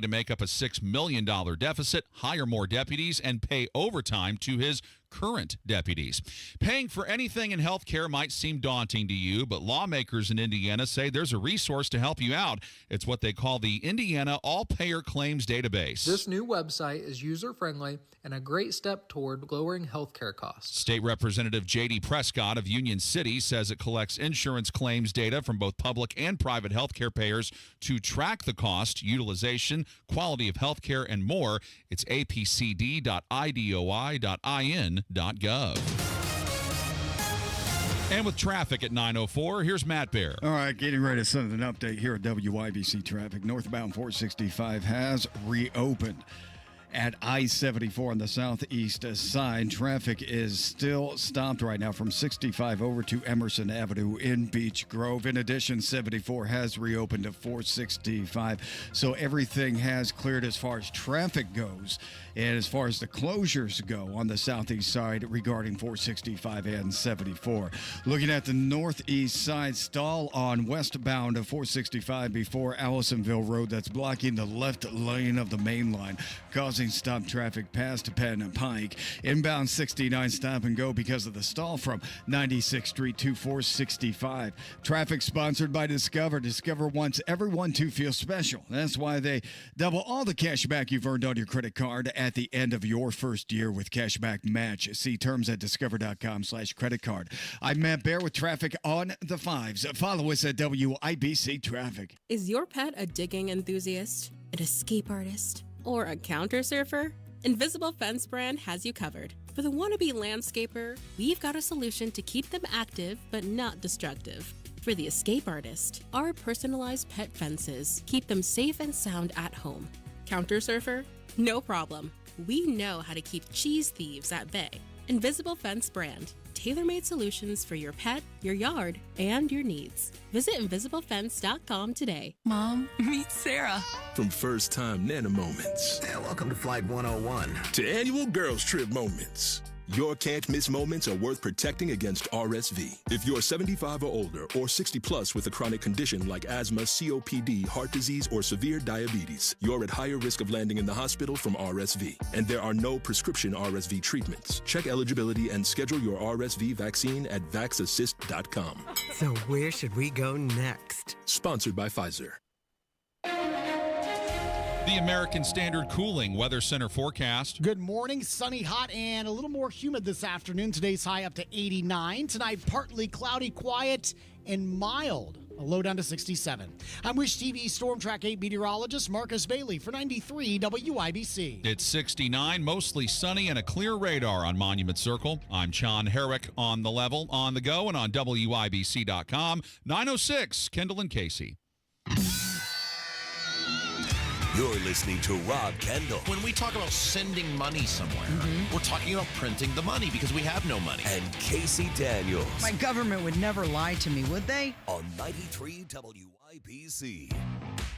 to make up a $6 million deficit, hire more deputies, and pay overtime to his current deputies. Paying for anything in health care might seem daunting to you, but lawmakers in Indiana say there's a resource to help you out. It's what they call the Indiana All-Payer Claims Database. This new website is user-friendly and a great step toward lowering health care costs. State Representative J.D. Prescott of Union City says it collects insurance claims data from both public and private health care payers to track the cost, utilization, quality of health care, and more. It's apcd.idoi.in.gov. And with traffic at 9:04, here's Matt Bear. All right, getting ready to send an update here at WIBC Traffic. Northbound 465 has reopened. At I-74 on the southeast side, traffic is still stopped right now from 65 over to Emerson Avenue in Beech Grove. In addition, 74 has reopened to 465. So everything has cleared as far as traffic goes. And as far as the closures go on the southeast side regarding 465 and 74. Looking at the northeast side, stall on westbound of 465 before Allisonville Road. That's blocking the left lane of the main line, causing stop traffic past Penn Pike. Inbound 69 stop and go because of the stall from 96th Street to 465. Traffic sponsored by Discover. Discover wants everyone to feel special. That's why they double all the cash back you've earned on your credit card at the end of your first year with Cashback Match. See terms at discover.com/credit card. I'm Matt Bear with traffic on the fives. Follow us at WIBC Traffic. Is your pet a digging enthusiast, an escape artist, or a counter surfer? Invisible Fence brand has you covered. For the wannabe landscaper, we've got a solution to keep them active but not destructive. For the escape artist, our personalized pet fences keep them safe and sound at home. Counter surfer? No problem. We know how to keep cheese thieves at bay. Invisible Fence brand. Tailor-made solutions for your pet, your yard, and your needs. Visit invisiblefence.com today. Mom, meet Sarah. From first-time Nana moments. Yeah, welcome to Flight 101. To annual girls trip moments. Your can't-miss moments are worth protecting against RSV. If you're 75 or older or 60 plus with a chronic condition like asthma, COPD, heart disease, or severe diabetes, you're at higher risk of landing in the hospital from RSV. And there are no prescription RSV treatments. Check eligibility and schedule your RSV vaccine at vaxassist.com. So where should we go next? Sponsored by Pfizer. The American Standard Cooling Weather Center forecast. Good morning. Sunny, hot, and a little more humid this afternoon. Today's high up to 89. Tonight, partly cloudy, quiet, and mild. A low down to 67. I'm Wish TV Storm Track 8 meteorologist Marcus Bailey for 93 WIBC. It's 69, mostly sunny, and a clear radar on Monument Circle. I'm John Herrick on the level, on the go, and on WIBC.com. 9:06, Kendall and Casey. You're listening to Rob Kendall. When we talk about sending money somewhere, we're talking about printing the money because we have no money. And Casey Daniels. My government would never lie to me, would they? On 93 WIBC.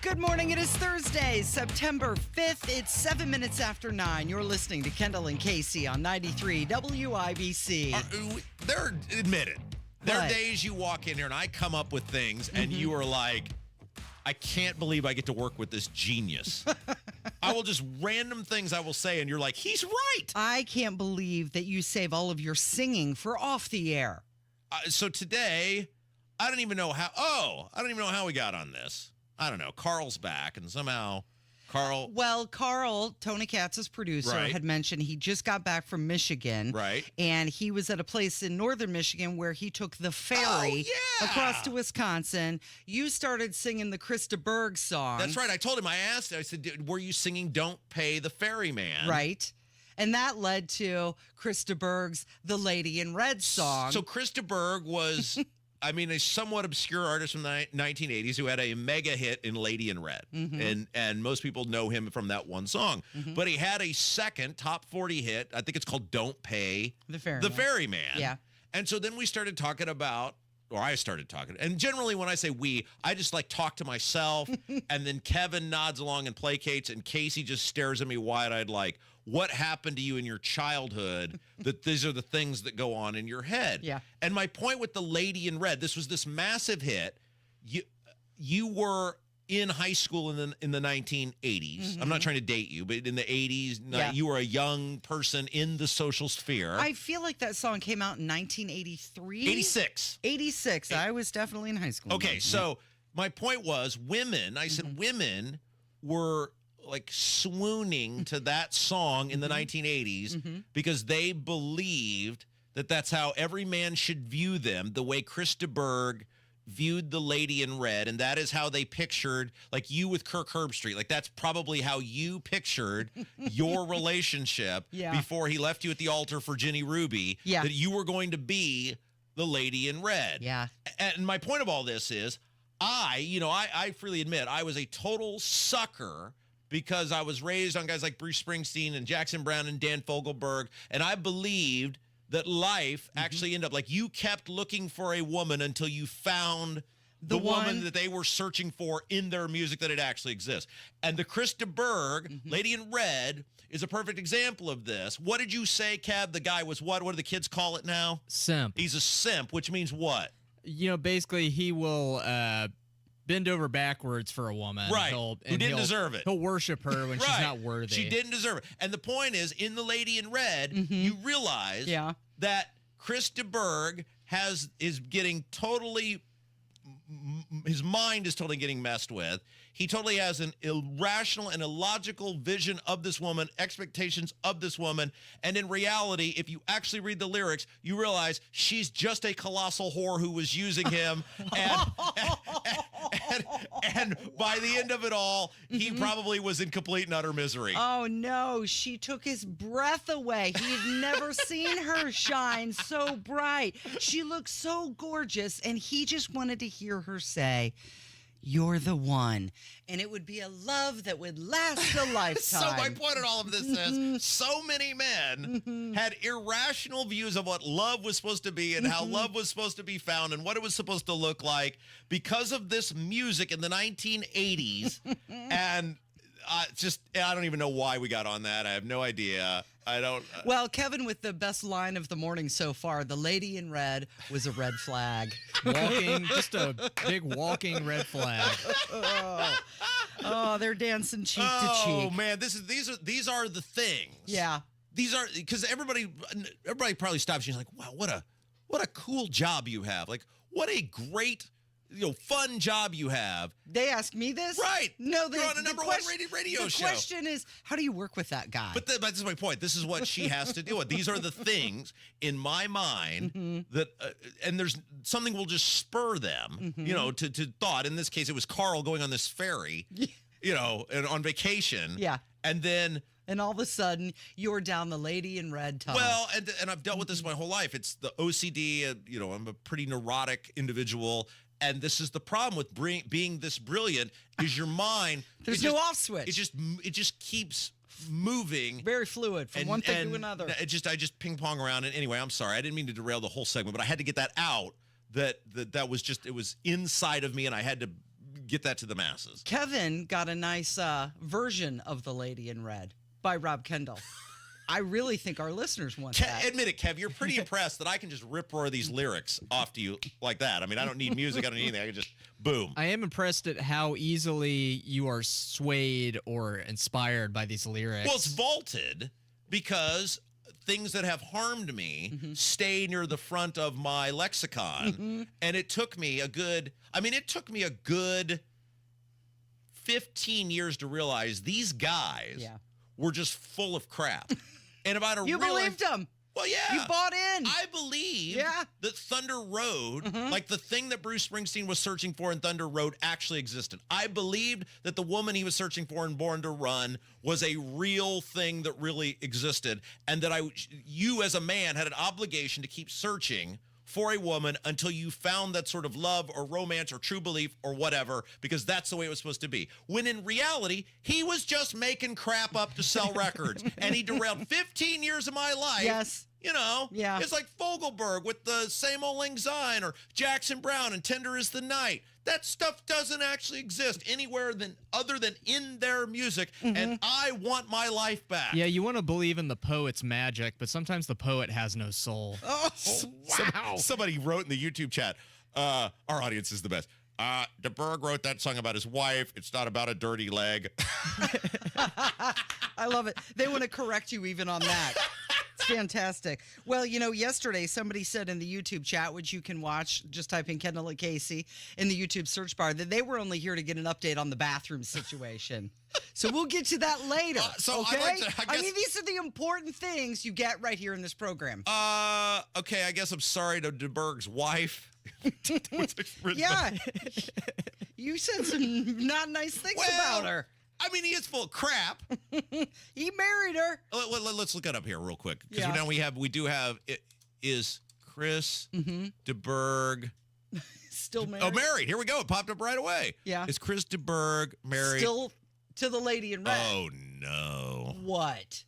Good morning. It is Thursday, September 5th. It's 7 minutes after 9. You're listening to Kendall and Casey on 93 WIBC. Admit it. There are What? days you walk in here and I come up with things and you are like, I can't believe I get to work with this genius. I will just random things I will say and you're like, he's right. I can't believe that you save all of your singing for off the air. So today, I don't even know how we got on this. I don't know. Carl's back and somehow Carl. Well, Carl, Tony Katz's producer, Right. had mentioned he just got back from Michigan. Right. And he was at a place in northern Michigan where he took the ferry Oh, yeah. across to Wisconsin. You started singing the Krista Berg song. That's right. I told him, I said, were you singing Don't Pay the Ferryman? Right. And that led to Krista Berg's The Lady in Red song. So Krista Berg was, a somewhat obscure artist from the 1980s who had a mega hit in Lady in Red. And most people know him from that one song. But he had a second top 40 hit. I think it's called Don't Pay The Ferryman. The Ferryman. Yeah. And so then we started talking about, or I started talking. And generally when I say we, I just like talk to myself. And then Kevin nods along and placates. And Casey just stares at me wide-eyed like, what happened to you in your childhood that these are the things that go on in your head? Yeah. And my point with The Lady in Red, this was this massive hit. You were in high school in the 1980s. I'm not trying to date you, but in the 80s, Yeah. you were a young person in the social sphere. I feel like that song came out in 1983. 86. 86. I was definitely in high school. Okay, then. so my point was women, I said women were like swooning to that song in the 1980s because they believed that that's how every man should view them, the way Chris de Burgh viewed the lady in red, and that is how they pictured, like you with Kirk Herbstreit. Like that's probably how you pictured your relationship before he left you at the altar for Ginny Ruby, that you were going to be the lady in red. Yeah. And my point of all this is I freely admit I was a total sucker because I was raised on guys like Bruce Springsteen and Jackson Browne and Dan Fogelberg, and I believed that life actually ended up like you kept looking for a woman until you found the woman that they were searching for in their music, that it actually exists. And the Chris de Burgh, Lady in Red, is a perfect example of this. What did you say, Kev? The guy was what? What do the kids call it now? Simp. He's a simp, which means what? Basically he will bend over backwards for a woman. Right. Who didn't deserve it. He'll worship her when she's not worthy. She didn't deserve it. And the point is, in The Lady in Red, you realize that Chris de Burgh is getting totally, his mind is totally getting messed with. He totally has an irrational and illogical vision of this woman, expectations of this woman. And in reality, if you actually read the lyrics, you realize she's just a colossal whore who was using him. And by the end of it all, he probably was in complete and utter misery. Oh, no. She took his breath away. He had never seen her shine so bright. She looked so gorgeous, and he just wanted to hear her say, "You're the one." And it would be a love that would last a lifetime. So my point in all of this is so many men had irrational views of what love was supposed to be and how love was supposed to be found and what it was supposed to look like because of this music in the 1980s. And I don't even know why we got on that. I have no idea. I don't. Well, Kevin, with the best line of the morning so far, the lady in red was a red flag. Just a big walking red flag. Oh, they're dancing cheek to cheek. Oh man, these are the things. Yeah. These are, because everybody probably stops you and is like, wow, what a cool job you have. Like, what a great, fun job you have. They ask me this? Right. No, you're on a number one rated radio show. The question is, how do you work with that guy? But this is my point. This is what she has to deal with. These are the things in my mind that, and there's something will just spur them, to thought. In this case, it was Carl going on this ferry, and on vacation. Yeah. And then. And all of a sudden, you're down the lady in red tunnel. Well, and I've dealt with this my whole life. It's the OCD. I'm a pretty neurotic individual. And this is the problem with being this brilliant is your mind. There's no off switch. It just keeps moving. Very fluid from one thing to another. I just ping pong around. And anyway, I'm sorry. I didn't mean to derail the whole segment, but I had to get that out. That was just, it was inside of me, and I had to get that to the masses. Kevin got a nice version of The Lady in Red by Rob Kendall. I really think our listeners want that. Admit it, Kev. You're pretty impressed that I can just rip-roar these lyrics off to you like that. I mean, I don't need music. I don't need anything. I can just boom. I am impressed at how easily you are swayed or inspired by these lyrics. Well, it's vaulted because things that have harmed me stay near the front of my lexicon. And it took me a good 15 years to realize these guys were just full of crap. And about a You believed them. Well, yeah. You bought in. I believe that Thunder Road, like the thing that Bruce Springsteen was searching for in Thunder Road, actually existed. I believed that the woman he was searching for in Born to Run was a real thing that really existed, and that you as a man had an obligation to keep searching for a woman until you found that sort of love or romance or true belief or whatever, because that's the way it was supposed to be. When in reality, he was just making crap up to sell records. And he derailed 15 years of my life. Yes. It's like Fogelberg with the Same Old Lang Syne or Jackson Browne and Tender is the Night. That stuff doesn't actually exist anywhere other than in their music, and I want my life back. Yeah, you want to believe in the poet's magic, but sometimes the poet has no soul. Oh, wow. Somebody wrote in the YouTube chat, our audience is the best. DeBerg wrote that song about his wife. It's not about a dirty leg. I love it. They want to correct you even on that. It's fantastic. Well, yesterday somebody said in the YouTube chat, which you can watch, just type in Kendall and Casey in the YouTube search bar, that they were only here to get an update on the bathroom situation. So we'll get to that later. Okay? I mean, these are the important things you get right here in this program. Okay, I guess I'm sorry to DeBerg's wife. Yeah. You said some not nice things about her. I mean, he is full of crap. He married her. Let's look it up here real quick. Because Yeah. now is Chris DeBerg Still married? Oh, married. Here we go. It popped up right away. Yeah. Is Chris DeBerg married? Still to the lady in red. Oh, no. What?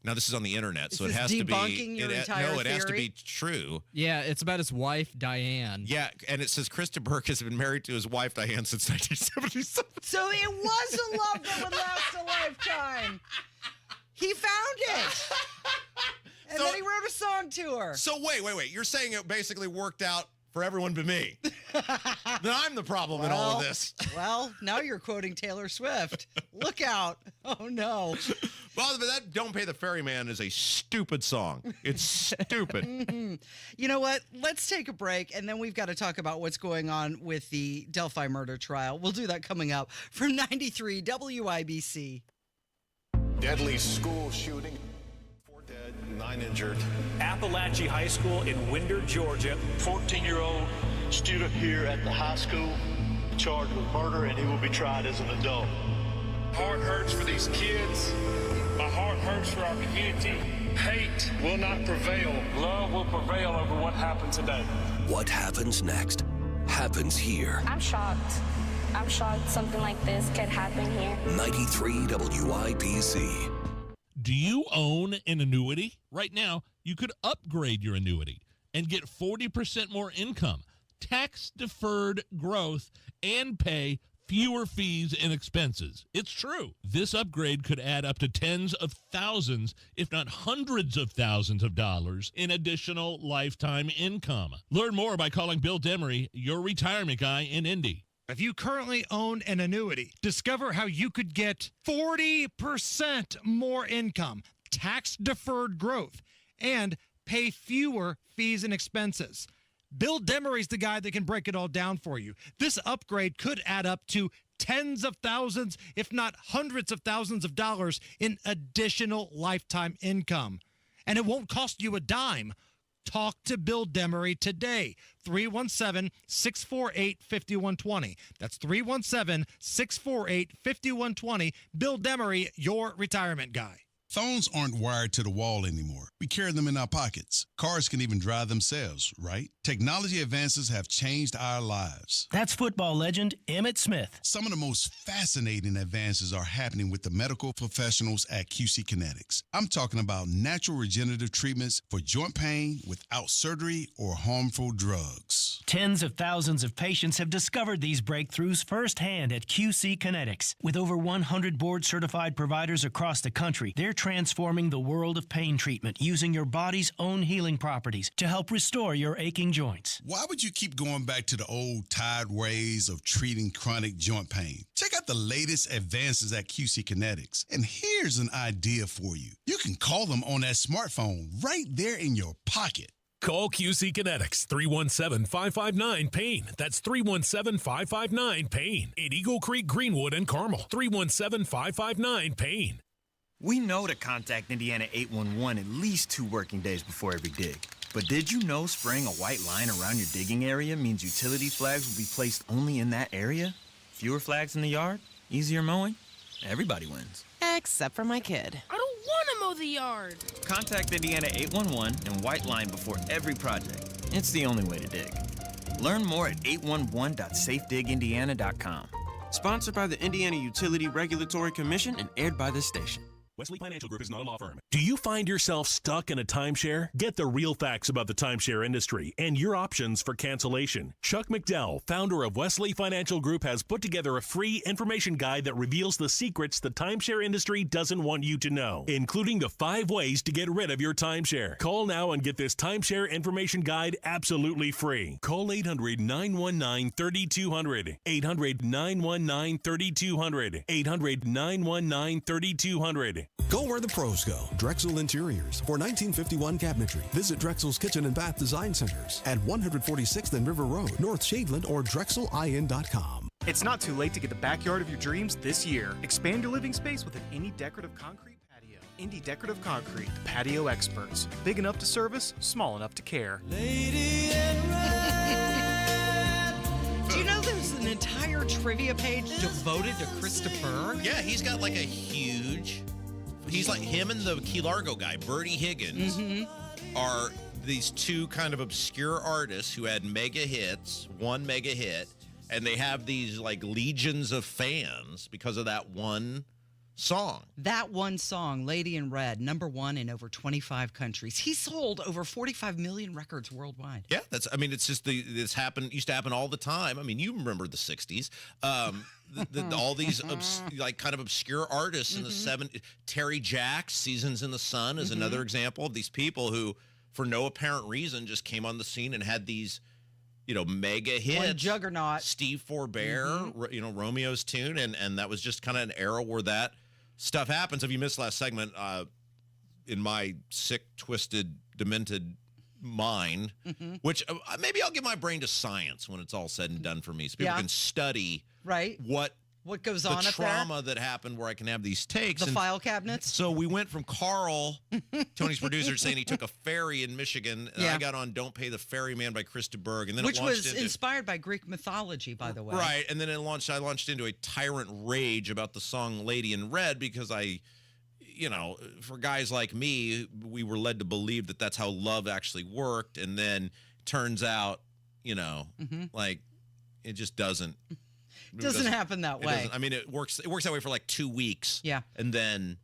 Now, this is on the internet, so Is it has this to be... debunking your entire it has to theory? be true. Yeah, it's about his wife, Diane. Yeah, and it says Chris DeBerg has been married to his wife, Diane, since 1977. So it was a love that would last a lifetime. He found it. And then he wrote a song to her. So wait. You're saying it basically worked out for everyone but me. Then I'm the problem in all of this. Well, now you're quoting Taylor Swift. Look out. Oh, no. Well, but that Don't Pay the Ferryman is a stupid song. It's stupid. You know what? Let's take a break, and then we've got to talk about what's going on with the Delphi murder trial. We'll do that coming up from 93 WIBC. Deadly school shooting. 4 dead, 9 injured. Appalachia High School in Winder, Georgia. 14-year-old student here at the high school charged with murder, and he will be tried as an adult. Heart hurts for these kids. My heart hurts for our community. Hate will not prevail. Love will prevail over what happened today. What happens next happens here. I'm shocked. I'm shocked something like this could happen here. 93 WIBC. Do you own an annuity? Right now, you could upgrade your annuity and get 40% more income, tax-deferred growth, and pay fewer fees and expenses. It's true. This upgrade could add up to tens of thousands, if not hundreds of thousands of dollars in additional lifetime income. Learn more by calling Bill Demery, your retirement guy in Indy. If you currently own an annuity, discover how you could get 40% more income, tax-deferred growth, and pay fewer fees and expenses. Bill Demery's the guy that can break it all down for you. This upgrade could add up to tens of thousands, if not hundreds of thousands of dollars in additional lifetime income. And it won't cost you a dime. Talk to Bill Demery today. 317-648-5120. That's 317-648-5120. Bill Demery, your retirement guy. Phones aren't wired to the wall anymore. We carry them in our pockets. Cars can even drive themselves, right? Technology advances have changed our lives. That's football legend Emmitt Smith. Some of the most fascinating advances are happening with the medical professionals at QC Kinetics. I'm talking about natural regenerative treatments for joint pain without surgery or harmful drugs. Tens of thousands of patients have discovered these breakthroughs firsthand at QC Kinetics. With over 100 board-certified providers across the country, they're transforming the world of pain treatment using your body's own healing properties to help restore your aching joints. Why would you keep going back to the old tired ways of treating chronic joint pain? Check out the latest advances at QC Kinetics. And here's an idea for you. You can call them on that smartphone right there in your pocket. Call QC Kinetics, 317-559-PAIN. That's 317-559-PAIN. In Eagle Creek, Greenwood, and Carmel. 317-559-PAIN. We know to contact Indiana 811 at least 2 working days before every dig. But did you know spraying a white line around your digging area means utility flags will be placed only in that area? Fewer flags in the yard? Easier mowing? Everybody wins. Except for my kid. I don't want to mow the yard. Contact Indiana 811 and white line before every project. It's the only way to dig. Learn more at 811.safedigindiana.com. Sponsored by the Indiana Utility Regulatory Commission and aired by this station. Wesley Financial Group is not a law firm. Do you find yourself stuck in a timeshare? Get the real facts about the timeshare industry and your options for cancellation. Chuck McDowell, founder of Wesley Financial Group, has put together a free information guide that reveals the secrets the timeshare industry doesn't want you to know, including the 5 ways to get rid of your timeshare. Call now and get this timeshare information guide absolutely free. Call 800-919-3200. 800-919-3200. 800-919-3200. Go where the pros go. Drexel Interiors. For 1951 cabinetry, visit Drexel's Kitchen and Bath Design Centers at 146th and River Road, North Shadeland, or DrexelIN.com. It's not too late to get the backyard of your dreams this year. Expand your living space with an Indy Decorative Concrete patio. Indy Decorative Concrete, the patio experts. Big enough to service, small enough to care. Lady in Red. Do you know there's an entire trivia page devoted to Christopher? Yeah, he's got like a huge... He's like him and the Key Largo guy, Bertie Higgins, are these two kind of obscure artists who had mega hits, one mega hit, and they have these like legions of fans because of that one song. That one song, Lady in Red, #1 in over 25 countries. He sold over 45 million records worldwide. Yeah, it's just this used to happen all the time. I mean, you remember the 60s. All these kind of obscure artists in the 70s. Terry Jacks, Seasons in the Sun is another example of these people who, for no apparent reason, just came on the scene and had these, mega hits. One juggernaut. Steve Forbear, Romeo's Tune, and that was just kind of an era where that stuff happens. If you missed last segment, in my sick, twisted, demented mind, which maybe I'll give my brain to science when it's all said and done for me, so people can study what goes on the up there. trauma that happened where I can have these takes. The file cabinets. So we went from Carl, Tony's producer, saying he took a ferry in Michigan, and I got on "Don't Pay the Ferryman" by Chris de Burgh, and then which it launched was inspired by Greek mythology, by the way. Right, and then I launched into a tyrant rage about the song "Lady in Red" because for guys like me, we were led to believe that that's how love actually worked, and then turns out, like it just doesn't. Doesn't happen that way. I mean, it works that way for like 2 weeks. Yeah. And then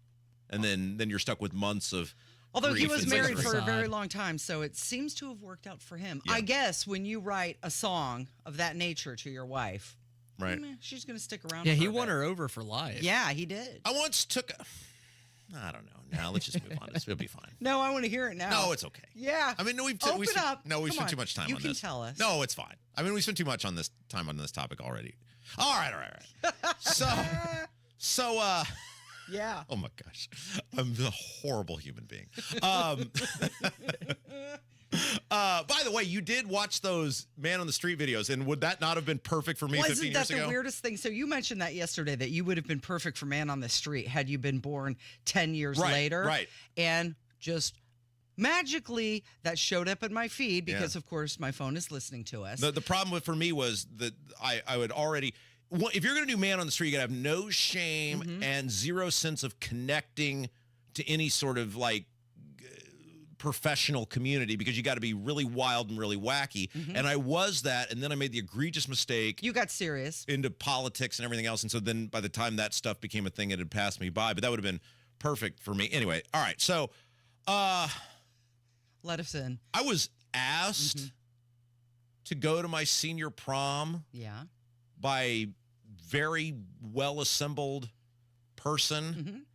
you're stuck with months of Although he grief was and married misery. for a very long time, so it seems to have worked out for him. I guess when you write a song of that nature to your wife, right? She's going to stick around. Yeah, for he a won bit. her over for life. Yeah, he did. I once took I don't know. Now let's just move on. It'll be fine. No, I want to hear it now. No, it's okay. Yeah. I mean, no, we've Open spent, up. No, we've Come spent on. too much time on this. You can tell us. No, it's fine. I mean, we spent too much on this topic already. All right. So, yeah. Oh my gosh, I'm a horrible human being. By the way, you did watch those Man on the Street videos, and would that not have been perfect for me 15 years ago? Wasn't that the weirdest thing? So you mentioned that yesterday, that you would have been perfect for Man on the Street had you been born 10 years later. Right. And just magically that showed up in my feed because, of course, my phone is listening to us. The problem for me was that I would already... Well, if you're going to do Man on the Street, you got to have no shame and zero sense of connecting to any sort of like professional community, because you got to be really wild and really wacky. And I was that, and then I made the egregious mistake. You got serious into politics and everything else, and so then by the time that stuff became a thing, it had passed me by. But that would have been perfect for me anyway. All right, so let us in. I was asked to go to my senior prom. Yeah. By a very well assembled person,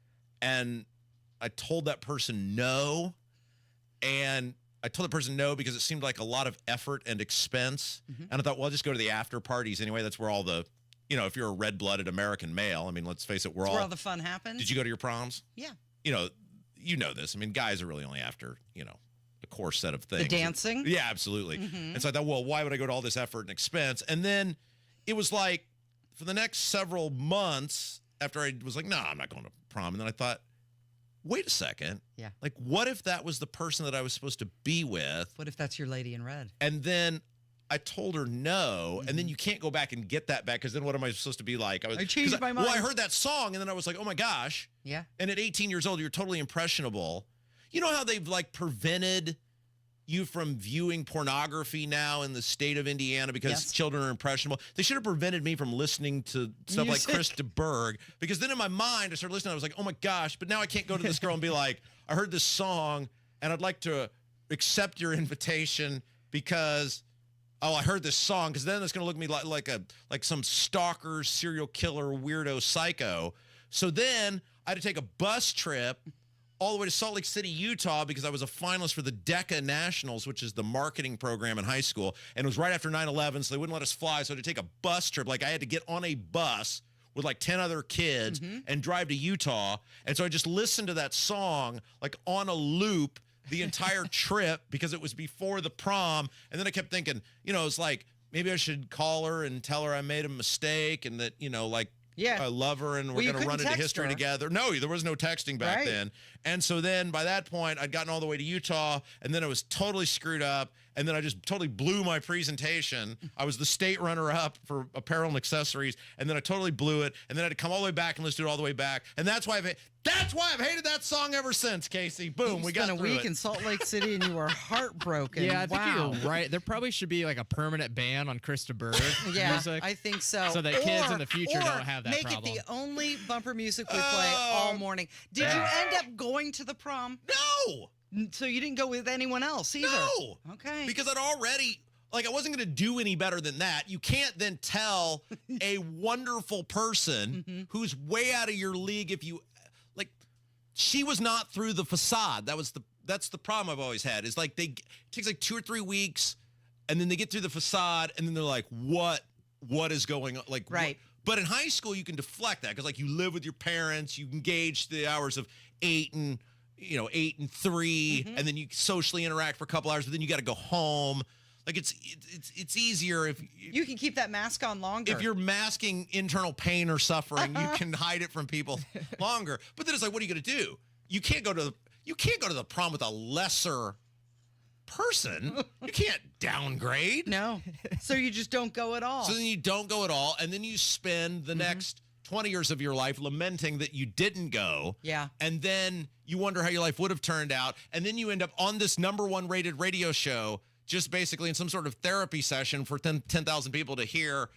and I told that person no. And I told the person no because it seemed like a lot of effort and expense. And I thought, well, I'll just go to the after parties anyway. That's where all the, if you're a red-blooded American male, I mean, let's face it, That's where all the fun happens. Did you go to your proms? Yeah. You know this. I mean, guys are really only after, a core set of things. The dancing? Yeah, absolutely. And so I thought, well, why would I go to all this effort and expense? And then it was like, for the next several months after I was like, no, I'm not going to prom. And then I thought, wait a second. Yeah. Like, what if that was the person that I was supposed to be with? What if that's your lady in red? And then I told her no, and then you can't go back and get that back, because then what am I supposed to be like? I changed my mind. Well, I heard that song, and then I was like, oh my gosh. Yeah. And at 18 years old, you're totally impressionable. You know how they've like prevented you from viewing pornography now in the state of Indiana because children are impressionable. They should have prevented me from listening to stuff like Chris de Burgh, because then in my mind I started listening. I was like, oh my gosh, but now I can't go to this girl and be like, I heard this song and I'd like to accept your invitation because I heard this song, because then it's going to look at me like some stalker, serial killer, weirdo psycho. So then I had to take a bus trip all the way to Salt Lake City, Utah, because I was a finalist for the DECA Nationals, which is the marketing program in high school. And it was right after 9/11, so they wouldn't let us fly. So I had to take a bus trip. Like, I had to get on a bus with like 10 other kids and drive to Utah. And so I just listened to that song like on a loop the entire trip, because it was before the prom. And then I kept thinking, it's like, maybe I should call her and tell her I made a mistake and that, I love her and we're going to run into history together. No, there was no texting back then. And so then by that point, I'd gotten all the way to Utah, and then I was totally screwed up. And then I just totally blew my presentation. I was the state runner-up for apparel and accessories, and then I totally blew it. And then I had to come all the way back and let's do it all the way back. And that's why I've hated that song ever since, Casey. Boom, we got through it. You spent a week in Salt Lake City and you were heartbroken. Yeah, I think you're right. There probably should be like a permanent ban on Chris de Burgh music. I think so. So that kids in the future don't have that problem. Make it the only bumper music we play all morning. Did you end up going to the prom? No! So you didn't go with anyone else either? No! Okay. Because I'd already... I wasn't going to do any better than that. You can't then tell a wonderful person who's way out of your league if you... she was not through the facade. That's the problem I've always had. Is like it takes like 2 or 3 weeks, and then they get through the facade, and then they're like, what is going on? Right. But in high school, you can deflect that because you live with your parents, you engage the hours of 8 and 3, and then you socially interact for a couple hours, but then you got to go home. It's easier if you can keep that mask on longer. If you're masking internal pain or suffering, you can hide it from people longer. But then it's like, what are you going to do? You can't go to the prom with a lesser person. You can't downgrade. No. So you just don't go at all. So then you don't go at all, and then you spend the next 20 years of your life lamenting that you didn't go. Yeah. And then you wonder how your life would have turned out, and then you end up on this #1 rated radio show, just basically in some sort of therapy session for 10,000 people to hear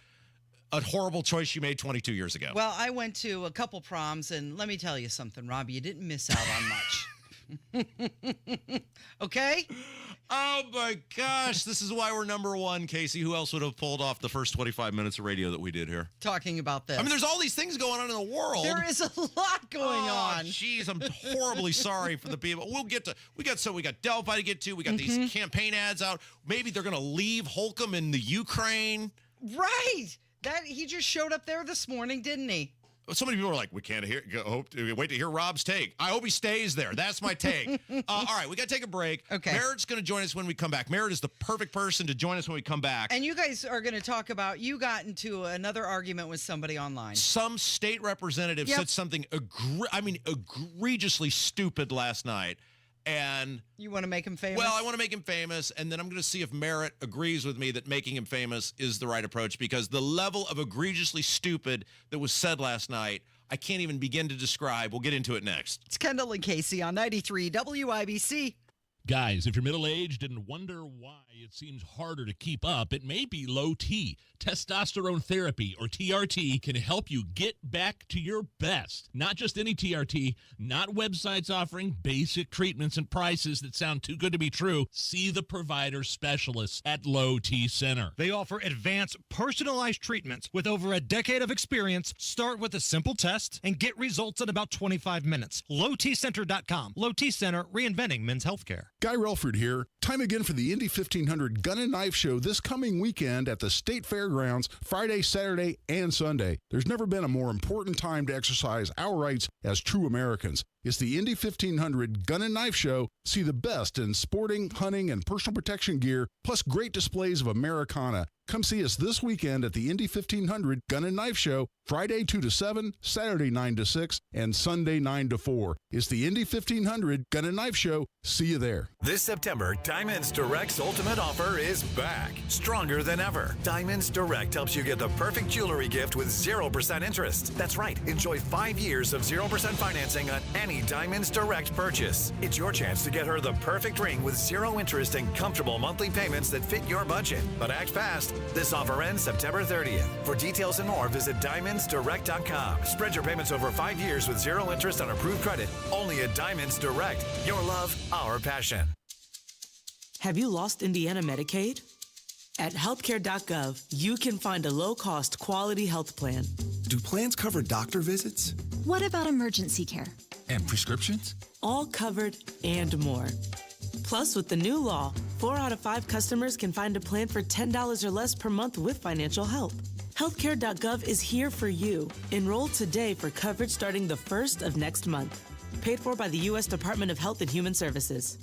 a horrible choice you made 22 years ago. Well, I went to a couple proms, and let me tell you something, Robbie, you didn't miss out on much. Okay? Oh, my gosh. This is why we're #1, Casey. Who else would have pulled off the first 25 minutes of radio that we did here? Talking about this. I mean, there's all these things going on in the world. There is a lot going on. Jeez, I'm horribly sorry for the people. We got Delphi to get to. We got these campaign ads out. Maybe they're going to leave Holcomb in the Ukraine. Right. He just showed up there this morning, didn't he? So many people are like, we can't wait to hear Rob's take. I hope he stays there. That's my take. All right, we got to take a break. Okay. Merritt's going to join us when we come back. Merritt is the perfect person to join us when we come back. And you guys are going to talk about, you got into another argument with somebody online. Some state representative said something egregiously stupid last night. And you want to make him famous? Well, I want to make him famous, and then I'm going to see if Merritt agrees with me that making him famous is the right approach, because the level of egregiously stupid that was said last night, I can't even begin to describe. We'll get into it next. It's Kendall and Casey on 93 WIBC. Guys, if you're middle-aged and wonder why it seems harder to keep up, it may be low T. Testosterone therapy, or TRT, can help you get back to your best. Not just any TRT, not websites offering basic treatments and prices that sound too good to be true. See the provider specialists at Low T Center. They offer advanced, personalized treatments with over a decade of experience. Start with a simple test and get results in about 25 minutes. LowTCenter.com. Low T Center, reinventing men's healthcare. Guy Relford here. Time again for the Indy 1500 Gun and Knife Show this coming weekend at the State Fairgrounds, Friday, Saturday, and Sunday. There's never been a more important time to exercise our rights as true Americans. It's the Indy 1500 Gun and Knife Show. See the best in sporting, hunting, and personal protection gear, plus great displays of Americana. Come see us this weekend at the Indy 1500 Gun and Knife Show, Friday 2 to 7, Saturday 9 to 6, and Sunday 9 to 4. It's the Indy 1500 Gun and Knife Show. See you there. This September, Diamonds Direct's ultimate offer is back, stronger than ever. Diamonds Direct helps you get the perfect jewelry gift with 0% interest. That's right. Enjoy 5 years of 0% financing on any any Diamonds Direct purchase. It's your chance to get her the perfect ring with zero interest and comfortable monthly payments that fit your budget. But act fast. This offer ends September 30th. For details and more, visit DiamondsDirect.com. Spread your payments over 5 years with zero interest on approved credit. Only at Diamonds Direct. Your love, our passion. Have you lost Indiana Medicaid? At healthcare.gov, you can find a low-cost, quality health plan. Do plans cover doctor visits? What about emergency care? And prescriptions? All covered and more. Plus, with the new law, 4 out of 5 customers can find a plan for $10 or less per month with financial help. Healthcare.gov is here for you. Enroll today for coverage starting the 1st of next month. Paid for by the U.S. Department of Health and Human Services.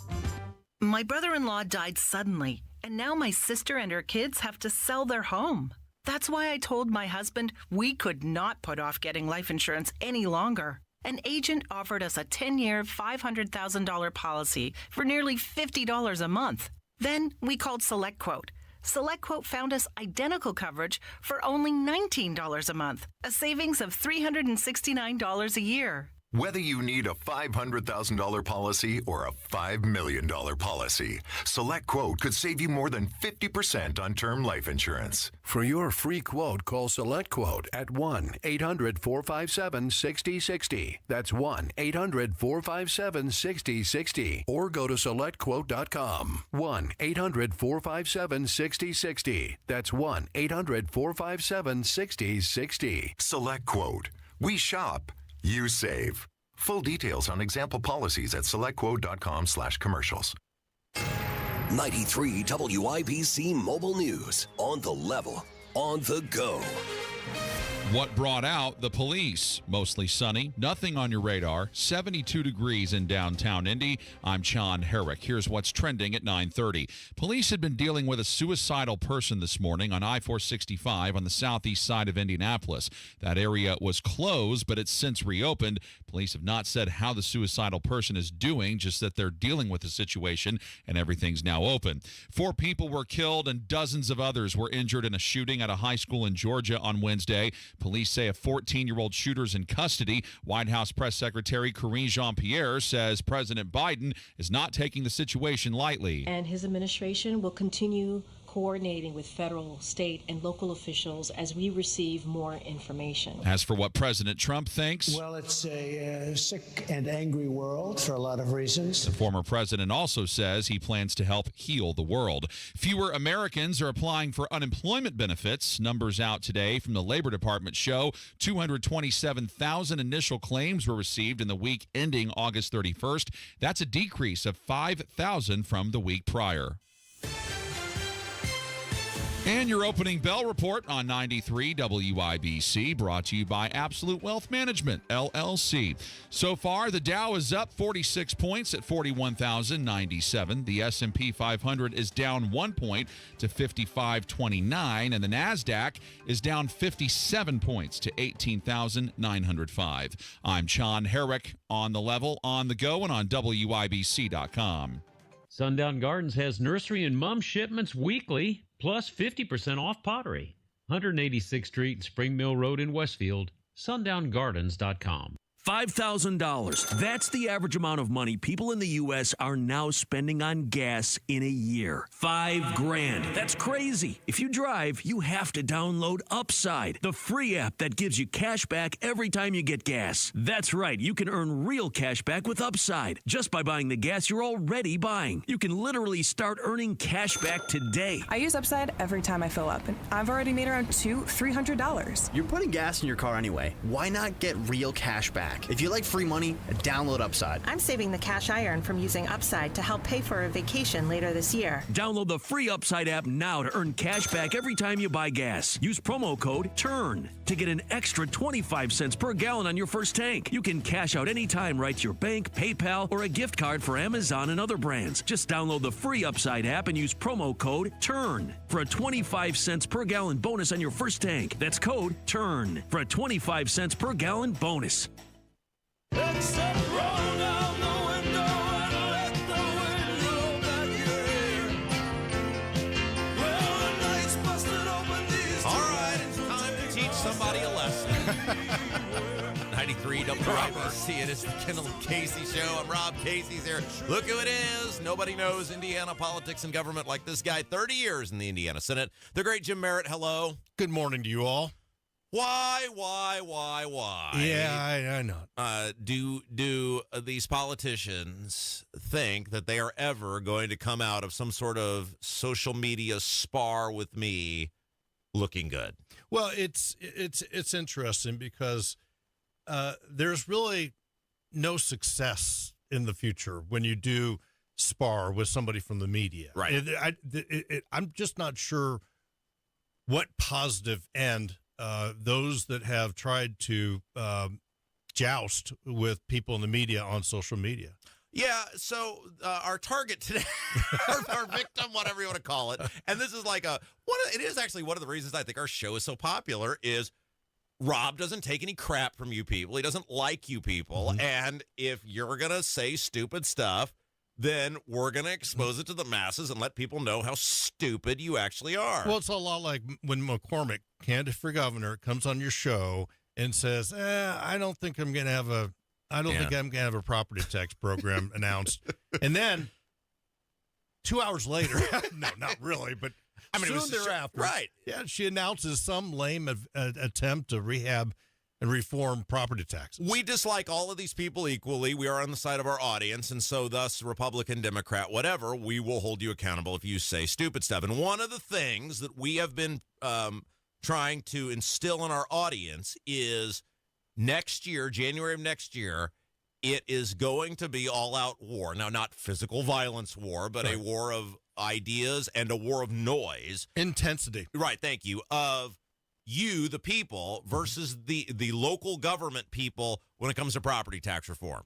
My brother-in-law died suddenly, and now my sister and her kids have to sell their home. That's why I told my husband we could not put off getting life insurance any longer. An agent offered us a 10-year, $500,000 policy for nearly $50 a month. Then we called SelectQuote. SelectQuote found us identical coverage for only $19 a month, a savings of $369 a year. Whether you need a $500,000 policy or a $5 million policy, SelectQuote could save you more than 50% on term life insurance. For your free quote, call SelectQuote at 1-800-457-6060. That's 1-800-457-6060. Or go to SelectQuote.com. 1-800-457-6060. That's 1-800-457-6060. SelectQuote. We shop. You save. Full details on example policies at selectquote.com/commercials. 93 WIBC Mobile News. On the level. On the go. What brought out the police? Mostly sunny, nothing on your radar, 72 degrees in downtown Indy. I'm John Herrick. Here's what's trending at 9:30. Police had been dealing with a suicidal person this morning on I-465 on the southeast side of Indianapolis. That area was closed, but it's since reopened. Police have not said how the suicidal person is doing, just that they're dealing with the situation and everything's now open. 4 people were killed and dozens of others were injured in a shooting at a high school in Georgia on Wednesday. Police say a 14-year-old shooter's in custody. White House Press Secretary Karine Jean-Pierre says President Biden is not taking the situation lightly. And his administration will continue coordinating with federal, state, and local officials as we receive more information. As for what President Trump thinks, well, it's a sick and angry world for a lot of reasons. The former president also says he plans to help heal the world. Fewer Americans are applying for unemployment benefits. Numbers out today from the Labor Department show 227,000 initial claims were received in the week ending August 31st. That's a decrease of 5,000 from the week prior. And your opening bell report on 93 WIBC, brought to you by Absolute Wealth Management, LLC. So far, the Dow is up 46 points at 41,097. The S&P 500 is down 1 point to 5529, and the NASDAQ is down 57 points to 18,905. I'm John Herrick, on the level, on the go, and on WIBC.com. Sundown Gardens has nursery and mum shipments weekly, plus 50% off pottery. 186th Street, Spring Mill Road in Westfield, sundown.gardens.com. $5,000. That's the average amount of money people in the U.S. are now spending on gas in a year. $5,000. That's crazy. If you drive, you have to download Upside, the free app that gives you cash back every time you get gas. That's right. You can earn real cash back with Upside just by buying the gas you're already buying. You can literally start earning cash back today. I use Upside every time I fill up, and I've already made around $200-$300. You're putting gas in your car anyway. Why not get real cash back? If you like free money, download Upside. I'm saving the cash I earn from using Upside to help pay for a vacation later this year. Download the free Upside app now to earn cash back every time you buy gas. Use promo code TURN to get an extra 25 cents per gallon on your first tank. You can cash out anytime right to your bank, PayPal, or a gift card for Amazon and other brands. Just download the free Upside app and use promo code TURN for a 25 cents per gallon bonus on your first tank. That's code TURN for a 25 cents per gallon bonus. Except roll down the window and let the wind blow back your hair. Well, the night's busted open these. All right, it's time to teach somebody a lesson. 93 WIBC. Right, see, it is the Kendall and Casey show. I'm Rob. Casey's here. Look who it is. Nobody knows Indiana politics and government like this guy. 30 years in the Indiana Senate. The great Jim Merritt. Hello. Good morning to you all. Why? Yeah, I know. Do these politicians think that they are ever going to come out of some sort of social media spar with me looking good? Well, it's interesting because there's really no success in the future when you do spar with somebody from the media. Right. I'm just not sure what positive end those that have tried to joust with people in the media on social media. Yeah, so our target today, our victim, whatever you want to call it, and this is like it is actually one of the reasons I think our show is so popular is Rob doesn't take any crap from you people. He doesn't like you people, and if you're going to say stupid stuff, then we're going to expose it to the masses and let people know how stupid you actually are. Well, it's a lot like when McCormick, candidate for governor, comes on your show and says, I don't think I'm going to have a property tax program announced. And then 2 hours later, no, not really, but soon thereafter, right? Yeah, she announces some lame attempt to rehab and reform property taxes. We dislike all of these people equally. We are on the side of our audience, and so thus, Republican, Democrat, whatever, we will hold you accountable if you say stupid stuff. And one of the things that we have been trying to instill in our audience is next year, January of next year, it is going to be all-out war. Now, not physical violence war, but a war of ideas and a war of noise. Intensity. Right, thank you. Of you, the people, versus the local government people when it comes to property tax reform.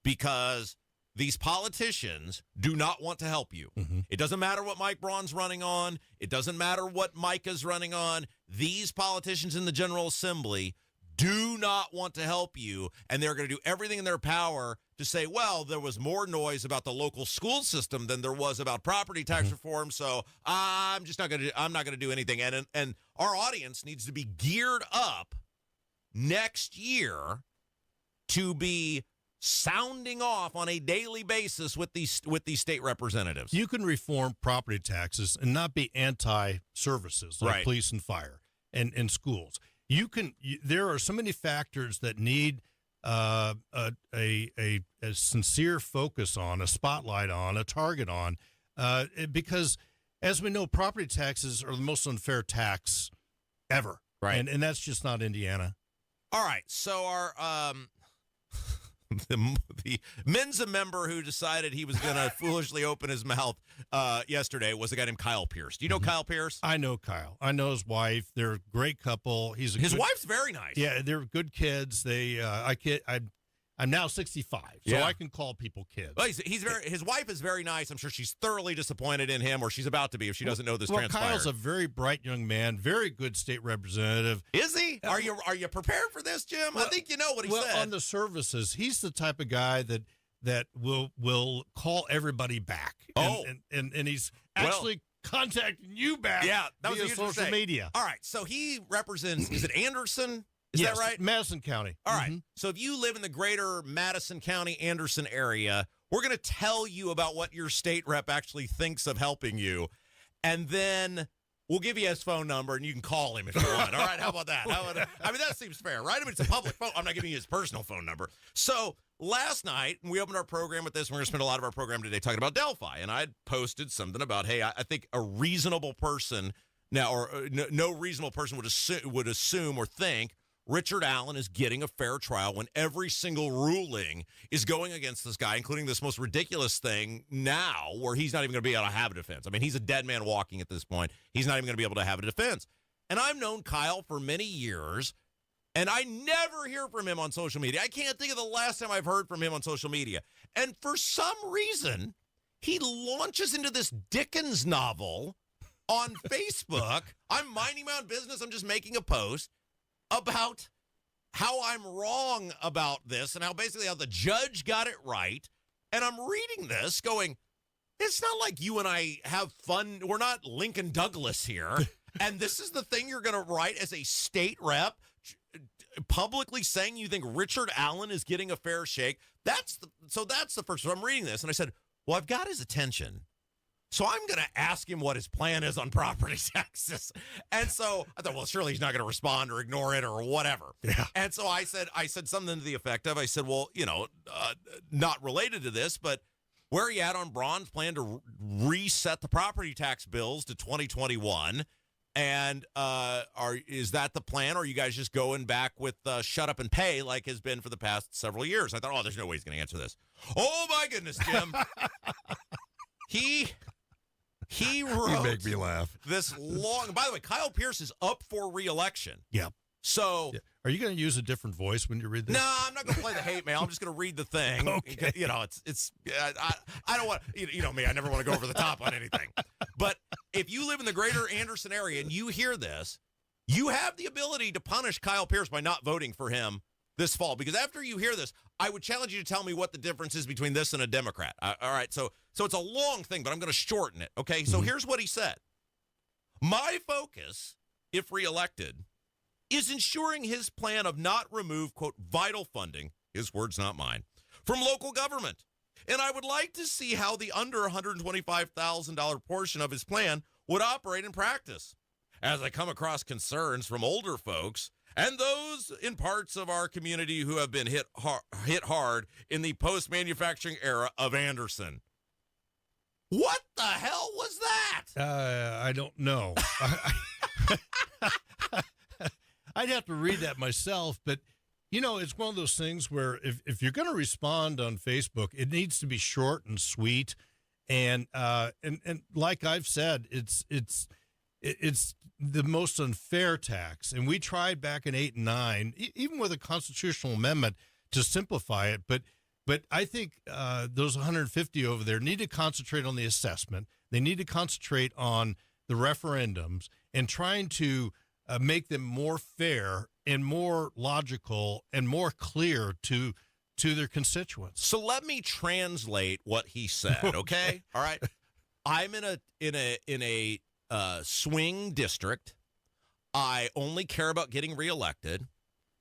Because these politicians do not want to help you. It doesn't matter what Mike Braun's running on. It doesn't matter what Micah's running on. These politicians in the General Assembly do not want to help you, and they're going to do everything in their power to say, well, there was more noise about the local school system than there was about property tax reform, so I'm not going to do anything. And our audience needs to be geared up next year to be sounding off on a daily basis with these state representatives. You can reform property taxes and not be anti-services like police and fire and schools. There are so many factors that need a sincere focus on, a spotlight on, a target on, because as we know, property taxes are the most unfair tax ever. Right. And that's just not Indiana. All right. So our the Mensa member who decided he was going to foolishly open his mouth yesterday was a guy named Kyle Pierce. Do you know Kyle Pierce? I know Kyle. I know his wife. They're a great couple. His wife's very nice. Yeah, they're good kids. I'm now 65, so I can call people kids. Well, his wife is very nice. I'm sure she's thoroughly disappointed in him, or she's about to be if she doesn't know this transpired. Kyle's a very bright young man, very good state representative. Is he? Are you prepared for this, Jim? I think you know what he said. On the services, he's the type of guy that will call everybody back. And he's actually contacting you back. Yeah, that was via social media. All right, so he represents. Is it Anderson? Is that right? Madison County. All right. So if you live in the greater Madison County, Anderson area, we're going to tell you about what your state rep actually thinks of helping you. And then we'll give you his phone number, and you can call him if you want. All right, how about that? I mean, that seems fair, right? I mean, it's a public phone. I'm not giving you his personal phone number. So last night, we opened our program with this. We're going to spend a lot of our program today talking about Delphi. And I had posted something about, hey, I think a reasonable person now, or no reasonable person would assume or think Richard Allen is getting a fair trial when every single ruling is going against this guy, including this most ridiculous thing now where he's not even going to be able to have a defense. I mean, he's a dead man walking at this point. He's not even going to be able to have a defense. And I've known Kyle for many years, and I never hear from him on social media. I can't think of the last time I've heard from him on social media. And for some reason, he launches into this Dickens novel on Facebook. I'm minding my own business. I'm just making a post about how I'm wrong about this and how basically how the judge got it right. And I'm reading this going, it's not like you and I have fun. We're not Lincoln Douglas here. And this is the thing you're going to write as a state rep. publicly saying you think Richard Allen is getting a fair shake. That's the first. So I'm reading this, and I said, well, I've got his attention. So I'm going to ask him what his plan is on property taxes. And so I thought, well, surely he's not going to respond or ignore it or whatever. Yeah. And so I said something to the effect of, I said, well, not related to this, but where are you at on Braun's plan to reset the property tax bills to 2021? And is that the plan, or are you guys just going back with shut up and pay like has been for the past several years? I thought, there's no way he's going to answer this. Oh, my goodness, Jim. He wrote You make me laugh. this long. By the way, Kyle Pierce is up for re-election. Yeah. So, are you going to use a different voice when you read this? No, I'm not going to play the hate mail. I'm just going to read the thing. Okay. I don't want, me, I never want to go over the top on anything. But if you live in the greater Anderson area and you hear this, you have the ability to punish Kyle Pierce by not voting for him this fall. Because after you hear this, I would challenge you to tell me what the difference is between this and a Democrat. All right, so it's a long thing, but I'm going to shorten it, okay? So here's what he said. My focus, if reelected, is ensuring his plan of not remove, quote, vital funding, his words, not mine, from local government. And I would like to see how the under $125,000 portion of his plan would operate in practice. As I come across concerns from older folks and those in parts of our community who have been hit hard in the post-manufacturing era of Anderson. What the hell was that? I don't know. I'd have to read that myself, but it's one of those things where if you're going to respond on Facebook, it needs to be short and sweet, and like I've said, it's the most unfair tax, and we tried back in 8 and 9, even with a constitutional amendment, to simplify it, but I think those 150 over there need to concentrate on the assessment. They need to concentrate on the referendums and trying to make them more fair and more logical and more clear to their constituents. So let me translate what he said, okay? All right. I'm in a swing district. I only care about getting reelected.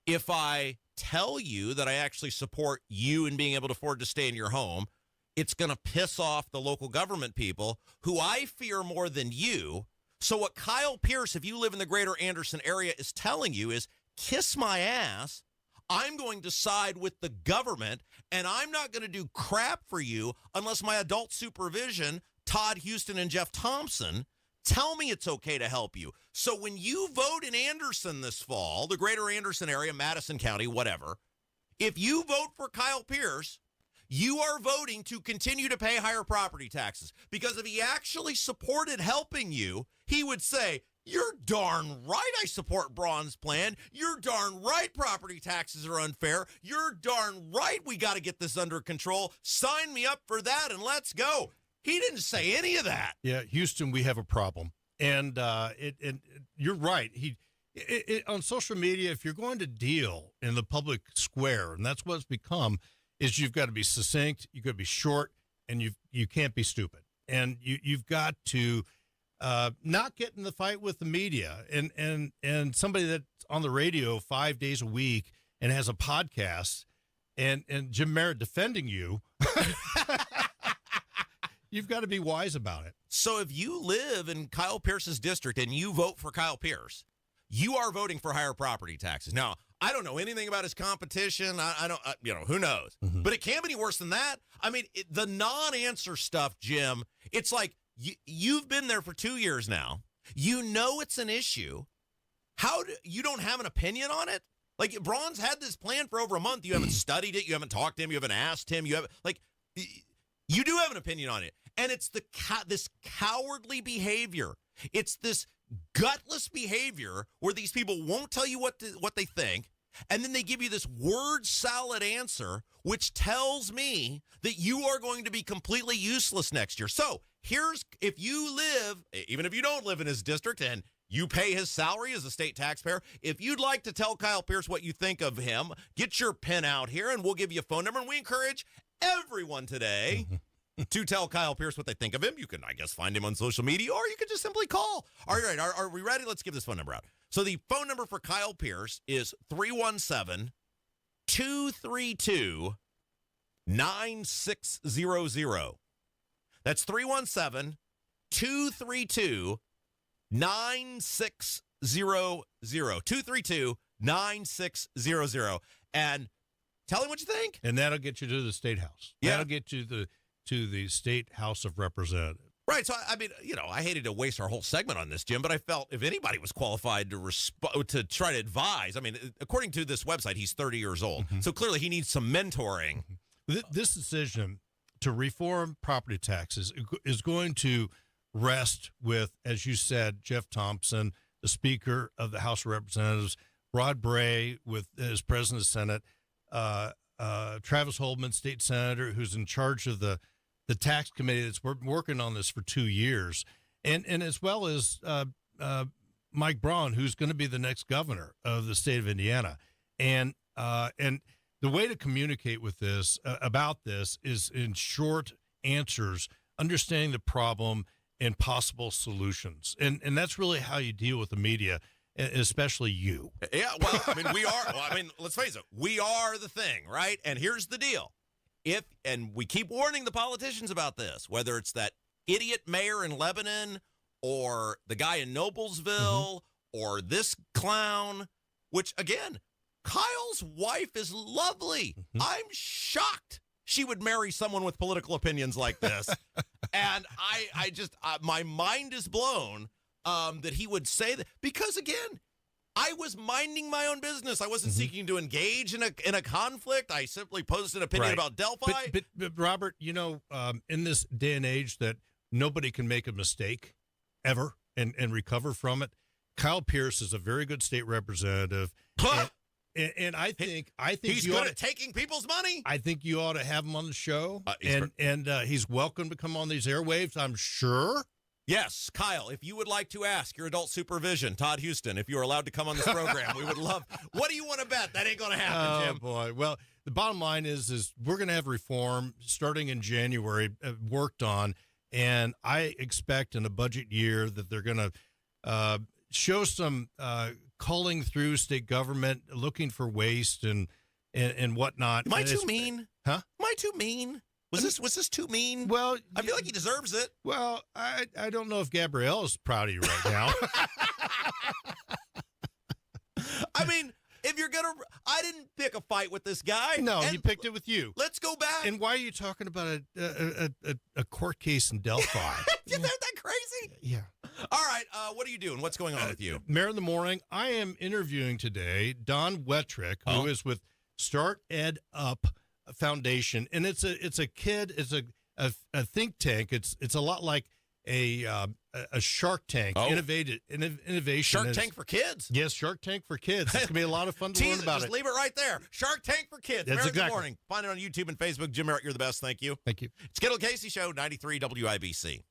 If I tell you that I actually support you in being able to afford to stay in your home, it's going to piss off the local government people who I fear more than you. So what Kyle Pierce, if you live in the greater Anderson area, is telling you is, kiss my ass. I'm going to side with the government, and I'm not going to do crap for you unless my adult supervision, Todd Houston and Jeff Thompson, tell me it's okay to help you. So when you vote in Anderson this fall, the greater Anderson area, Madison County, whatever, if you vote for Kyle Pierce, you are voting to continue to pay higher property taxes. Because if he actually supported helping you, he would say, you're darn right I support Braun's plan. You're darn right property taxes are unfair. You're darn right we got to get this under control. Sign me up for that and let's go. He didn't say any of that. Yeah, Houston, we have a problem. And you're right. On social media, if you're going to deal in the public square, and that's what it's become, is you've got to be succinct, you've got to be short, and you can't be stupid. And you've got to not get in the fight with the media. And somebody that's on the radio 5 days a week and has a podcast, and Jim Merritt defending you, you've got to be wise about it. So if you live in Kyle Pierce's district and you vote for Kyle Pierce, you are voting for higher property taxes. Now, I don't know anything about his competition. I don't, who knows? Mm-hmm. But it can't be any worse than that. I mean, the non-answer stuff, Jim, it's like you've been there for 2 years now. You know it's an issue. You don't have an opinion on it? Like, Braun's had this plan for over a month. You haven't studied it. You haven't talked to him. You haven't asked him. You do have an opinion on it. And it's this cowardly behavior. It's this gutless behavior where these people won't tell you what they think, and then they give you this word salad answer, which tells me that you are going to be completely useless next year. So if you live, even if you don't live in his district and you pay his salary as a state taxpayer, if you'd like to tell Kyle Pierce what you think of him, get your pen out here and we'll give you a phone number. And we encourage everyone today to tell Kyle Pierce what they think of him. You can, I guess, find him on social media, or you can just simply call. All right, are we ready? Let's give this phone number out. So the phone number for Kyle Pierce is 317-232-9600. That's 317-232-9600. 232-9600. And tell him what you think. And that'll get you to the State House. Yeah. That'll get you to the State House of Representatives. Right. So, I mean, I hated to waste our whole segment on this, Jim, but I felt if anybody was qualified to try to advise, I mean, according to this website, he's 30 years old. So clearly he needs some mentoring. This decision to reform property taxes is going to rest with, as you said, Jeff Thompson, the Speaker of the House of Representatives, Rod Bray as President of the Senate, Travis Holdman, State Senator, who's in charge of the tax committee that's working on this for 2 years, and as well as Mike Braun, who's going to be the next governor of the state of Indiana. And the way to communicate with this about this is in short answers, understanding the problem and possible solutions. And that's really how you deal with the media, especially you. Yeah, well, I mean, let's face it, we are the thing, right? And here's the deal. And we keep warning the politicians about this, whether it's that idiot mayor in Lebanon or the guy in Noblesville or this clown, which, again, Kyle's wife is lovely. I'm shocked she would marry someone with political opinions like this. And I just, my mind is blown that he would say that. Because, again, I was minding my own business. I wasn't seeking to engage in a conflict. I simply posted an opinion about Delphi. But Robert, in this day and age that nobody can make a mistake ever and recover from it, Kyle Pierce is a very good state representative. And I think he's good at taking people's money. I think you ought to have him on the show, and he's welcome to come on these airwaves, I'm sure. Yes, Kyle, if you would like to ask your adult supervision, Todd Houston, if you are allowed to come on this program, we would love. What do you want to bet? That ain't going to happen, Jim. Oh, boy. Well, the bottom line is we're going to have reform starting in January worked on, and I expect in a budget year that they're going to show some culling through state government, looking for waste and whatnot. Am I too mean? Huh? Am I too mean? Was this too mean? Well, I feel like he deserves it. Well, I don't know if Gabrielle is proud of you right now. I mean, if you're going to... I didn't pick a fight with this guy. No, he picked it with you. Let's go back. And why are you talking about a court case in Delphi? Isn't that crazy? Yeah. All right, what are you doing? What's going on with you? Merritt in the Morning. I am interviewing today Don Wettrick, who is with Start Ed Up Foundation, and it's a think tank. It's a lot like a Shark Tank, innovation. Shark Tank for kids. Yes, Shark Tank for kids. It's gonna be a lot of fun to learn about just it. Leave it right there. Shark Tank for kids. That's Merritt in the exactly. Morning. Find it on YouTube and Facebook. Jim Merritt, you're the best. Thank you. Thank you. It's Kendall Casey Show, 93 WIBC.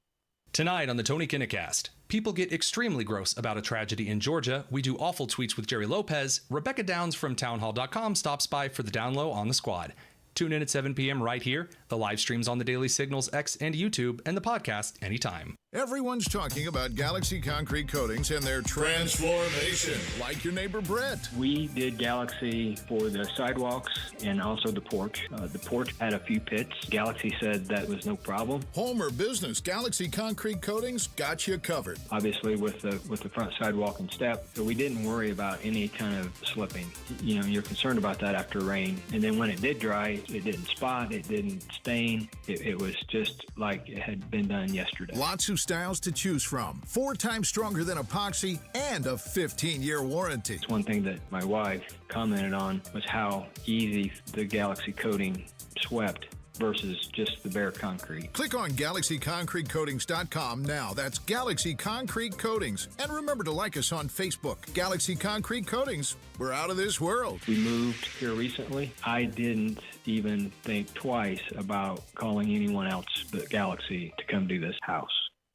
Tonight on the Tony Kinnacast, people get extremely gross about a tragedy in Georgia. We do awful tweets with Jerry Lopez. Rebecca Downs from townhall.com stops by for the down low on the squad. Tune in at 7 p.m. right here. The live streams on the Daily Signals, X, and YouTube, and the podcast anytime. Everyone's talking about Galaxy Concrete Coatings and their transformation, like your neighbor Brett. We did Galaxy for the sidewalks and also the porch. The porch had a few pits. Galaxy said that was no problem. Home or business, Galaxy Concrete Coatings got you covered. Obviously with the front sidewalk and step, so we didn't worry about any kind of slipping. You know, you're concerned about that after rain. And then when it did dry, it didn't spot, it didn't stain. It was just like it had been done yesterday. Lots of styles to choose from. 4 times stronger than epoxy and a 15-year warranty. It's one thing that my wife commented on was how easy the Galaxy coating swept versus just the bare concrete. Click on GalaxyConcreteCoatings.com now. That's Galaxy Concrete Coatings. And remember to like us on Facebook. Galaxy Concrete Coatings. We're out of this world. We moved here recently. I didn't even think twice about calling anyone else but Galaxy to come do this house.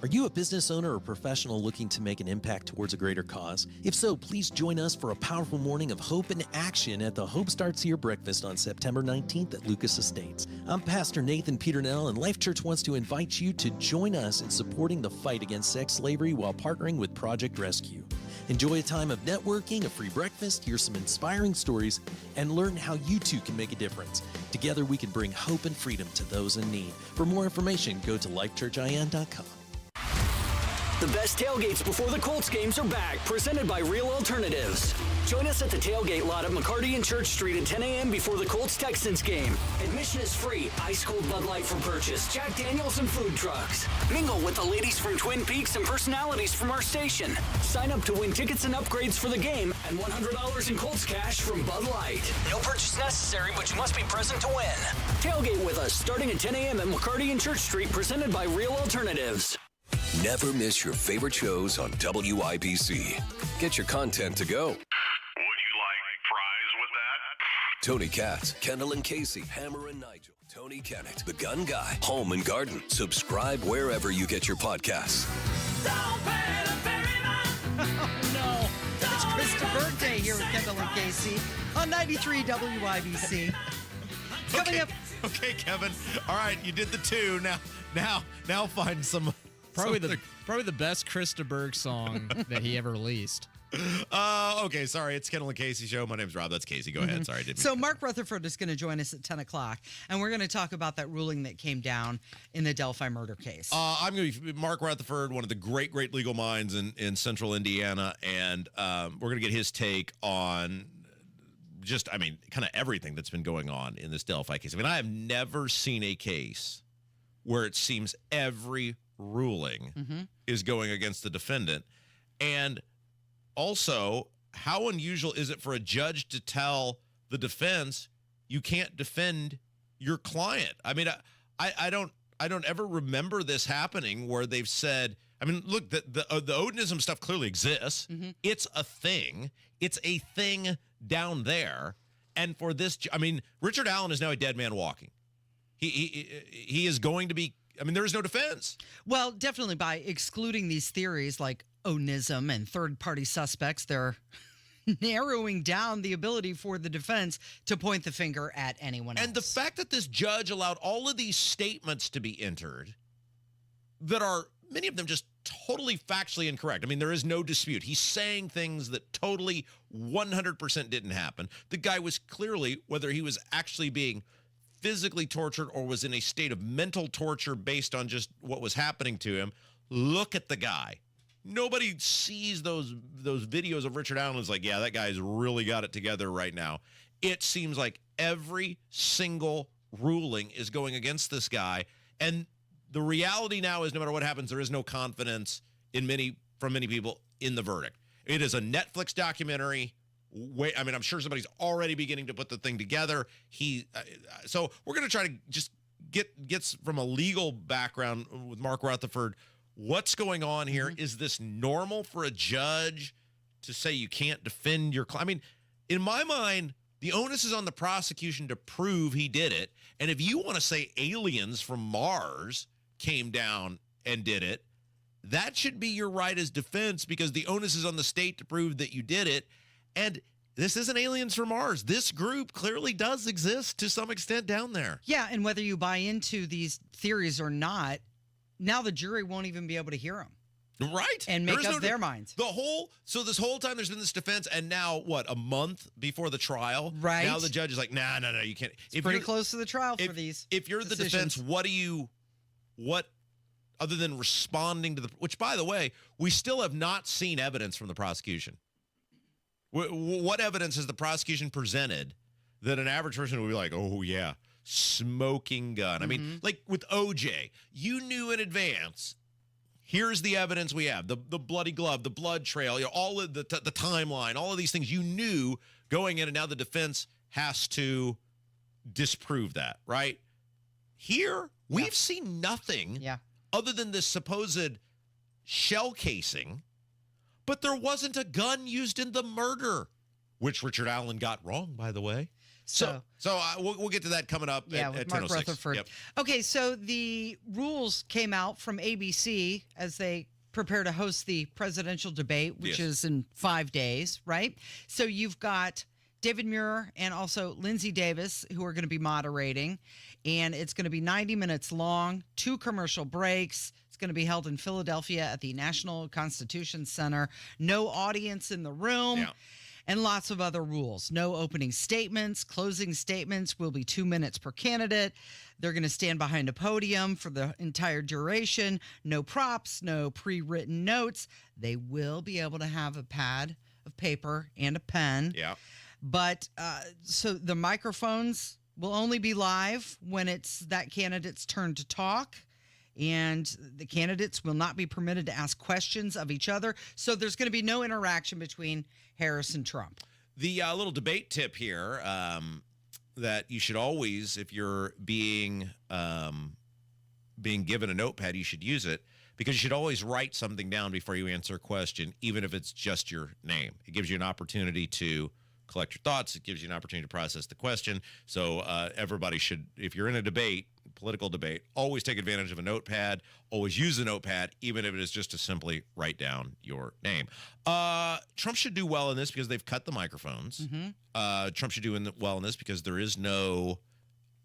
Are you a business owner or professional looking to make an impact towards a greater cause? If so, please join us for a powerful morning of hope and action at the Hope Starts Here breakfast on September 19th at Lucas Estates. I'm Pastor Nathan Peternell, and Life Church wants to invite you to join us in supporting the fight against sex slavery while partnering with Project Rescue. Enjoy a time of networking, a free breakfast, hear some inspiring stories, and learn how you too can make a difference. Together we can bring hope and freedom to those in need. For more information, go to lifechurchin.com. The best tailgates before the Colts games are back, presented by Real Alternatives. Join us at the tailgate lot at McCarty and Church Street at 10 a.m. before the Colts-Texans game. Admission is free. Ice-cold Bud Light for purchase, Jack Daniels and food trucks. Mingle with the ladies from Twin Peaks and personalities from our station. Sign up to win tickets and upgrades for the game and $100 in Colts cash from Bud Light. No purchase necessary, but you must be present to win. Tailgate with us starting at 10 a.m. at McCarty and Church Street, presented by Real Alternatives. Never miss your favorite shows on WIBC. Get your content to go. Would you like fries with that? Tony Katz, Kendall and Casey, Hammer and Nigel, Tony Kennett, The Gun Guy, Home and Garden. Subscribe wherever you get your podcasts. Oh, no. It's Krista Birthday here with Kendall and Casey on 93 WIBC. Coming up. Okay, Kevin. All right, you did the two. Now find some. Probably the best Krista Berg song that he ever released. Okay, sorry. It's Kendall and Casey show. My name's Rob. That's Casey. Go ahead. Sorry. So Mark Rutherford is going to join us at 10 o'clock, and we're going to talk about that ruling that came down in the Delphi murder case. I'm going to be Mark Rutherford, one of the great legal minds in central Indiana, and we're going to get his take on kind of everything that's been going on in this Delphi case. I mean, I have never seen a case where it seems every ruling is going against the defendant. And also, how unusual is it for a judge to tell the defense you can't defend your client? I mean, I don't ever remember this happening where they've said, I mean, look, the Odinism stuff clearly exists. It's a thing. It's a thing down there. And for this, I mean, Richard Allen is now a dead man walking. He is going to be, I mean, there is no defense. Well, definitely by excluding these theories like onism and third-party suspects, they're narrowing down the ability for the defense to point the finger at anyone else. And the fact that this judge allowed all of these statements to be entered that are, many of them just totally factually incorrect. I mean, there is no dispute. He's saying things that totally 100% didn't happen. The guy was clearly, whether he was actually being physically tortured or was in a state of mental torture based on just what was happening to him. Look at the guy. Nobody sees those videos of Richard Allen and is like, yeah, that guy's really got it together right now. It seems like every single ruling is going against this guy. And the reality now is no matter what happens, there is no confidence from many people in the verdict. It is a Netflix documentary. I mean, I'm sure somebody's already beginning to put the thing together. So we're going to try to just get from a legal background with Mark Rutherford. What's going on here? Is this normal for a judge to say you can't defend your client? I mean, in my mind, the onus is on the prosecution to prove he did it. And if you want to say aliens from Mars came down and did it, that should be your right as defense because the onus is on the state to prove that you did it. And this isn't aliens from Mars. This group clearly does exist to some extent down there. Yeah, and whether you buy into these theories or not, now the jury won't even be able to hear them. Right. And make up their minds. So this whole time there's been this defense, and now, a month before the trial? Right. Now the judge is like, no, you can't. It's pretty close to the trial for these If you're decisions. the defense, what other than responding to which, by the way, we still have not seen evidence from the prosecution. What evidence has the prosecution presented that an average person would be like, oh, yeah, smoking gun? I mean, like with OJ, you knew in advance, here's the evidence we have, the bloody glove, the blood trail, all of the timeline, all of these things you knew going in, and now the defense has to disprove that, right? Here, we've seen nothing other than this supposed shell casing. But there wasn't a gun used in the murder, which Richard Allen got wrong, by the way. So we'll get to that coming up yeah, at with Mark 10:06. Rutherford. Yep. Okay, so the rules came out from ABC as they prepare to host the presidential debate, which is in 5 days, right? So you've got David Muir and also Lindsay Davis who are going to be moderating, and it's going to be 90 minutes long, 2 commercial breaks. It's going to be held in Philadelphia at the National Constitution Center. No audience in the room. Yeah. And lots of other rules. No opening statements. Closing statements will be 2 minutes per candidate. They're going to stand behind a podium for the entire duration. No props, no pre-written notes. They will be able to have a pad of paper and a pen. Yeah. But so the microphones will only be live when it's that candidate's turn to talk. And the candidates will not be permitted to ask questions of each other. So there's going to be no interaction between Harris and Trump. The little debate tip here that you should always, if you're being given a notepad, you should use it because you should always write something down before you answer a question, even if it's just your name. It gives you an opportunity to collect your thoughts. It gives you an opportunity to process the question. So everybody should, if you're in a debate, political debate, always take advantage of a notepad. Always use a notepad, even if it is just to simply write down your name. Trump should do well in this because they've cut the microphones. Mm-hmm. Trump should do well in this because there is no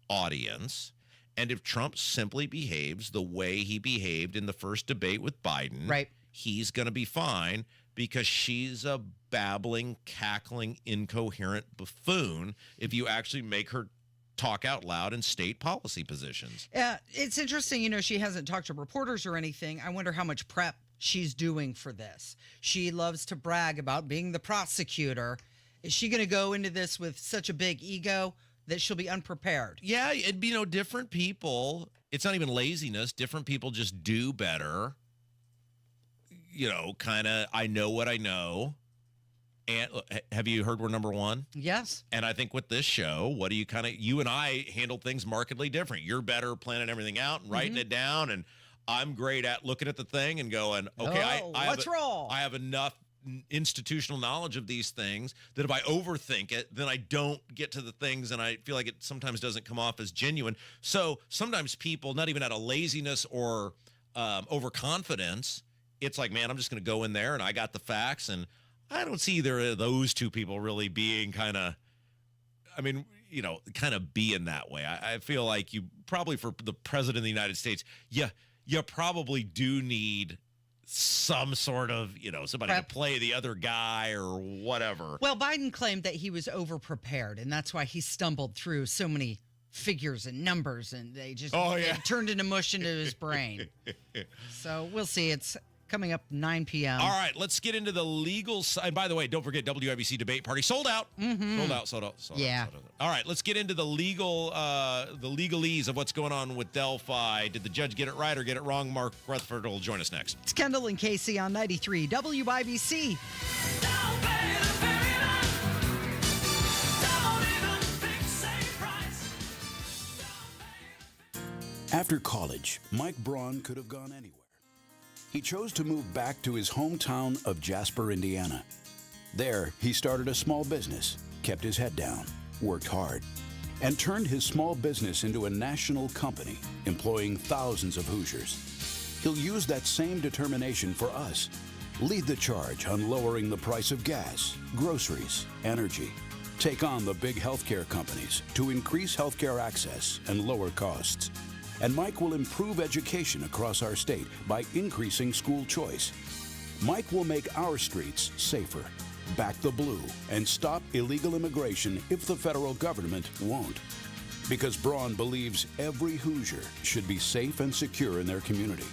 audience. And if Trump simply behaves the way he behaved in the first debate with Biden, right, he's going to be fine because she's a babbling, cackling, incoherent buffoon if you actually make her talk out loud and state policy positions. It's interesting, she hasn't talked to reporters or anything. I wonder how much prep she's doing for this. She loves to brag about being the prosecutor. Is she going to go into this with such a big ego that she'll be unprepared? Yeah, it'd be different people. It's not even laziness. Different people just do better. Kind of, I know what I know. And have you heard we're number one? Yes. And I think with this show, you and I handle things markedly different. You're better planning everything out and writing it down. And I'm great at looking at the thing and going, okay, what's wrong? I have enough institutional knowledge of these things that if I overthink it, then I don't get to the things and I feel like it sometimes doesn't come off as genuine. So sometimes people, not even out of laziness or overconfidence, it's like, man, I'm just going to go in there and I got the facts. And I don't see either of those two people really being kind of being that way. I feel like you probably, for the president of the United States, you probably do need some sort of, somebody to play the other guy or whatever. Well, Biden claimed that he was overprepared, and that's why he stumbled through so many figures and numbers, and they just turned into mush into his brain. So we'll see. It's coming up 9 p.m. All right, let's get into the legal side. By the way, don't forget WIBC debate party sold out. Mm-hmm. Sold out. Yeah. All right, let's get into the legalese of what's going on with Delphi. Did the judge get it right or get it wrong? Mark Rutherford will join us next. It's Kendall and Casey on 93 WIBC. After college, Mike Braun could have gone anywhere. He chose to move back to his hometown of Jasper, Indiana. There, he started a small business, kept his head down, worked hard, and turned his small business into a national company, employing thousands of Hoosiers. He'll use that same determination for us. Lead the charge on lowering the price of gas, groceries, energy. Take on the big healthcare companies to increase healthcare access and lower costs. And Mike will improve education across our state by increasing school choice. Mike will make our streets safer, back the blue, and stop illegal immigration if the federal government won't. Because Braun believes every Hoosier should be safe and secure in their community.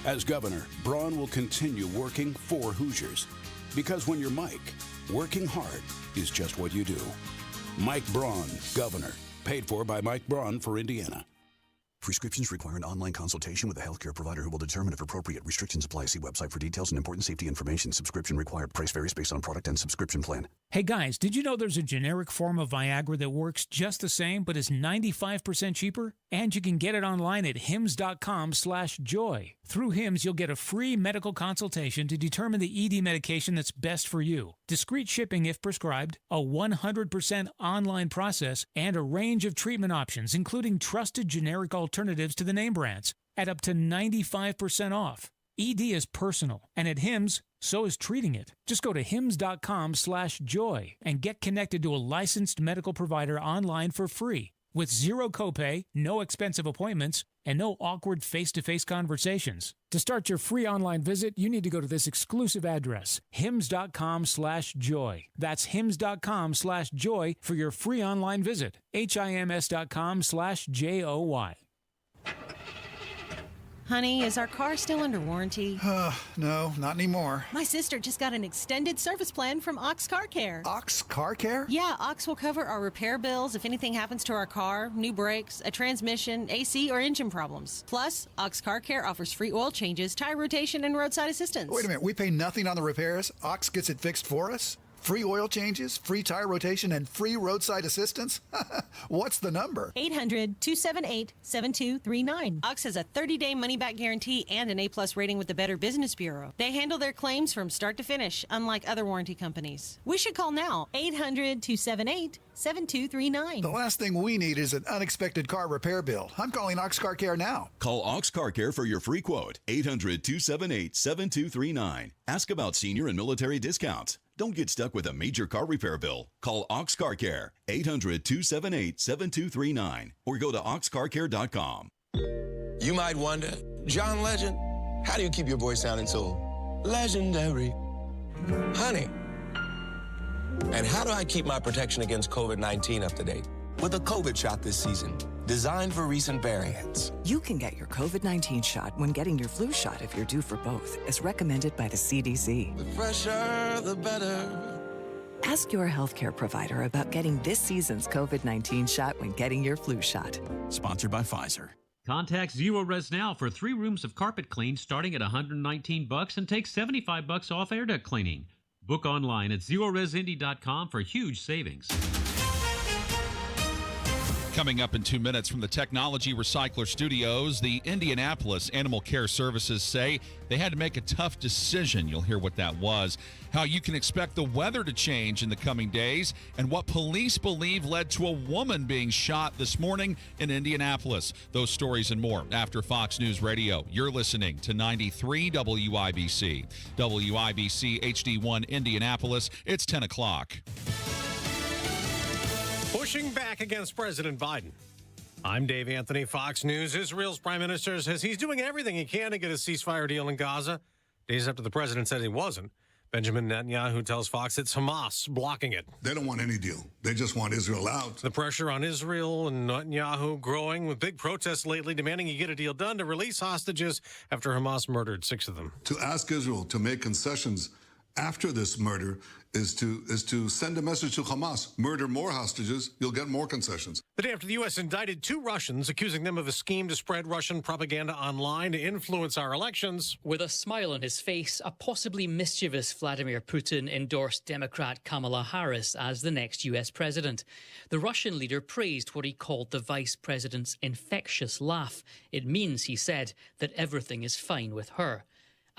As governor, Braun will continue working for Hoosiers. Because when you're Mike, working hard is just what you do. Mike Braun, governor. Paid for by Mike Braun for Indiana. Prescriptions require an online consultation with a healthcare provider who will determine if appropriate. Restrictions apply. See website for details and important safety information. Subscription required. Price varies based on product and subscription plan. Hey guys, did you know there's a generic form of Viagra that works just the same but is 95% cheaper? And you can get it online at hims.com/joy. Through HIMS, you'll get a free medical consultation to determine the ED medication that's best for you, discreet shipping if prescribed, a 100% online process, and a range of treatment options, including trusted generic alternatives to the name brands, at up to 95% off. ED is personal, and at HIMS, so is treating it. Just go to hims.com/joy and get connected to a licensed medical provider online for free, with zero copay, no expensive appointments, and no awkward face-to-face conversations. To start your free online visit, you need to go to this exclusive address, hims.com/joy. That's hims.com/joy for your free online visit. hims.com/joy. Honey, is our car still under warranty? No, not anymore. My sister just got an extended service plan from Ox Car Care. Ox Car Care? Yeah, Ox will cover our repair bills if anything happens to our car, new brakes, a transmission, AC, or engine problems. Plus, Ox Car Care offers free oil changes, tire rotation, and roadside assistance. Wait a minute, we pay nothing on the repairs? Ox gets it fixed for us? Free oil changes, free tire rotation, and free roadside assistance? What's the number? 800-278-7239. Ox has a 30-day money-back guarantee and an A-plus rating with the Better Business Bureau. They handle their claims from start to finish, unlike other warranty companies. We should call now. 800-278-7239. The last thing we need is an unexpected car repair bill. I'm calling Ox Car Care now. Call Ox Car Care for your free quote. 800-278-7239. Ask about senior and military discounts. Don't get stuck with a major car repair bill. Call Ox Car Care, 800-278-7239, or go to oxcarcare.com. You might wonder, John Legend, how do you keep your voice sounding so legendary? Honey. And how do I keep my protection against COVID-19 up to date? With a COVID shot this season, designed for recent variants. You can get your COVID-19 shot when getting your flu shot if you're due for both, as recommended by the CDC. The fresher, the better. Ask your healthcare provider about getting this season's COVID-19 shot when getting your flu shot. Sponsored by Pfizer. Contact Zero Res now for 3 rooms of carpet clean starting at $119 and take $75 off air duct cleaning. Book online at zeroresindy.com for huge savings. Coming up in 2 minutes from the Technology Recycler Studios, the Indianapolis Animal Care Services say they had to make a tough decision. You'll hear what that was, how you can expect the weather to change in the coming days, and what police believe led to a woman being shot this morning in Indianapolis. Those stories and more after Fox News Radio. You're listening to 93 WIBC. WIBC HD1 Indianapolis. It's 10 o'clock. Pushing back against President Biden. I'm Dave Anthony, Fox News. Israel's prime minister says he's doing everything he can to get a ceasefire deal in Gaza. Days after the president said he wasn't, Benjamin Netanyahu tells Fox it's Hamas blocking it. They don't want any deal. They just want Israel out. The pressure on Israel and Netanyahu growing, with big protests lately demanding he get a deal done to release hostages after Hamas murdered 6 of them. To ask Israel to make concessions after this murder is to send a message to Hamas. Murder more hostages, you'll get more concessions. The day after the U.S. indicted 2 Russians, accusing them of a scheme to spread Russian propaganda online to influence our elections. With a smile on his face, a possibly mischievous Vladimir Putin endorsed Democrat Kamala Harris as the next U.S. president. The Russian leader praised what he called the vice president's infectious laugh. It means, he said, that everything is fine with her.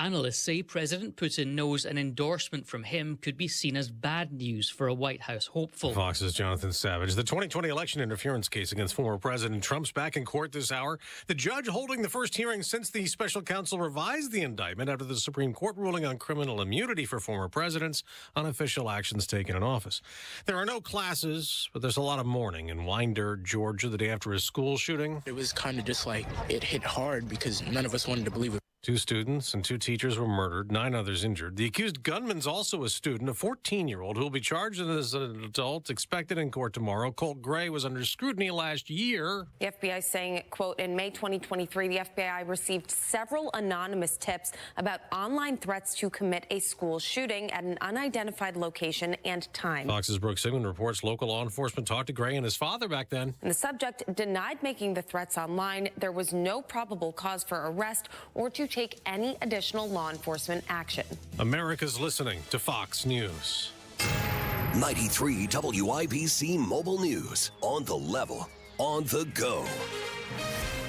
Analysts say President Putin knows an endorsement from him could be seen as bad news for a White House hopeful. Fox's Jonathan Savage. The 2020 election interference case against former President Trump's back in court this hour. The judge holding the first hearing since the special counsel revised the indictment after the Supreme Court ruling on criminal immunity for former presidents on official actions taken in office. There are no classes, but there's a lot of mourning in Winder, Georgia, the day after his school shooting. It was kind of just like it hit hard because none of us wanted to believe it. 2 students and 2 teachers were murdered, 9 others injured. The accused gunman's also a student, a 14-year-old, who will be charged as an adult, expected in court tomorrow. Colt Gray was under scrutiny last year. The FBI saying, quote, in May 2023, the FBI received several anonymous tips about online threats to commit a school shooting at an unidentified location and time. Fox's Brooke Sigmund reports local law enforcement talked to Gray and his father back then. And the subject denied making the threats online. There was no probable cause for arrest or to take any additional law enforcement action. America's listening to Fox News. 93 WIBC Mobile News. On the level, on the go.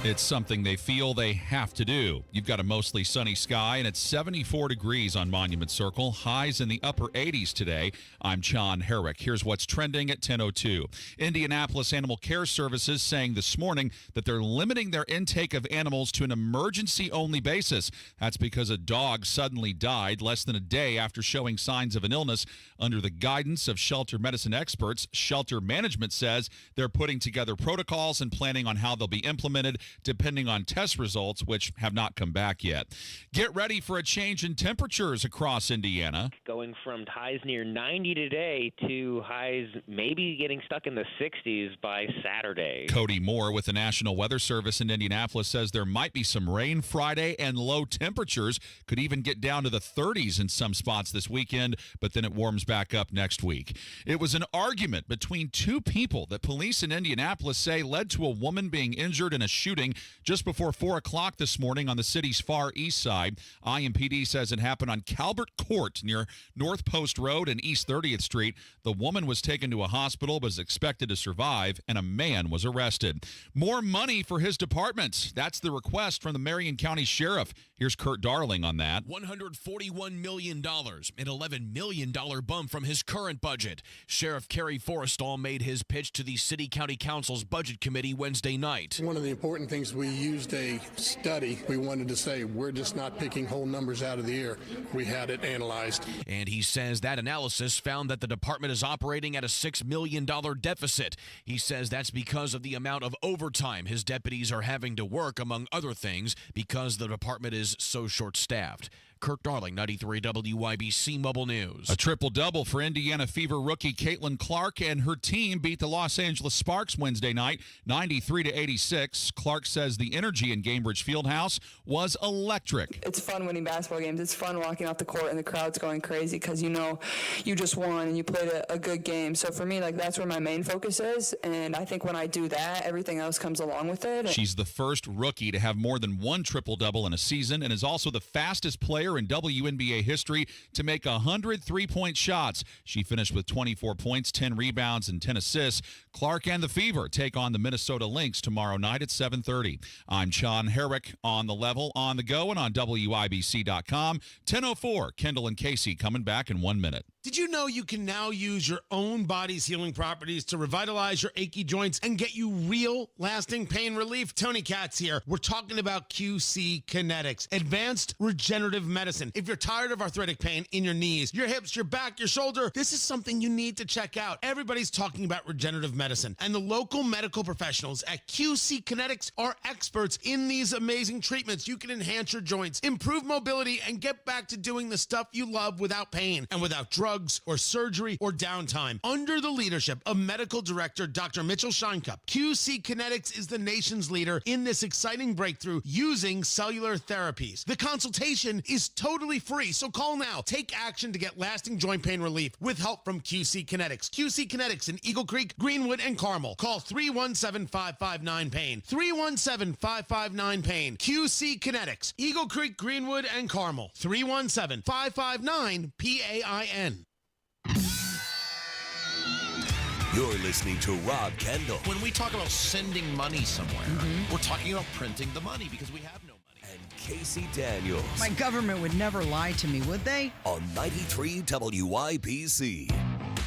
It's something they feel they have to do. You've got a mostly sunny sky, and it's 74 degrees on Monument Circle. Highs in the upper 80s today. I'm John Herrick. Here's what's trending at 10:02. Indianapolis Animal Care Services saying this morning that they're limiting their intake of animals to an emergency-only basis. That's because a dog suddenly died less than a day after showing signs of an illness. Under the guidance of shelter medicine experts, Shelter Management says they're putting together protocols and planning on how they'll be implemented depending on test results, which have not come back yet. Get ready for a change in temperatures across Indiana. Going from highs near 90 today to highs maybe getting stuck in the 60s by Saturday. Cody Moore with the National Weather Service in Indianapolis says there might be some rain Friday, and low temperatures could even get down to the 30s in some spots this weekend, but then it warms back up next week. It was an argument between two people that police in Indianapolis say led to a woman being injured in a shooting just before 4 o'clock this morning on the city's far east side. IMPD says it happened on Calvert Court near North Post Road and East 30th Street. The woman was taken to a hospital but is expected to survive, and a man was arrested. More money for his department. That's the request from the Marion County Sheriff. Here's Kurt Darling on that. $141 million, an $11 million bump from his current budget. Sheriff Kerry Forrestall made his pitch to the City County Council's Budget Committee Wednesday night. One of the important things, we used a study. We wanted to say we're just not picking whole numbers out of the air. We had it analyzed. And he says that analysis found that the department is operating at a $6 million deficit. He says that's because of the amount of overtime his deputies are having to work, among other things, because the department is so short-staffed. Kirk Darling, 93 WIBC Mobile News. A triple-double for Indiana Fever rookie Caitlin Clark, and her team beat the Los Angeles Sparks Wednesday night, 93-86. Clark says the energy in Gainbridge Fieldhouse was electric. It's fun winning basketball games. It's fun walking off the court and the crowd's going crazy because you know you just won and you played a good game. So for me, that's where my main focus is, and I think when I do that, everything else comes along with it. She's the first rookie to have more than one triple-double in a season and is also the fastest player in WNBA history to make 100 three-point shots. She finished with 24 points, 10 rebounds, and 10 assists. Clark and the Fever take on the Minnesota Lynx tomorrow night at 7:30. I'm Sean Herrick on the level, on the go, and on WIBC.com. 10:04, Kendall and Casey coming back in 1 minute. Did you know you can now use your own body's healing properties to revitalize your achy joints and get you real, lasting pain relief? Tony Katz here. We're talking about QC Kinetics, advanced regenerative medicine. If you're tired of arthritic pain in your knees, your hips, your back, your shoulder, this is something you need to check out. Everybody's talking about regenerative medicine, and the local medical professionals at QC Kinetics are experts in these amazing treatments. You can enhance your joints, improve mobility, and get back to doing the stuff you love without pain and without drugs or surgery or downtime. Under the leadership of Medical Director Dr. Mitchell Scheinkup, QC Kinetics is the nation's leader in this exciting breakthrough using cellular therapies. The consultation is totally free, so call now. Take action to get lasting joint pain relief with help from QC Kinetics. QC Kinetics in Eagle Creek, Greenwood, and Carmel. Call 317-559-PAIN. 317-559-PAIN. QC Kinetics, Eagle Creek, Greenwood, and Carmel. 317-559-PAIN. You're listening to Rob Kendall. When we talk about sending money somewhere, we're talking about printing the money because we have no money. And Casey Daniels. My government would never lie to me, would they? On 93 WIBC.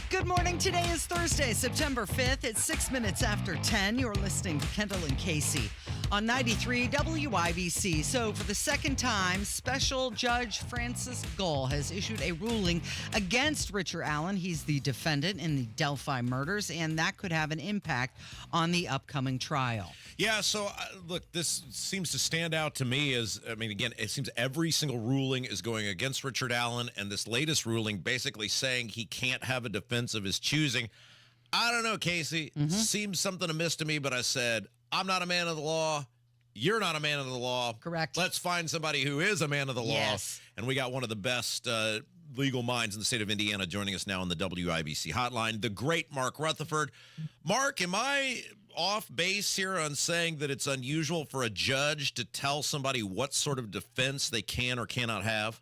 Good morning. Today is Thursday, September 5th. It's 6 minutes after 10. You're listening to Kendall and Casey on 93 WIBC. So for the second time, Special Judge Francis Gull has issued a ruling against Richard Allen. He's the defendant in the Delphi murders, and that could have an impact on the upcoming trial. Yeah, so look, this seems to stand out to me as, again, it seems every single ruling is going against Richard Allen, and this latest ruling basically saying he can't have a defense of his choosing. I don't know, Casey. Seems something amiss to me, but I said, I'm not a man of the law. You're not a man of the law. Correct. Let's find somebody who is a man of the law. Yes. And we got one of the best legal minds in the state of Indiana joining us now on the WIBC hotline, the great Mark Rutherford. Mark, am I off base here on saying that it's unusual for a judge to tell somebody what sort of defense they can or cannot have?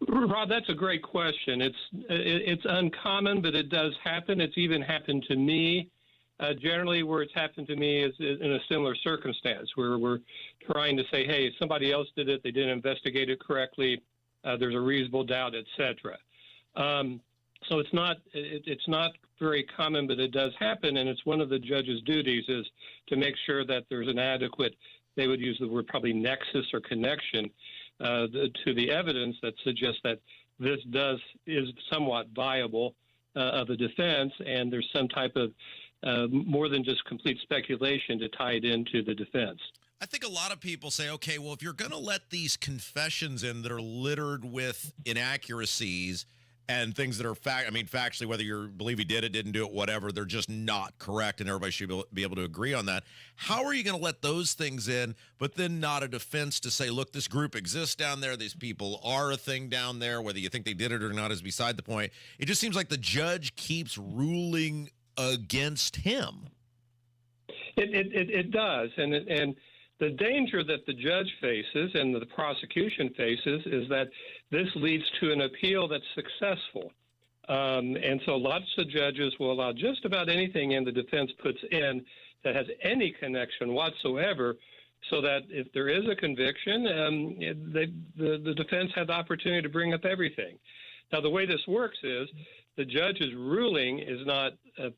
Rob, that's a great question. It's uncommon, but it does happen. It's even happened to me. Generally, where it's happened to me is in a similar circumstance where we're trying to say, hey, somebody else did it, they didn't investigate it correctly, there's a reasonable doubt, etc. So it's not very common, but it does happen, and it's one of the judge's duties is to make sure that there's an adequate, they would use the word probably nexus or connection to the evidence that suggests that this is somewhat viable of a defense, and there's some type of more than just complete speculation to tie it into the defense. I think a lot of people say, okay, well, if you're going to let these confessions in that are littered with inaccuracies and things that are factually, whether you believe he did it, didn't do it, whatever, they're just not correct, and everybody should be able to agree on that. How are you going to let those things in, but then not a defense to say, look, this group exists down there, these people are a thing down there, whether you think they did it or not is beside the point. It just seems like the judge keeps ruling against him. It does, and the danger that the judge faces and the prosecution faces is that this leads to an appeal that's successful. And so lots of judges will allow just about anything in the defense puts in that has any connection whatsoever, so that if there is a conviction, the defense had the opportunity to bring up everything. Now, the way this works is the judge's ruling is not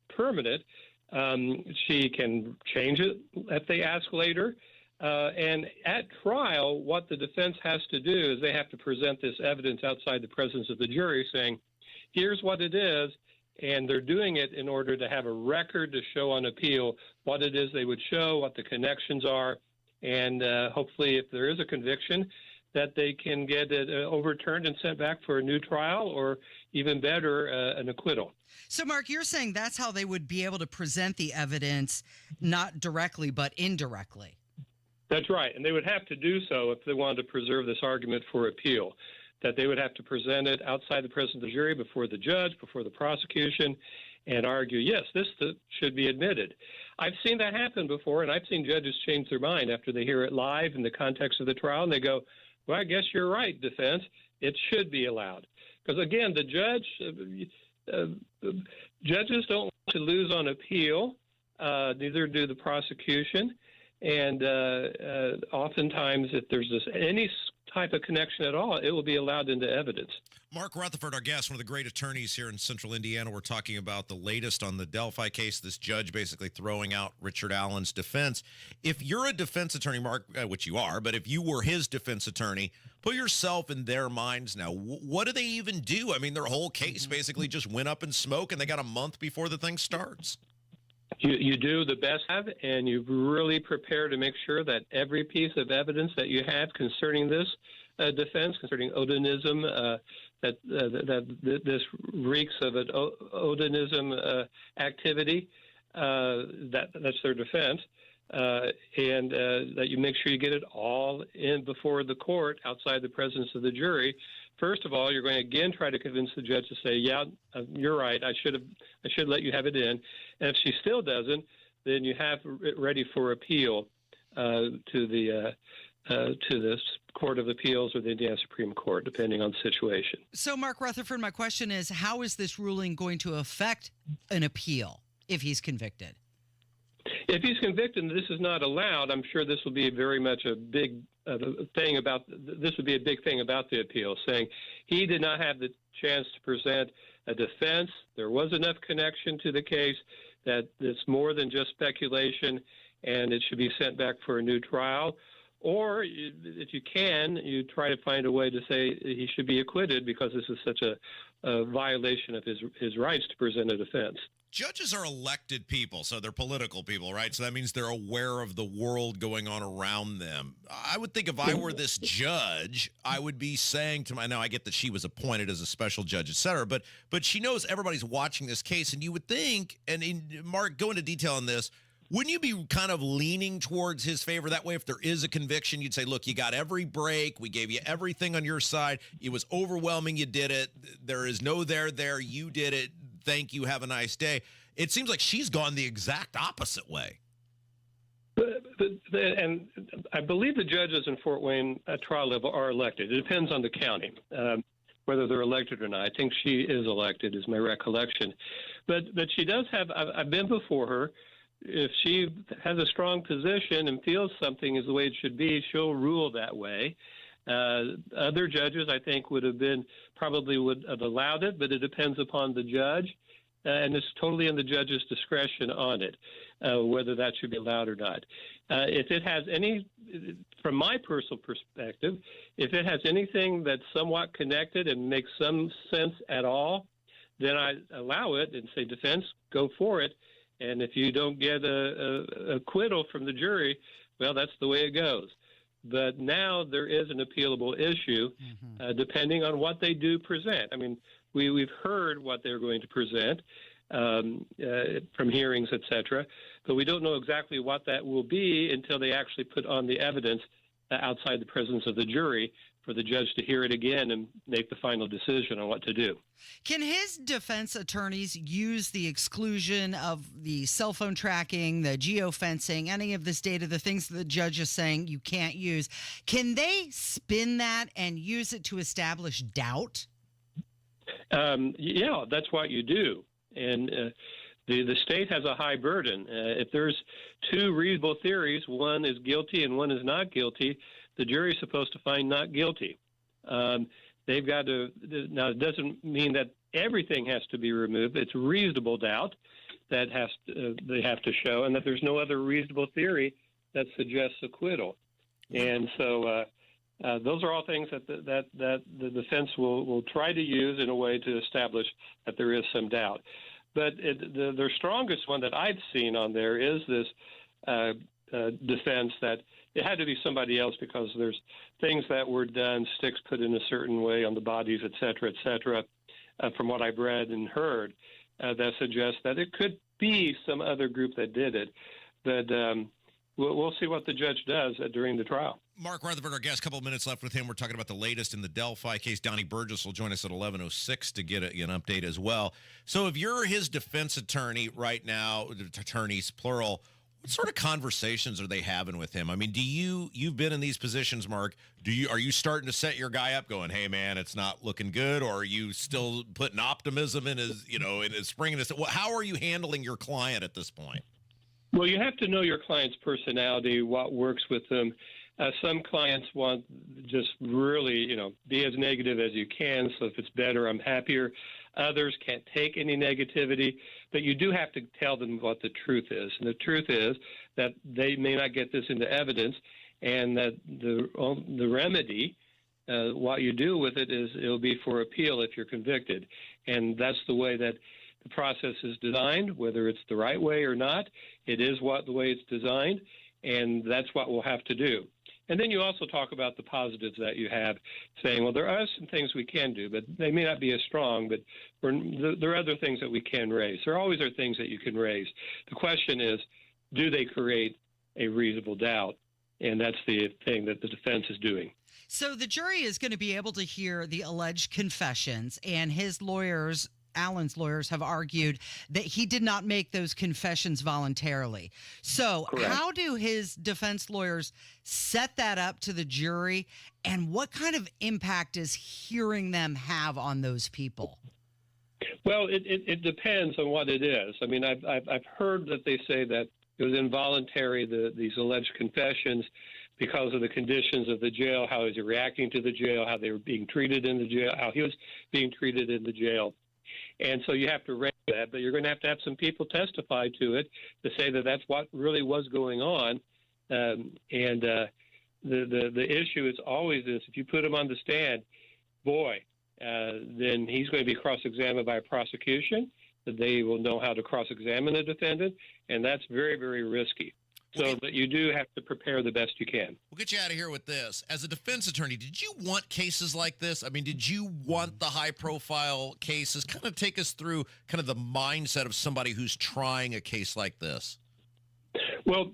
permanent. She can change it if they ask later. And at trial, what the defense has to do is they have to present this evidence outside the presence of the jury saying, here's what it is, and they're doing it in order to have a record to show on appeal what it is they would show, what the connections are, and hopefully if there is a conviction, that they can get it overturned and sent back for a new trial, or even better, an acquittal. So, Mark, you're saying that's how they would be able to present the evidence, not directly but indirectly. That's right, and they would have to do so if they wanted to preserve this argument for appeal, that they would have to present it outside the presence of the jury, before the judge, before the prosecution, and argue, yes, this should be admitted. I've seen that happen before, and I've seen judges change their mind after they hear it live in the context of the trial, and they go, well, I guess you're right, defense. It should be allowed. Because, again, the judges don't want to lose on appeal, neither do the prosecution. And oftentimes, if there's any type of connection at all, it will be allowed into evidence. Mark Rutherford, our guest, one of the great attorneys here in central Indiana. We're talking about the latest on the Delphi case, this judge basically throwing out Richard Allen's defense. If you're a defense attorney, Mark, which you are, but if you were his defense attorney, put yourself in their minds now. What do they even do? I mean, their whole case basically just went up in smoke, and they got a month before the thing starts. You do the best have, and you really prepare to make sure that every piece of evidence that you have concerning this defense, concerning Odinism, that this reeks of an Odinism activity, that's their defense, and that you make sure you get it all in before the court, outside the presence of the jury. First of all, you're going to again try to convince the judge to say, yeah, you're right, I should let you have it in. And if she still doesn't, then you have it ready for appeal to the Court of Appeals or the Indiana Supreme Court, depending on the situation. So, Mark Rutherford, my question is, how is this ruling going to affect an appeal if he's convicted? If he's convicted and this is not allowed, I'm sure this will be very much a big thing about this would be a big thing about the appeal, saying he did not have the chance to present a defense. There was enough connection to the case that it's more than just speculation, and it should be sent back for a new trial. Or, if you can, you try to find a way to say he should be acquitted because this is such a violation of his rights to present a defense. Judges are elected people, so they're political people, right? So that means they're aware of the world going on around them. I would think if I were this judge, I would be saying to now I get that she was appointed as a special judge, et cetera, but she knows everybody's watching this case, and you would think, and Mark, go into detail on this, wouldn't you be kind of leaning towards his favor? That way, if there is a conviction, you'd say, look, you got every break. We gave you everything on your side. It was overwhelming. You did it. There is no there. You did it. Thank you. Have a nice day. It seems like she's gone the exact opposite way. And I believe the judges in Fort Wayne at trial level are elected. It depends on the county. whether they're elected or not. I think she is elected, is my recollection. But she does have, I've been before her. If she has a strong position and feels something is the way it should be, she'll rule that way. Other judges, I think, would have allowed it, but it depends upon the judge, and it's totally in the judge's discretion on it, whether that should be allowed or not. If it has any, from my personal perspective, if it has anything that's somewhat connected and makes some sense at all, then I allow it and say, defense, go for it. And if you don't get a acquittal from the jury, well, that's the way it goes. But now there is an appealable issue, depending on what they do present. I mean, we've heard what they're going to present from hearings, et cetera, but we don't know exactly what that will be until they actually put on the evidence outside the presence of the jury for the judge to hear it again and make the final decision on what to do. Can his defense attorneys use the exclusion of the cell phone tracking, the geofencing, any of this data, the things that the judge is saying you can't use? Can they spin that and use it to establish doubt? Yeah, that's what you do. And the state has a high burden. If there's two reasonable theories, one is guilty and one is not guilty, the jury is supposed to find not guilty. They've got to, now it doesn't mean that everything has to be removed. It's reasonable doubt that they have to show, and that there's no other reasonable theory that suggests acquittal. And so those are all things that the defense will try to use in a way to establish that there is some doubt. But the strongest one that I've seen on there is this defense that it had to be somebody else because there's things that were done, sticks put in a certain way on the bodies, et cetera, from what I've read and heard, that suggests that it could be some other group that did it. But we'll see what the judge does during the trial. Mark Rutherford, our guest, a couple of minutes left with him. We're talking about the latest in the Delphi case. Donnie Burgess will join us at 11:06 to get an update as well. So if you're his defense attorney right now, attorneys, plural, what sort of conversations are they having with him? I mean, you've been in these positions, Mark. Are you starting to set your guy up going, hey, man, it's not looking good? Or are you still putting optimism in his spring? How are you handling your client at this point? Well, you have to know your client's personality, what works with them. Some clients want just really, be as negative as you can. So if it's better, I'm happier. Others can't take any negativity, but you do have to tell them what the truth is. And the truth is that they may not get this into evidence, and that the remedy, what you do with it is it'll be for appeal if you're convicted. And that's the way that the process is designed, whether it's the right way or not. It is the way it's designed, and that's what we'll have to do. And then you also talk about the positives that you have, saying, well, there are some things we can do, but they may not be as strong, but there are other things that we can raise. There always are things that you can raise. The question is, do they create a reasonable doubt? And that's the thing that the defense is doing. So the jury is going to be able to hear the alleged confessions, and his lawyers, Allen's lawyers, have argued that he did not make those confessions voluntarily. So Correct. How do his defense lawyers set that up to the jury, and what kind of impact does hearing them have on those people? Well, it depends on what it is. I mean, I've heard that they say that it was involuntary, these alleged confessions, because of the conditions of the jail, how is he reacting to the jail, how they were being treated in the jail, how he was being treated in the jail. And so you have to raise that, but you're going to have some people testify to it to say that that's what really was going on. The issue is always this: if you put him on the stand, then he's going to be cross-examined by a prosecution. They will know how to cross-examine a defendant, and that's very, very risky. So that you do have to prepare the best you can. We'll get you out of here with this. As a defense attorney, did you want cases like this? I mean, did you want the high-profile cases? Kind of take us through kind of the mindset of somebody who's trying a case like this. Well,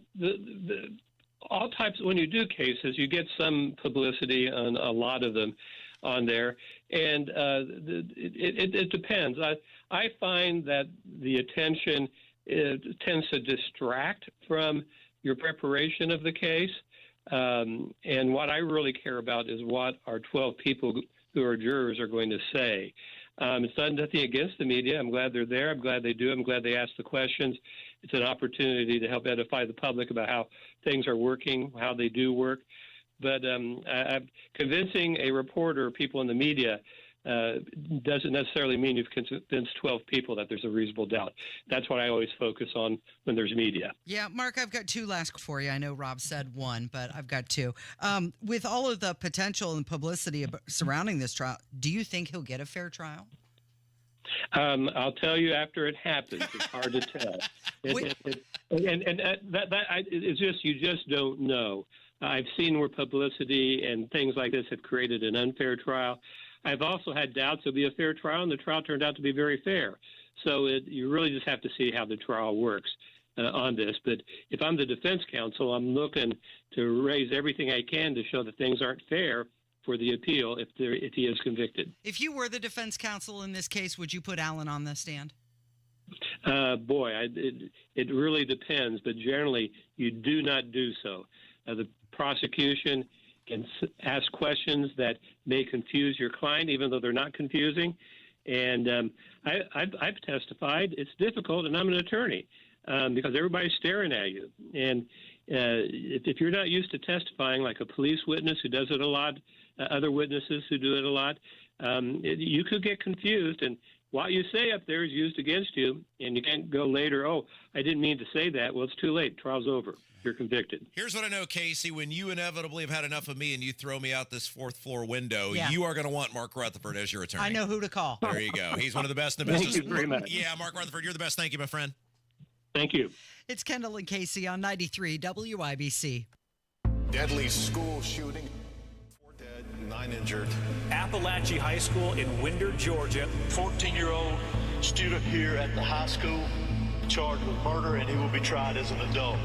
all types, when you do cases, you get some publicity on a lot of them on there, and it depends. I find that the attention tends to distract from your preparation of the case. And what I really care about is what our 12 people who are jurors are going to say. It's not nothing against the media. I'm glad they're there. I'm glad they do. I'm glad they ask the questions. It's an opportunity to help edify the public about how things are working, how they do work. But convincing a reporter or people in the media doesn't necessarily mean you've convinced 12 people that there's a reasonable doubt. That's what I always focus on when there's media. Yeah, Mark, I've got two last for you. I know Rob said one, but I've got two. With all of the potential and publicity surrounding this trial, do you think he'll get a fair trial? I'll tell you after it happens. It's hard to tell. It's just, you just don't know. I've seen where publicity and things like this have created an unfair trial. I've also had doubts it'll be a fair trial, and the trial turned out to be very fair. So you really just have to see how the trial works on this. But if I'm the defense counsel, I'm looking to raise everything I can to show that things aren't fair for the appeal if he is convicted. If you were the defense counsel in this case, would you put Allen on the stand? It really depends, but generally you do not do so. The prosecution can ask questions that may confuse your client, even though they're not confusing. And I've testified. It's difficult, and I'm an attorney because everybody's staring at you. And if you're not used to testifying like a police witness who does it a lot, other witnesses who do it a lot, you could get confused. And what you say up there is used against you, and you can't go later, oh, I didn't mean to say that. Well, it's too late. Trial's over. You're convicted. Here's what I know, Casey. When you inevitably have had enough of me and you throw me out this fourth floor window, you are going to want Mark Rutherford as your attorney. I know who to call. There you go. He's one of the best in the business. Thank you very much. Yeah, Mark Rutherford, you're the best. Thank you, my friend. Thank you. It's Kendall and Casey on 93 WIBC. Deadly school shooting. 4 dead, 9 injured. Appalachia High School in Winder, Georgia. 14-year-old student here at the high school charged with murder, and he will be tried as an adult.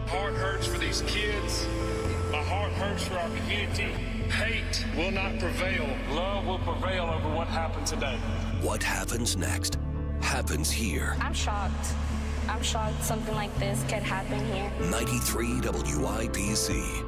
Heart hurts for these kids. My heart hurts for our community. Hate will not prevail. Love will prevail over what happened today. What happens next happens here. I'm shocked. I'm shocked something like this could happen here. 93 WIBC.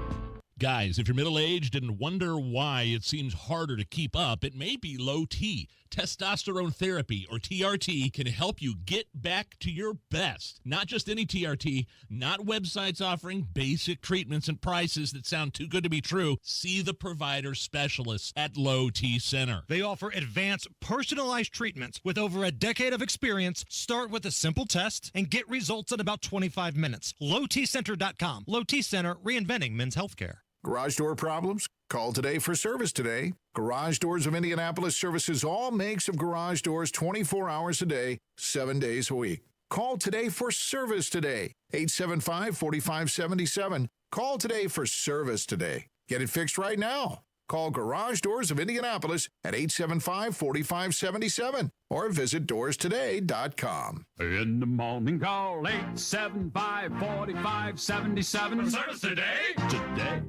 Guys, if you're middle-aged and wonder why it seems harder to keep up, it may be low T. Testosterone therapy, or TRT, can help you get back to your best. Not just any TRT, not websites offering basic treatments and prices that sound too good to be true. See the provider specialists at Low T Center. They offer advanced, personalized treatments with over a decade of experience. Start with a simple test and get results in about 25 minutes. LowTCenter.com. Low T Center, reinventing men's healthcare. Garage door problems? Call today for service today. Garage Doors of Indianapolis services all makes of garage doors 24 hours a day, 7 days a week. Call today for service today. 875-4577. Call today for service today. Get it fixed right now. Call Garage Doors of Indianapolis at 875-4577 or visit doorstoday.com. In the morning, call 875-4577. Service today. Today.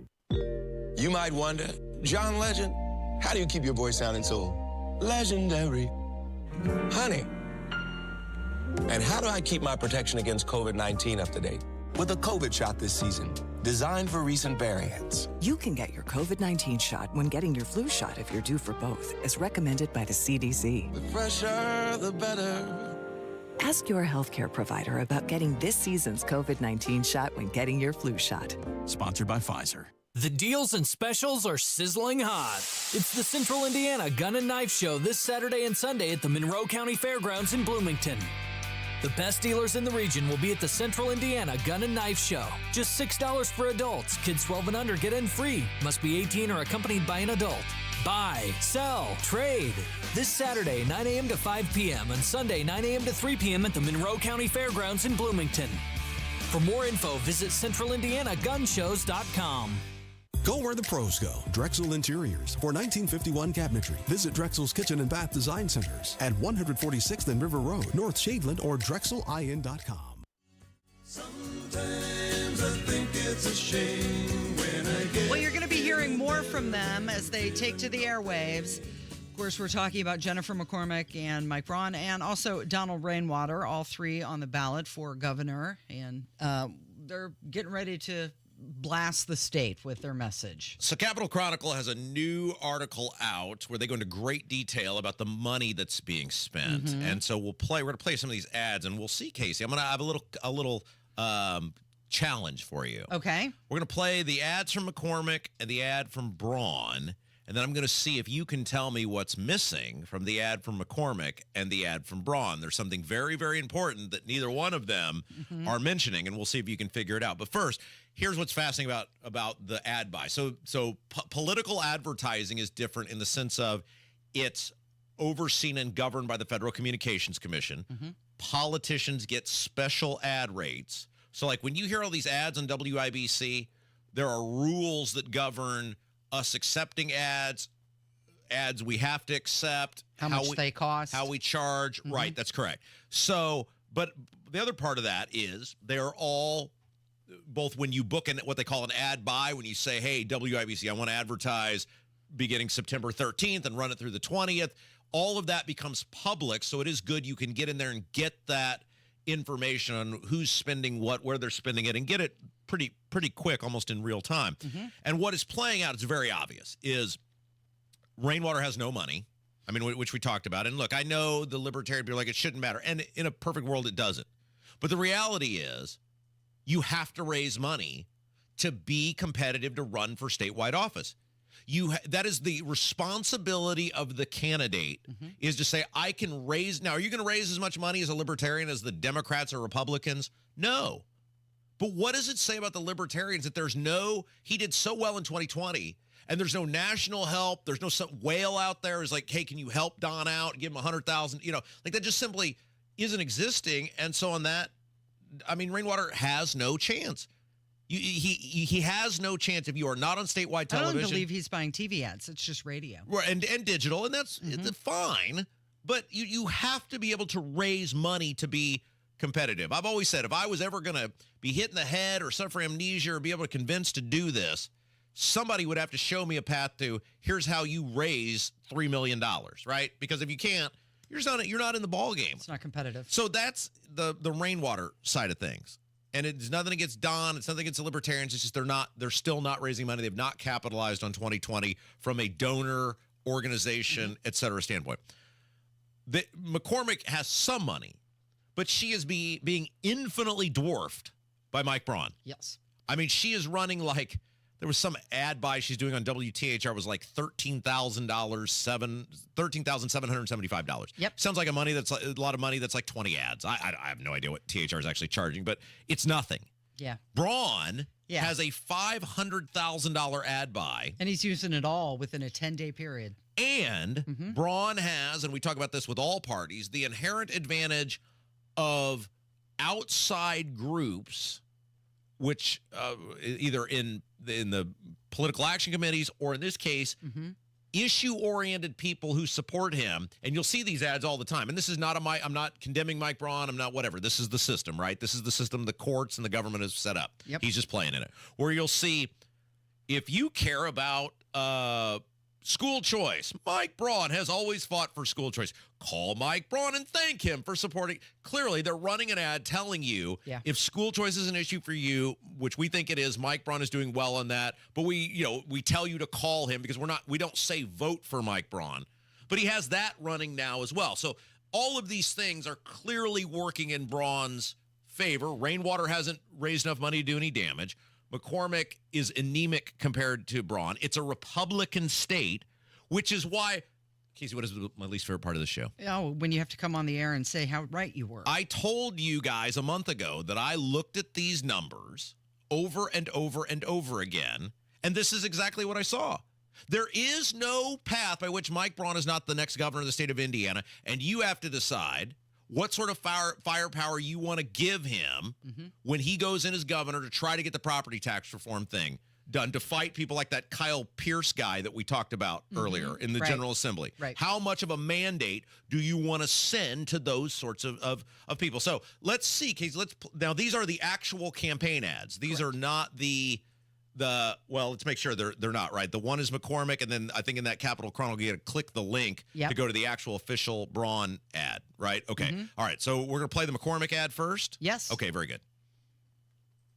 You might wonder, John Legend, how do you keep your voice sounding so legendary? Honey. And how do I keep my protection against COVID-19 up to date? With a COVID shot this season, designed for recent variants. You can get your COVID-19 shot when getting your flu shot if you're due for both, as recommended by the CDC. The fresher, the better. Ask your healthcare provider about getting this season's COVID-19 shot when getting your flu shot. Sponsored by Pfizer. The deals and specials are sizzling hot. It's the Central Indiana Gun and Knife Show this Saturday and Sunday at the Monroe County Fairgrounds in Bloomington. The best dealers in the region will be at the Central Indiana Gun and Knife Show. Just $6 for adults. Kids 12 and under get in free. Must be 18 or accompanied by an adult. Buy, sell, trade. This Saturday, 9 a.m. to 5 p.m. and Sunday, 9 a.m. to 3 p.m. at the Monroe County Fairgrounds in Bloomington. For more info, visit centralindianagunshows.com. Go where the pros go. Drexel Interiors for 1951 cabinetry. Visit Drexel's Kitchen and Bath Design Centers at 146th and River Road, North Shadeland, or drexelin.com. Sometimes I think it's a shame when I get... Well, you're going to be hearing more from them as they take to the airwaves. Of course, we're talking about Jennifer McCormick and Mike Braun, and also Donald Rainwater, all three on the ballot for governor. And they're getting ready to blast the state with their message. So Capital Chronicle has a new article out where they go into great detail about the money that's being spent. Mm-hmm. And so we're going to play some of these ads, and we'll see, Casey. I'm going to have a little challenge for you. Okay. We're going to play the ads from McCormick and the ad from Braun, and then I'm going to see if you can tell me what's missing from the ad from McCormick and the ad from Braun. There's something very, very important that neither one of them are mentioning, and we'll see if you can figure it out. But first, here's what's fascinating about the ad buy. So political advertising is different in the sense of it's overseen and governed by the Federal Communications Commission. Politicians get special ad rates. So like when you hear all these ads on WIBC, there are rules that govern us accepting ads we have to accept, how much they cost, how we charge. Right, that's correct. So, but the other part of that is they're all, both when you book what they call an ad buy, when you say, hey, WIBC, I want to advertise beginning September 13th and run it through the 20th, all of that becomes public. So it is good you can get in there and get that information on who's spending what, where they're spending it, and get it pretty quick, almost in real time. And what is playing out, it's very obvious, is Rainwater has no money. I mean, which we talked about. And look, I know the libertarian people are like, it shouldn't matter. And in a perfect world, it doesn't. But the reality is you have to raise money to be competitive to run for statewide office. That is the responsibility of the candidate, is to say, I can raise. Now, are you going to raise as much money as a libertarian as the Democrats or Republicans? No. But what does it say about the libertarians that he did so well in 2020, and there's no national help, there's no whale out there who's like, hey, can you help Don out, give him $100,000, like that just simply isn't existing. And so on that, I mean, Rainwater has no chance. He has no chance if you are not on statewide television. I don't believe he's buying TV ads. It's just radio. Right, and digital, and that's it's fine. But you have to be able to raise money to be competitive. I've always said if I was ever going to be hit in the head or suffer amnesia or be able to convince to do this, somebody would have to show me a path to, here's how you raise $3 million, right? Because if you can't, you're not in the ball game. It's not competitive. So that's the Rainwater side of things. And it's nothing against Don. It's nothing against the libertarians. It's just they're still not raising money. They've not capitalized on 2020 from a donor, organization, et cetera standpoint. McCormick has some money, but she is being infinitely dwarfed by Mike Braun. Yes. I mean, she is running like, there was some ad buy she's doing on WTHR was like $13,775. Yep. Sounds like a lot of money. That's like 20 ads. I have no idea what THR is actually charging, but it's nothing. Yeah. Braun has a $500,000 ad buy. And he's using it all within a 10-day period. And Braun has, and we talk about this with all parties, the inherent advantage of outside groups, which either in the political action committees or in this case, issue-oriented people who support him. And you'll see these ads all the time. And this is not I'm not condemning Mike Braun. I'm not whatever. This is the system, right? This is the system the courts and the government has set up. Yep. He's just playing in it. Where you'll see, if you care about school choice, Mike Braun has always fought for school choice. Call Mike Braun and thank him for supporting. Clearly, they're running an ad telling you if school choice is an issue for you, which we think it is. Mike Braun is doing well on that, but we tell you to call him because we don't say vote for Mike Braun, but he has that running now as well. So all of these things are clearly working in Braun's favor. Rainwater hasn't raised enough money to do any damage. McCormick is anemic compared to Braun. It's a Republican state, which is why, Casey, what is my least favorite part of the show? Oh, when you have to come on the air and say how right you were. I told you guys a month ago that I looked at these numbers over and over and over again, and this is exactly what I saw. There is no path by which Mike Braun is not the next governor of the state of Indiana, and you have to decide what sort of firepower you want to give him when he goes in as governor to try to get the property tax reform thing done, to fight people like that Kyle Pierce guy that we talked about earlier in the General Assembly. Right. How much of a mandate do you want to send to those sorts of people? So let's see, Casey. Now, these are the actual campaign ads. These are not well, let's make sure they're not right. The one is McCormick, and then I think in that Capital Chronicle, you got to click the link to go to the actual official Braun ad, right? Okay. All right. So we're going to play the McCormick ad first? Yes. Okay, very good.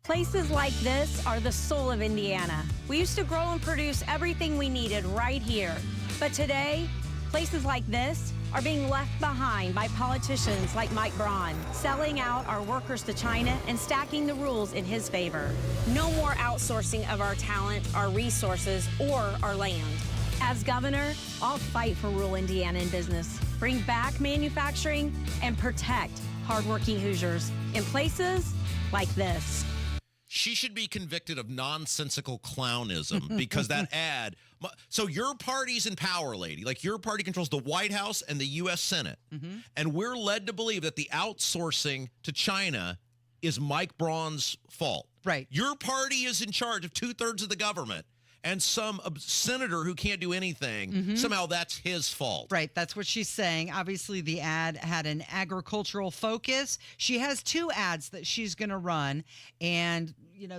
Places like this are the soul of Indiana. We used to grow and produce everything we needed right here. But today, places like this are being left behind by politicians like Mike Braun, selling out our workers to China and stacking the rules in his favor. No more outsourcing of our talent, our resources, or our land. As governor, I'll fight for rural Indiana in business, bring back manufacturing, and protect hardworking Hoosiers in places like this. She should be convicted of nonsensical clownism because that ad. So your party's in power, lady. Like your party controls the White House and the U.S. Senate. And we're led to believe that the outsourcing to China is Mike Braun's fault. Right. Your party is in charge of 2/3 of the government. And some senator who can't do anything, somehow that's his fault. Right, that's what she's saying. Obviously, the ad had an agricultural focus. She has 2 ads that she's going to run, and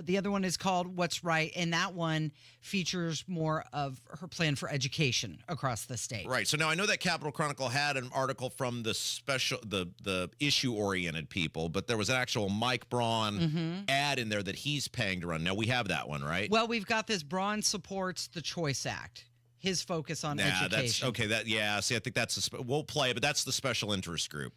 the other one is called What's Right, and that one features more of her plan for education across the state. Right. So now I know that Capitol Chronicle had an article from the issue-oriented people, but there was an actual Mike Braun ad in there that he's paying to run. Now we have that one, right? Well, we've got this Braun supports the Choice Act. His focus on education. That's okay. See, I think that's we'll play, but that's the special interest group.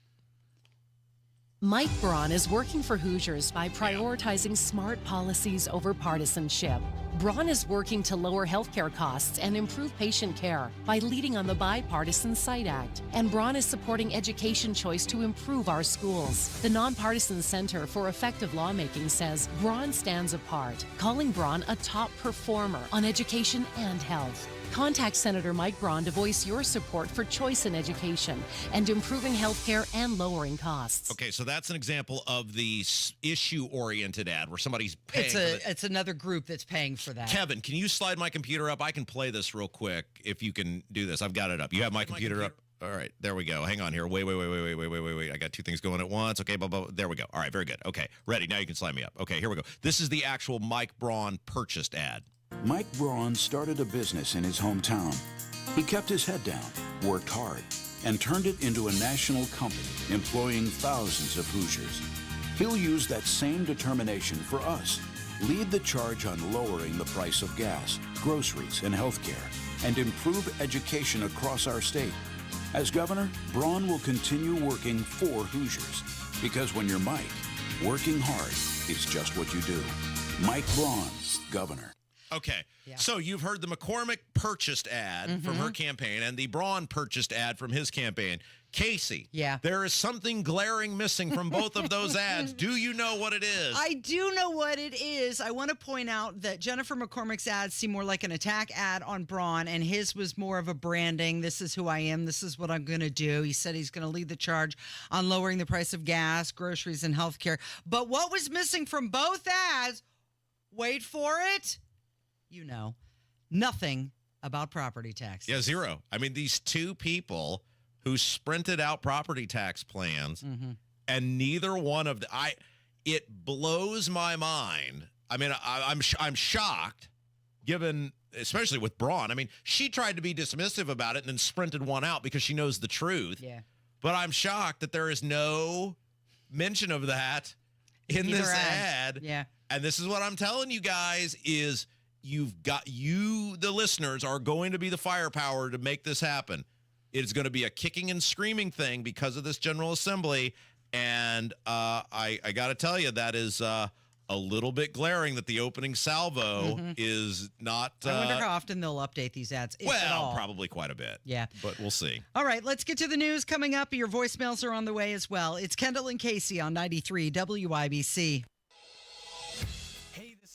Mike Braun is working for Hoosiers by prioritizing smart policies over partisanship. Braun is working to lower healthcare costs and improve patient care by leading on the Bipartisan Sight Act. And Braun is supporting education choice to improve our schools. The Nonpartisan Center for Effective Lawmaking says Braun stands apart, calling Braun a top performer on education and health. Contact Senator Mike Braun to voice your support for choice in education and improving health care and lowering costs. Okay, so that's an example of the issue-oriented ad where somebody's paying It's another group that's paying for that. Kevin, can you slide my computer up? I can play this real quick if you can do this. I've got it up. You have my computer up? All right, there we go. Hang on here. Wait. I got 2 things going at once. Okay, there we go. All right, very good. Okay, ready. Now you can slide me up. Okay, here we go. This is the actual Mike Braun purchased ad. Mike Braun started a business in his hometown. He kept his head down, worked hard, and turned it into a national company, employing thousands of Hoosiers. He'll use that same determination for us. Lead the charge on lowering the price of gas, groceries, and health care, and improve education across our state. As governor, Braun will continue working for Hoosiers, because when you're Mike, working hard is just what you do. Mike Braun, governor. Okay, So you've heard the McCormick purchased ad from her campaign and the Braun purchased ad from his campaign. Casey, there is something glaring missing from both of those ads. Do you know what it is? I do know what it is. I want to point out that Jennifer McCormick's ads seem more like an attack ad on Braun, and his was more of a branding. This is who I am. This is what I'm going to do. He said he's going to lead the charge on lowering the price of gas, groceries, and healthcare. But what was missing from both ads, wait for it, nothing about property taxes. Yeah, zero. I mean, these 2 people who sprinted out property tax plans, and neither one of it blows my mind. I mean, I'm shocked, given, especially with Braun. I mean, she tried to be dismissive about it and then sprinted one out because she knows the truth. Yeah. But I'm shocked that there is no mention of that in this ad. Yeah. And this is what I'm telling you guys is the listeners are going to be the firepower to make this happen. It's going to be a kicking and screaming thing because of this General Assembly. And I got to tell you, that is a little bit glaring that the opening salvo is not. I wonder how often they'll update these ads. If at all. Probably quite a bit. Yeah. But we'll see. All right, let's get to the news coming up. Your voicemails are on the way as well. It's Kendall and Casey on 93 WIBC.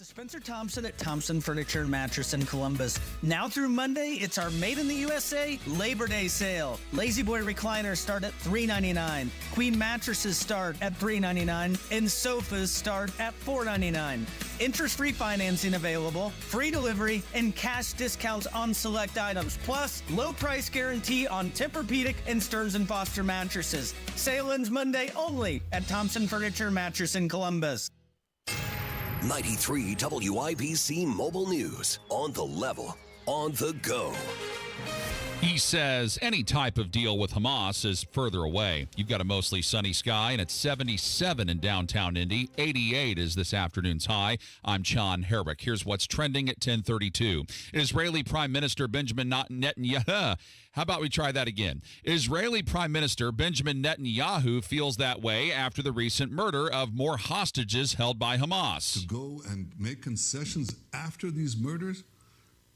Spencer Thompson at Thompson Furniture and Mattress in Columbus. Now through Monday, it's our Made in the USA Labor Day sale. Lazy Boy recliners start at $3.99. Queen mattresses start at $3.99. And sofas start at $4.99. Interest-free financing available, free delivery, and cash discounts on select items. Plus, low price guarantee on Tempur-Pedic and Stearns & Foster mattresses. Sale ends Monday only at Thompson Furniture and Mattress in Columbus. 93 WIBC Mobile News. On the level, on the go. He says any type of deal with Hamas is further away. You've got a mostly sunny sky, and it's 77 in downtown Indy. 88 is this afternoon's high. I'm John Herrick. Here's what's trending at 10:32. Israeli Prime Minister Benjamin Netanyahu. How about we try that again? Israeli Prime Minister Benjamin Netanyahu feels that way after the recent murder of more hostages held by Hamas. To go and make concessions after these murders?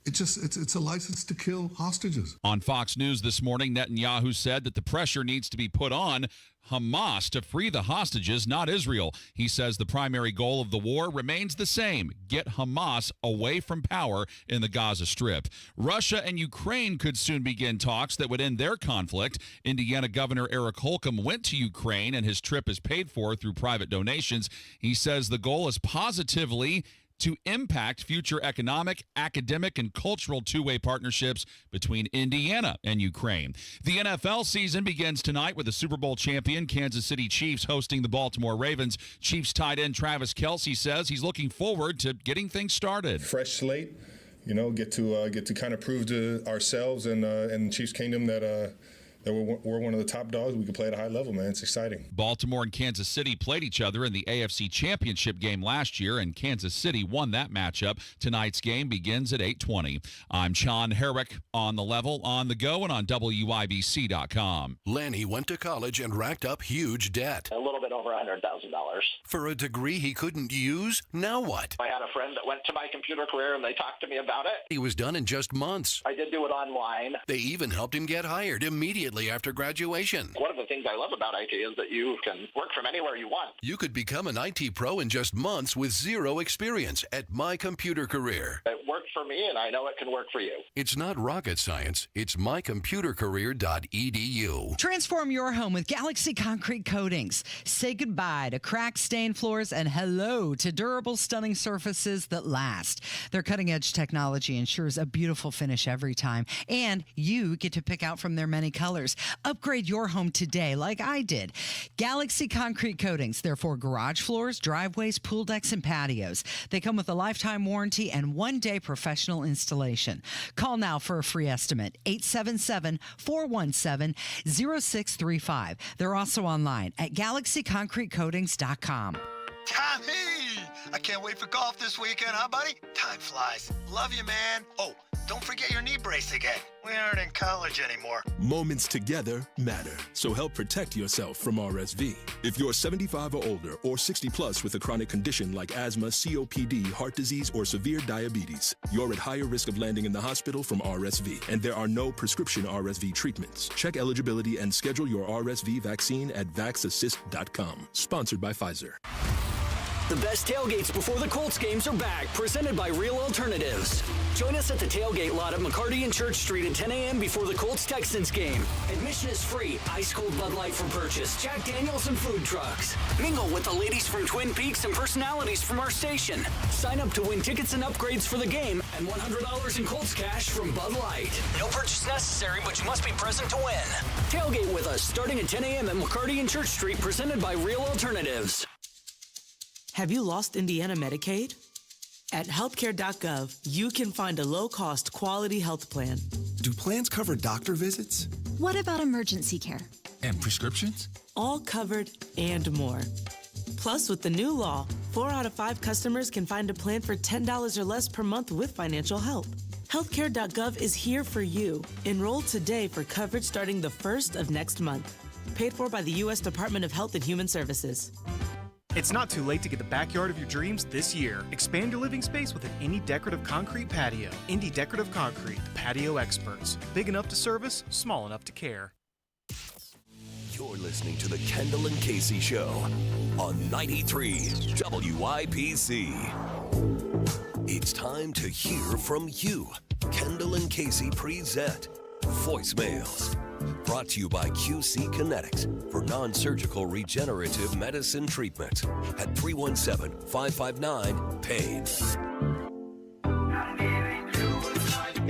It's a license to kill hostages. On Fox News this morning, Netanyahu said that the pressure needs to be put on Hamas to free the hostages, not Israel. He says the primary goal of the war remains the same: get Hamas away from power in the Gaza Strip. Russia and Ukraine could soon begin talks that would end their conflict. Indiana Governor Eric Holcomb went to Ukraine, and his trip is paid for through private donations. He says the goal is positively to impact future economic, academic, and cultural two-way partnerships between Indiana and Ukraine. The NFL season begins tonight with the Super Bowl champion Kansas City Chiefs hosting the Baltimore Ravens. Chiefs tight end Travis Kelce says he's looking forward to getting things started. Fresh slate, get to kind of prove to ourselves and Chiefs Kingdom that we're one of the top dogs. We can play at a high level, man. It's exciting. Baltimore and Kansas City played each other in the AFC Championship game last year, and Kansas City won that matchup. Tonight's game begins at 8:20. I'm Sean Herrick on the level, on the go, and on WIBC.com. Lanny went to college and racked up huge debt. A little bit over $100,000. For a degree he couldn't use? Now what? I had a friend that went to my computer career, and they talked to me about it. He was done in just months. I did do it online. They even helped him get hired immediately after graduation. One of the things I love about IT is that you can work from anywhere you want. You could become an IT pro in just months with zero experience at My Computer Career. It worked for me, and I know it can work for you. It's not rocket science. It's mycomputercareer.edu. Transform your home with Galaxy Concrete Coatings. Say goodbye to cracked, stained floors and hello to durable, stunning surfaces that last. Their cutting-edge technology ensures a beautiful finish every time, and you get to pick out from their many colors. Upgrade your home today like I did. Galaxy Concrete Coatings. They're for garage floors, driveways, pool decks, and patios. They come with a lifetime warranty and one-day professional installation. Call now for a free estimate. 877-417-0635. They're also online at galaxyconcretecoatings.com. Tommy! I can't wait for golf this weekend, huh, buddy? Time flies. Love you, man. Oh, don't forget your knee brace again. We aren't in college anymore. Moments together matter, so help protect yourself from RSV. If you're 75 or older or 60 plus with a chronic condition like asthma, COPD, heart disease, or severe diabetes, you're at higher risk of landing in the hospital from RSV, and there are no prescription RSV treatments. Check eligibility and schedule your RSV vaccine at vaxassist.com. Sponsored by Pfizer. The best tailgates before the Colts games are back, presented by Real Alternatives. Join us at the tailgate lot at McCarty and Church Street at 10 a.m. before the Colts-Texans game. Admission is free. Ice-cold Bud Light for purchase, Jack Daniels and food trucks. Mingle with the ladies from Twin Peaks and personalities from our station. Sign up to win tickets and upgrades for the game and $100 in Colts cash from Bud Light. No purchase necessary, but you must be present to win. Tailgate with us starting at 10 a.m. at McCarty and Church Street, presented by Real Alternatives. Have you lost Indiana Medicaid? At healthcare.gov, you can find a low-cost, quality health plan. Do plans cover doctor visits? What about emergency care? And prescriptions? All covered and more. Plus, with the new law, 4 out of 5 customers can find a plan for $10 or less per month with financial help. Healthcare.gov is here for you. Enroll today for coverage starting the 1st of next month. Paid for by the U.S. Department of Health and Human Services. It's not too late to get the backyard of your dreams this year. Expand your living space with an Indy Decorative Concrete patio. Indy Decorative Concrete, the patio experts. Big enough to service, small enough to care. You're listening to the Kendall and Casey Show on 93 WIBC. It's time to hear from you. Kendall and Casey present Voicemails. Brought to you by QC Kinetics for non-surgical regenerative medicine treatment at 317-559-PAIN.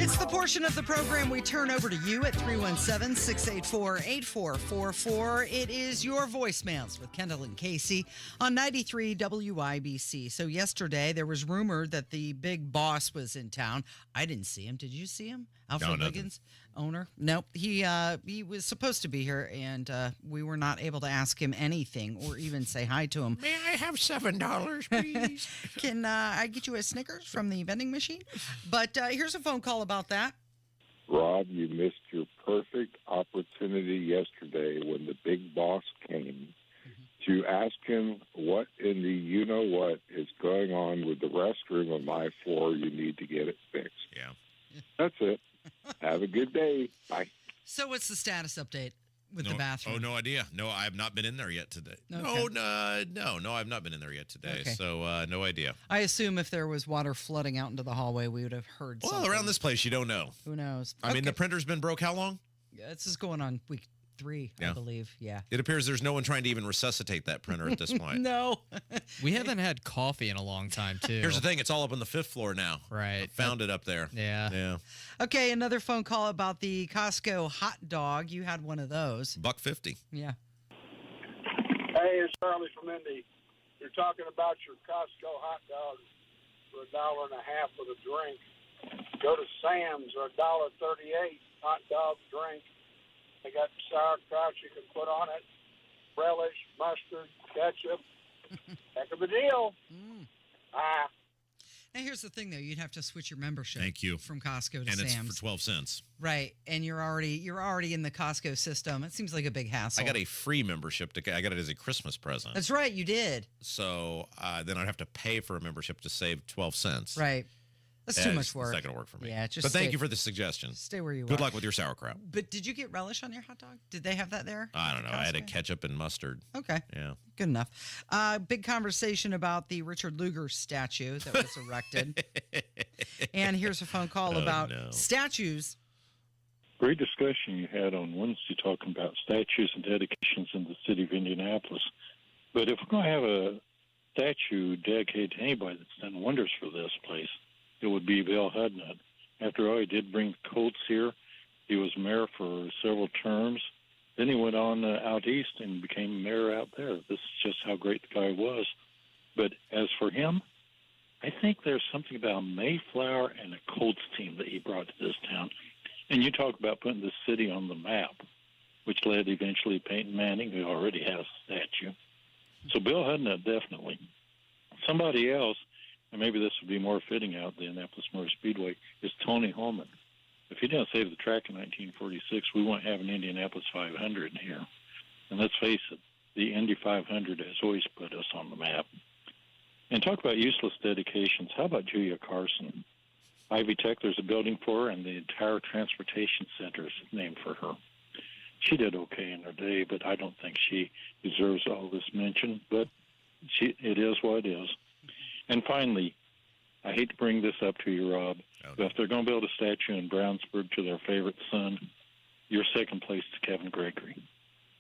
It's the portion of the program we turn over to you at 317-684-8444. It is your voicemails with Kendall and Casey on 93 WIBC. So yesterday there was rumor that the big boss was in town. I didn't see him. Did you see him? Alfred Liggins, owner? Nope. He was supposed to be here, and we were not able to ask him anything or even say hi to him. May I have $7, please? Can I get you a Snickers from the vending machine? But here's a phone call about that. Rob, you missed your perfect opportunity yesterday when the big boss came to ask him what in the you-know-what is going on with the restroom on my floor. You need to get it fixed. Yeah. That's it. Have a good day. Bye. So what's the status update with the bathroom? Oh, no idea. No, I have not been in there yet today. Okay. No, I've not been in there yet today. Okay. So no idea. I assume if there was water flooding out into the hallway, we would have heard something. Well, around this place, you don't know. Who knows? I mean, the printer's been broke how long? Yeah, this is going on week 3, I believe. Yeah. It appears there's no one trying to even resuscitate that printer at this point. No. We haven't had coffee in a long time, too. Here's the thing. It's all up on the 5th floor now. Right. I found it up there. Yeah. Yeah. Okay, another phone call about the Costco hot dog. You had one of those. $1.50. Yeah. Hey, it's Charlie from Indy. You're talking about your Costco hot dogs for $1.50 with a drink. Go to Sam's or $1.38 hot dog drink. They got sauerkraut you can put on it, relish, mustard, ketchup. Heck of a deal. Now, here's the thing, though. You'd have to switch your membership. Thank you. From Costco to and Sam's. it's for 12 cents. Right, and you're already in the Costco system. It seems like a big hassle. I got a free membership. I got it as a Christmas present. That's right, you did. So then I'd have to pay for a membership to save 12 cents. Right. That's too much work. It's not going to work for me. Yeah, just But thank stay- you for the suggestion. Stay where you are. Good luck with your sauerkraut. But did you get relish on your hot dog? Did they have that there? I don't know. I had a Costco? ketchup and mustard. Okay. Yeah. Good enough. Big conversation about the Richard Lugar statue that was erected. And here's a phone call about statues. Great discussion you had on Wednesday talking about statues and dedications in the city of Indianapolis. But if we're going to have a statue dedicated to anybody that's done wonders for this place, it would be Bill Hudnut. After all, he did bring the Colts here. He was mayor for several terms. Then he went on out east and became mayor out there. This is just how great the guy was. But as for him, I think there's something about Mayflower and a Colts team that he brought to this town. And you talk about putting the city on the map, which led eventually to Peyton Manning, who already has a statue. So Bill Hudnut, definitely. Somebody else, and maybe this would be more fitting out at the Indianapolis Motor Speedway, is Tony Holman. If he didn't save the track in 1946, we wouldn't have an Indianapolis 500 in here. And let's face it, the Indy 500 has always put us on the map. And talk about useless dedications. How about Julia Carson? Ivy Tech, there's a building for her, and the entire transportation center is named for her. She did okay in her day, but I don't think she deserves all this mention. But it is what it is. And finally, I hate to bring this up to you, Rob, but if they're going to build a statue in Brownsburg to their favorite son, you're second place to Kevin Gregory.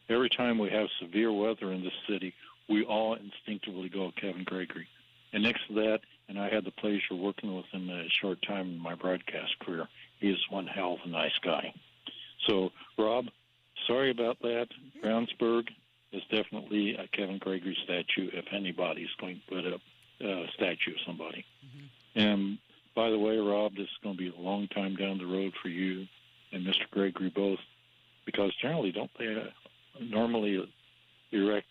Every time we have severe weather in this city, we all instinctively go Kevin Gregory. And next to that, and I had the pleasure of working with him a short time in my broadcast career, he is one hell of a nice guy. So, Rob, sorry about that. Brownsburg is definitely a Kevin Gregory statue if anybody's going to put up a statue of somebody. And by the way, Rob, this is going to be a long time down the road for you and Mr. Gregory both, because generally don't they normally erect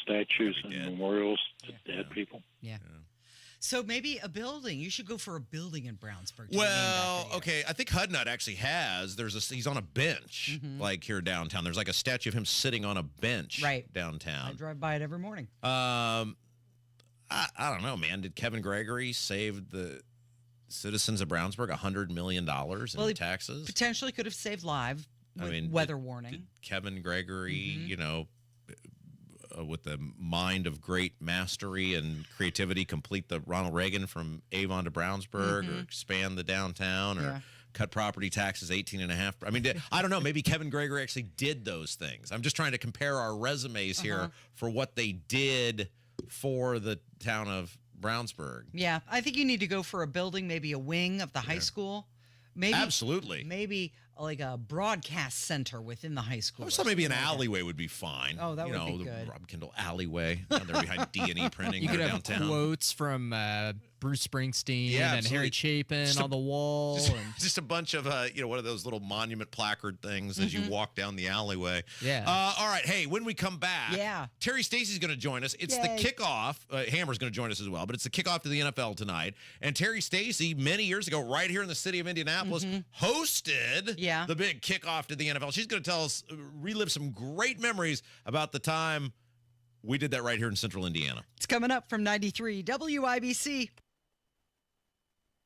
statues and memorials to dead people? Yeah. So maybe a building. You should go for a building in Brownsburg. Well, okay. I think Hudnut actually has. He's on a bench, like here downtown. There's like a statue of him sitting on a bench downtown. I drive by it every morning. I don't know, man. Did Kevin Gregory save the citizens of Brownsburg $100 million in taxes? Potentially could have saved lives with weather warning. Did Kevin Gregory, with the mind of great mastery and creativity, complete the Ronald Reagan from Avon to Brownsburg, or expand the downtown, or cut property taxes 18.5%? I mean, I don't know. Maybe Kevin Gregory actually did those things. I'm just trying to compare our resumes here for what they did for the town of Brownsburg. Yeah, I think you need to go for a building, maybe a wing of the high school, Maybe Absolutely. Maybe like a broadcast center within the high school. I thought maybe an alleyway would be fine. Oh, that would be the good. Rob Kendall alleyway down there behind D&E Printing You could have downtown. quotes from Bruce Springsteen Yeah, and Harry Chapin on the wall. Just a bunch of, one of those little monument placard things as you walk down the alleyway. Yeah. All right. Hey, when we come back, Terry Stacey's going to join us. It's the kickoff. Hammer's going to join us as well, but it's the kickoff to the NFL tonight. And Terry Stacey, many years ago, right here in the city of Indianapolis, hosted the big kickoff to the NFL. She's going to tell us, relive some great memories about the time we did that right here in central Indiana. It's coming up from 93 WIBC.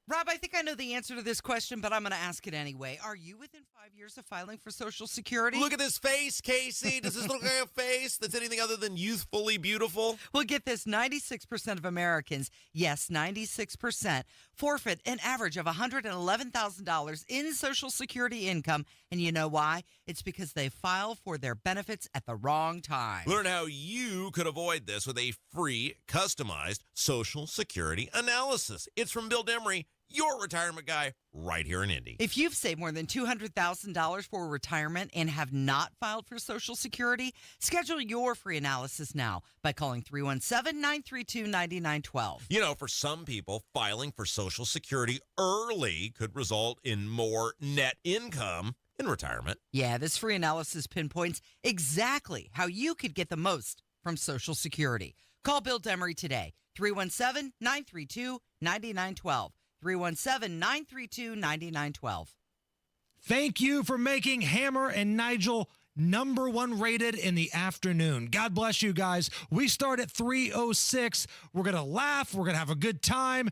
Rob, I think I know the answer to this question, but I'm going to ask it anyway. Are you within 5 years of filing for Social Security? Look at this face, Casey. Does this look like a face that's anything other than youthfully beautiful? Well, get this. 96% of Americans, yes, 96%, forfeit an average of $111,000 in Social Security income. And you know why? It's because they file for their benefits at the wrong time. Learn how you could avoid this with a free, customized Social Security analysis. It's from Bill Demery, your retirement guy, right here in Indy. If you've saved more than $200,000 for retirement and have not filed for Social Security, schedule your free analysis now by calling 317-932-9912. You know, for some people, filing for Social Security early could result in more net income in retirement. Yeah, this free analysis pinpoints exactly how you could get the most from Social Security. Call Bill Demery today, 317-932-9912. 317-932-9912. Thank you for making Hammer and Nigel #1 rated in the afternoon. God bless you guys. We start at 3:06. We're going to laugh. We're going to have a good time.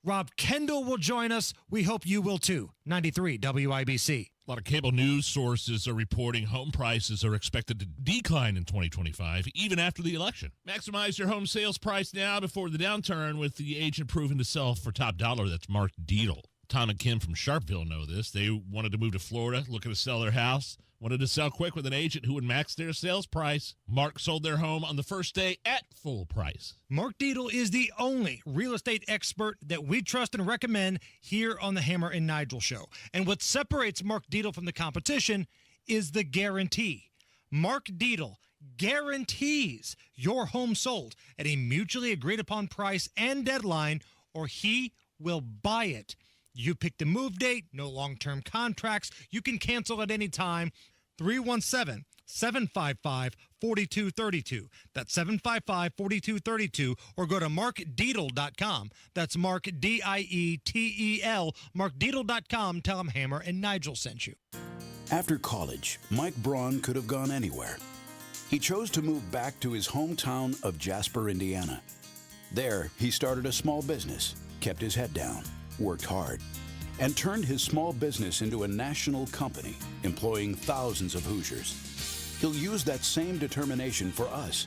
Rob Kendall will join us. We hope you will too. 93 WIBC. A lot of cable news sources are reporting home prices are expected to decline in 2025, even after the election. Maximize your home sales price now before the downturn with the agent proven to sell for top dollar. That's Mark Deedle. Tom and Kim from Sharpeville know this. They wanted to move to Florida, looking to sell their house, wanted to sell quick with an agent who would max their sales price. Mark sold their home on the first day at full price. Mark Deedle is the only real estate expert that we trust and recommend here on the Hammer and Nigel show. And what separates Mark Deedle from the competition is the guarantee. Mark Deedle guarantees your home sold at a mutually agreed upon price and deadline, or he will buy it. You pick the move date, no long-term contracts. You can cancel at any time. 317-755-4232. That's 755-4232. Or go to markdeedle.com. That's Mark, D-I-E-T-E-L, markdeedle.com. Tell him Hammer and Nigel sent you. After college, Mike Braun could have gone anywhere. He chose to move back to his hometown of Jasper, Indiana. There, he started a small business, kept his head down, worked hard, and turned his small business into a national company, employing thousands of Hoosiers. He'll use that same determination for us.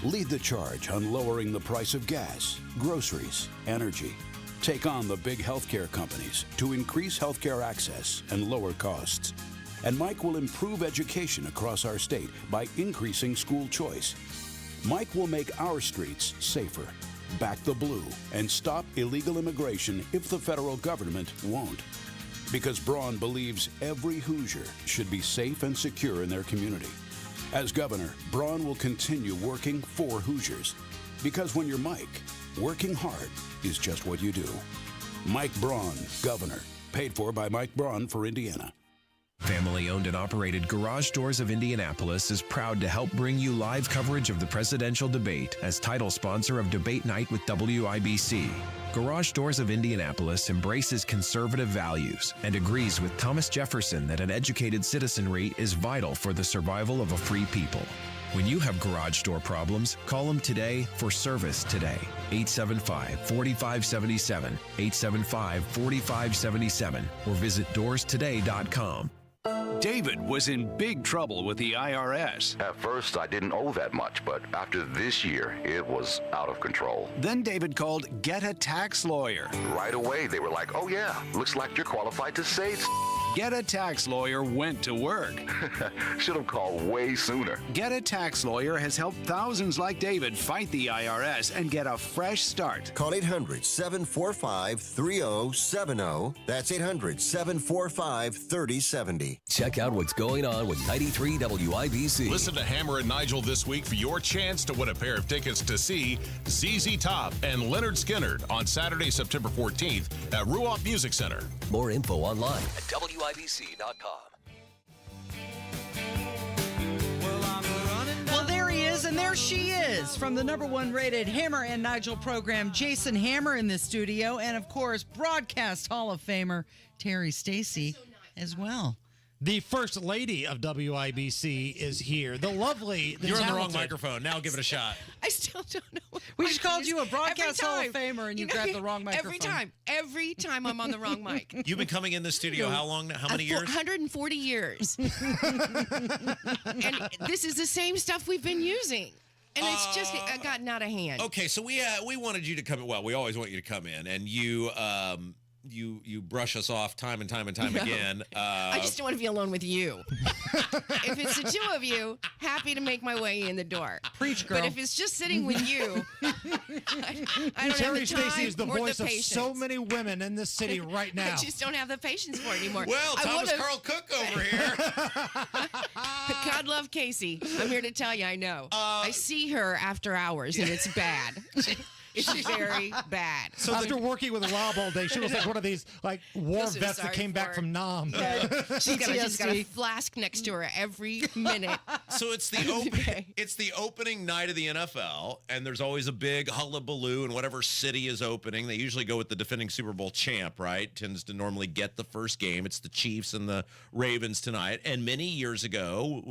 Lead the charge on lowering the price of gas, groceries, energy. Take on the big healthcare companies to increase healthcare access and lower costs. And Mike will improve education across our state by increasing school choice. Mike will make our streets safer, back the blue, and stop illegal immigration if the federal government won't. Because Braun believes every Hoosier should be safe and secure in their community. As governor, Braun will continue working for Hoosiers. Because when you're Mike, working hard is just what you do. Mike Braun, governor. Paid for by Mike Braun for Indiana. Family-owned and operated Garage Doors of Indianapolis is proud to help bring you live coverage of the presidential debate as title sponsor of Debate Night with WIBC. Garage Doors of Indianapolis embraces conservative values and agrees with Thomas Jefferson that an educated citizenry is vital for the survival of a free people. When you have garage door problems, call them today for service today. 875-4577, 875-4577, or visit doorstoday.com. David was in big trouble with the IRS. At first, I didn't owe that much, but after this year, it was out of control. Then David called Get a Tax Lawyer. Right away, they were like, oh yeah, looks like you're qualified to save. Get a Tax Lawyer went to work. Should have called way sooner. Get a Tax Lawyer has helped thousands like David fight the IRS and get a fresh start. Call 800-745-3070. That's 800-745-3070. Check out what's going on with 93 WIBC. Listen to Hammer and Nigel this week for your chance to win a pair of tickets to see ZZ Top and Leonard Skinner on Saturday, September 14th at Ruoff Music Center. More info online at WIBC.com. Well, there he is, and there she is from the number one rated Hammer and Nigel program, Jason Hammer in the studio, and of course, Broadcast Hall of Famer Terry Stacy as well. The First Lady of WIBC is here. The lovely, the You're on the wrong talented- microphone. Now give it a shot. I still don't know. We just called you a Broadcast Every Hall of time. Famer, and you grabbed the wrong microphone. Every time I'm on the wrong mic. You've been coming in the studio how long? How many years? 140 years. And this is the same stuff we've been using. And it's just gotten out of hand. Okay, so we wanted you to come in. Well, we always want you to come in, and you brush us off time and time and time again. I just don't want to be alone with you. If it's the two of you, happy to make my way in the door. Preach, girl. But if it's just sitting with you, I don't Terry have the time Stacy is the or voice the of patience. so many women in this city right now. I just don't have the patience for it anymore. Well, I Thomas would've- Carl Cook over here. God love Casey. I'm here to tell you, I know. I see her after hours, and it's bad. It's very bad. So after working with Rob all day, she was like one of these like war So vets that sorry came back for from Nam. She's got a flask next to her every minute. So it's the opening night of the NFL, and there's always a big hullabaloo in whatever city is opening. They usually go with the defending Super Bowl champ, right? Tends to normally get the first game. It's the Chiefs and the Ravens tonight. And many years ago,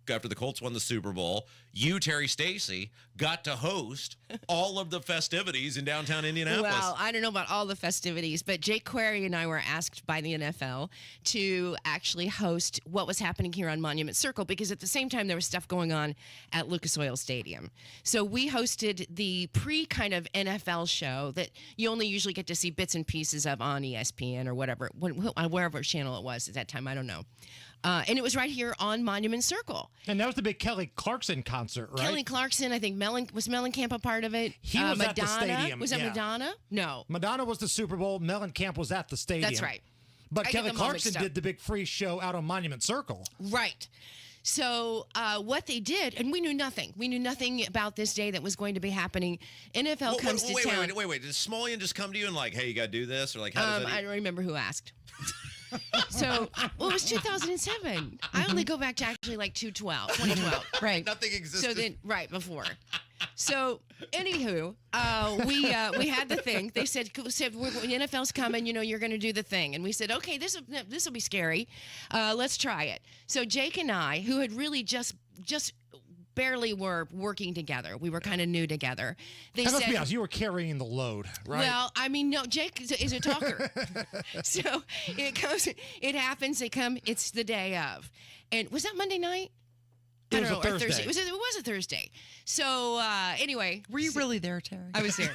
after the Colts won the Super Bowl, you, Terry Stacy, got to host all of the festivities in downtown Indianapolis. Well, I don't know about all the festivities, but Jake Query and I were asked by the NFL to actually host what was happening here on Monument Circle, because at the same time there was stuff going on at Lucas Oil Stadium. So we hosted the pre-kind of NFL show that you only usually get to see bits and pieces of on ESPN or whatever, wherever channel it was at that time, I don't know. And it was right here on Monument Circle. And that was the big Kelly Clarkson concert, right? Kelly Clarkson, I think was Mellencamp a part of it? He was Madonna. at the stadium. Was that yeah. Madonna? No. Madonna was the Super Bowl. Mellencamp was at the stadium. That's right. But I get Kelly them all Clarkson mixed up. did the big free show out on Monument Circle. Right. So what they did, and we knew nothing. We knew nothing about this day that was going to be happening. NFL comes to town. Wait. Did Smolian just come to you and like, hey, you got to do this? Or like, how does that I don't remember who asked. So, well, it was 2007. I only go back to actually like 2012. Right. Nothing existed. So then, right before. So, anywho, we had the thing. They said when NFL's coming, you're going to do the thing, and we said, okay, this will be scary. Let's try it. So Jake and I, who had really just barely were working together. We were kind of new together. And let's be honest, you were carrying the load, right? Well, I mean, no, Jake is a talker. So it happens, they come, it's the day of. And was that Monday night? It was a Thursday. It was a Thursday. So anyway. Were you really there, Terry? I was there.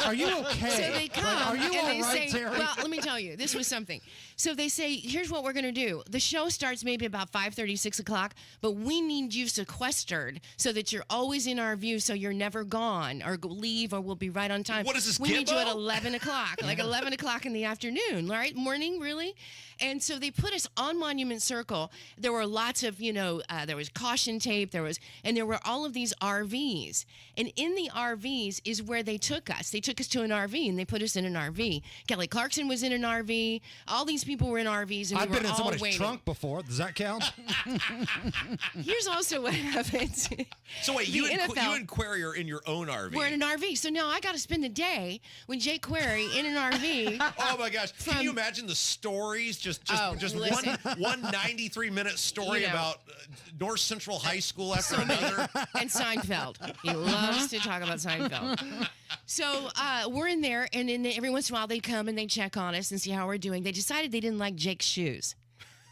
Are you okay? So they come are you and all they right, say, Terry? well, let me tell you, this was something. So they say, here's what we're going to do. The show starts maybe about 5:30, 6 o'clock, but we need you sequestered so that you're always in our view, so you're never gone or leave or we'll be right on time. What is this, We need you at Gimbo? 11 o'clock, like 11 o'clock in the afternoon, right? Morning, really? And so they put us on Monument Circle. There were lots of, there was caution tape, and there were all of these RVs. And in the RVs is where they took us. They took us to an RV, and they put us in an RV. Kelly Clarkson was in an RV. All these people were in RVs, and I've we were been in all somebody's waiting. trunk before. Does that count? Here's also what happens. So wait, The you and NFL Query are in your own RV. We're in an RV. So now I got to spend the day with Jake Query in an RV. Oh my gosh! Can you imagine the stories? Just listen. one 93-minute story about North Central High School after another. And Seinfeld. He loves to talk about Seinfeld. So we're in there, and then every once in a while they come and they check on us and see how we're doing. They decided they didn't like Jake's shoes.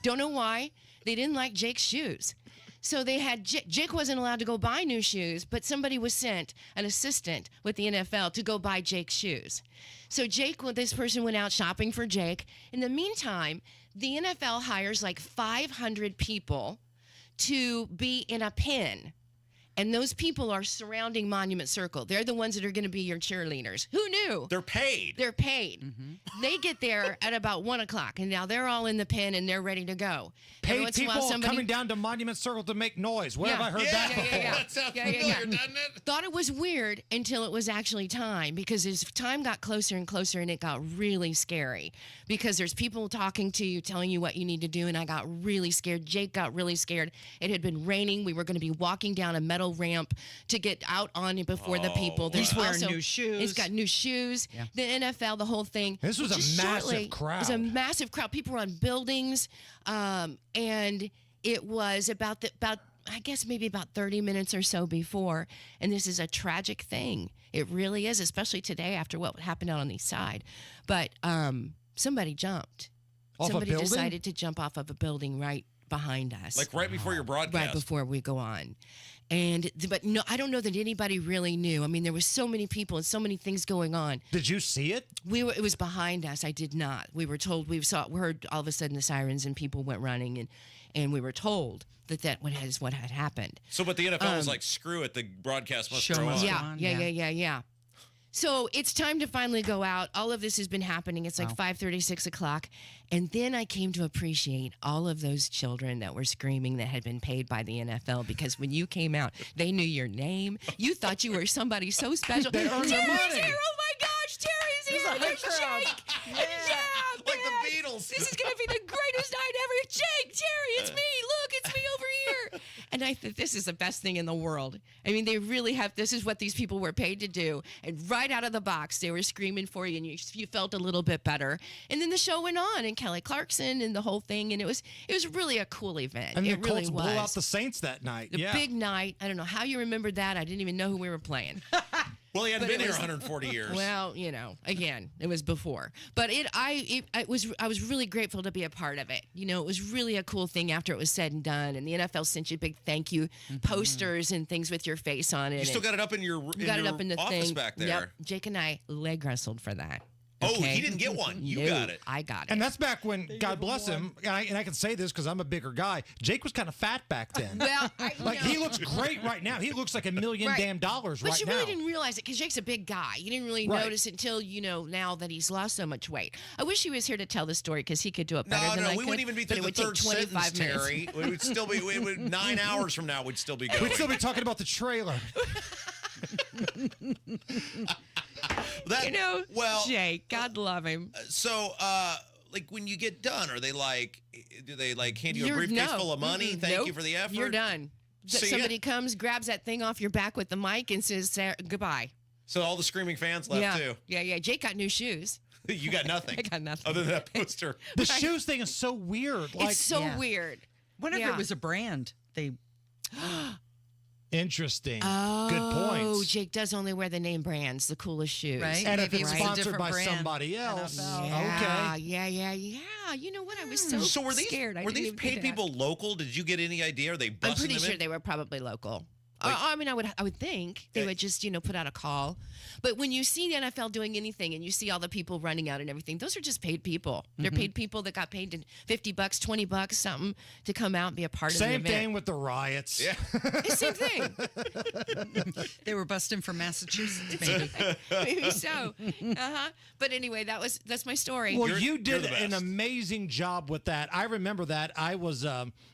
Don't know why. They didn't like Jake's shoes. So they had Jake wasn't allowed to go buy new shoes, but somebody was sent, an assistant with the NFL, to go buy Jake's shoes. So this person went out shopping for Jake. In the meantime, the NFL hires like 500 people to be in a pen. And those people are surrounding Monument Circle. They're the ones that are going to be your cheerleaders. Who knew? They're paid. They're paid. They get there at about 1 o'clock, and now they're all in the pen and they're ready to go. Paid people coming down to Monument Circle to make noise. Where have I heard that before? That sounds familiar, doesn't it? Thought it was weird until it was actually time, because as time got closer and closer, and it got really scary because there's people talking to you, telling you what you need to do, and I got really scared. Jake got really scared. It had been raining. We were going to be walking down a metal ramp to get out on it before the people. He's wearing new shoes. He's got new shoes. Yeah. The NFL, the whole thing. This was a massive crowd. It was a massive crowd. People were on buildings, and it was about I guess maybe about 30 minutes or so before. And this is a tragic thing. It really is, especially today after what happened out on the east side. But somebody jumped. Somebody decided to jump off of a building right behind us. Like right before your broadcast. Right before we go on. But no, I don't know that anybody really knew. I mean, there was so many people and so many things going on. Did you see it? It was behind us. I did not. We were told, we heard all of a sudden the sirens and people went running, and we were told that was what had happened. So, but the NFL was like, screw it, the broadcast must go on. Yeah. So it's time to finally go out. All of this has been happening. It's like 5:30, 6 o'clock. And then I came to appreciate all of those children that were screaming that had been paid by the NFL, because when you came out, they knew your name. You thought you were somebody so special. They earned their money. Terry's here! Oh my gosh, Terry's here! There's Jake! Yeah, like the Beatles. This is going to be the greatest night ever. Jake, Terry, it's me. Look, it's me over here. And I think this is the best thing in the world. I mean, they really have, this is what these people were paid to do. And right out of the box, they were screaming for you, and you felt a little bit better. And then the show went on, and Kelly Clarkson and the whole thing, and it was really a cool event. And it the really Colts blew out the Saints that night. The big night. I don't know how you remembered that. I didn't even know who we were playing. Well, he hadn't been here 140 years. Well, again, it was before. But I was really grateful to be a part of it. It was really a cool thing after it was said and done. And the NFL sent you big thank you posters and things with your face on it. You still got it up in your office thing back there. Yep. Jake and I leg wrestled for that. Oh, he didn't get one. You got it. I got it. And that's back when, God bless him, and I can say this because I'm a bigger guy, Jake was kind of fat back then. Well, he looks great right now. He looks like $1 million damn dollars right now. But you really didn't realize it because Jake's a big guy. You didn't really notice it until, now that he's lost so much weight. I wish he was here to tell the story because he could do it better than I could. We wouldn't even be through the third sentence, Terry. We would still be, 9 hours from now, we'd still be going. We'd still be talking about the trailer. Jake, God love him. So, like when you get done, do they hand you a briefcase full of money? Thank you for the effort. You're done. Somebody comes, grabs that thing off your back with the mic, and says goodbye. So all the screaming fans left too. Yeah. Jake got new shoes. You got nothing. I got nothing. Other than that poster. The shoes thing is so weird. It's so weird. What if it was a brand? Interesting. Oh, good point. Oh, Jake does only wear the name brands, the coolest shoes. Right. And if it's sponsored by somebody else. Yeah, yeah. You know what? I was so were these, scared. Were these paid people local? Did you get any idea? Are they busting I'm pretty them sure in? they were probably local. I mean, I would think they would just, put out a call. But when you see the NFL doing anything and you see all the people running out and everything, those are just paid people. They're paid people that got paid $50, $20, something to come out and be a part of the event. Same thing with the riots. Yeah. Same thing. They were busting from Massachusetts, maybe. Maybe so. But anyway, that's my story. Well, you did an amazing job with that. I remember that. I was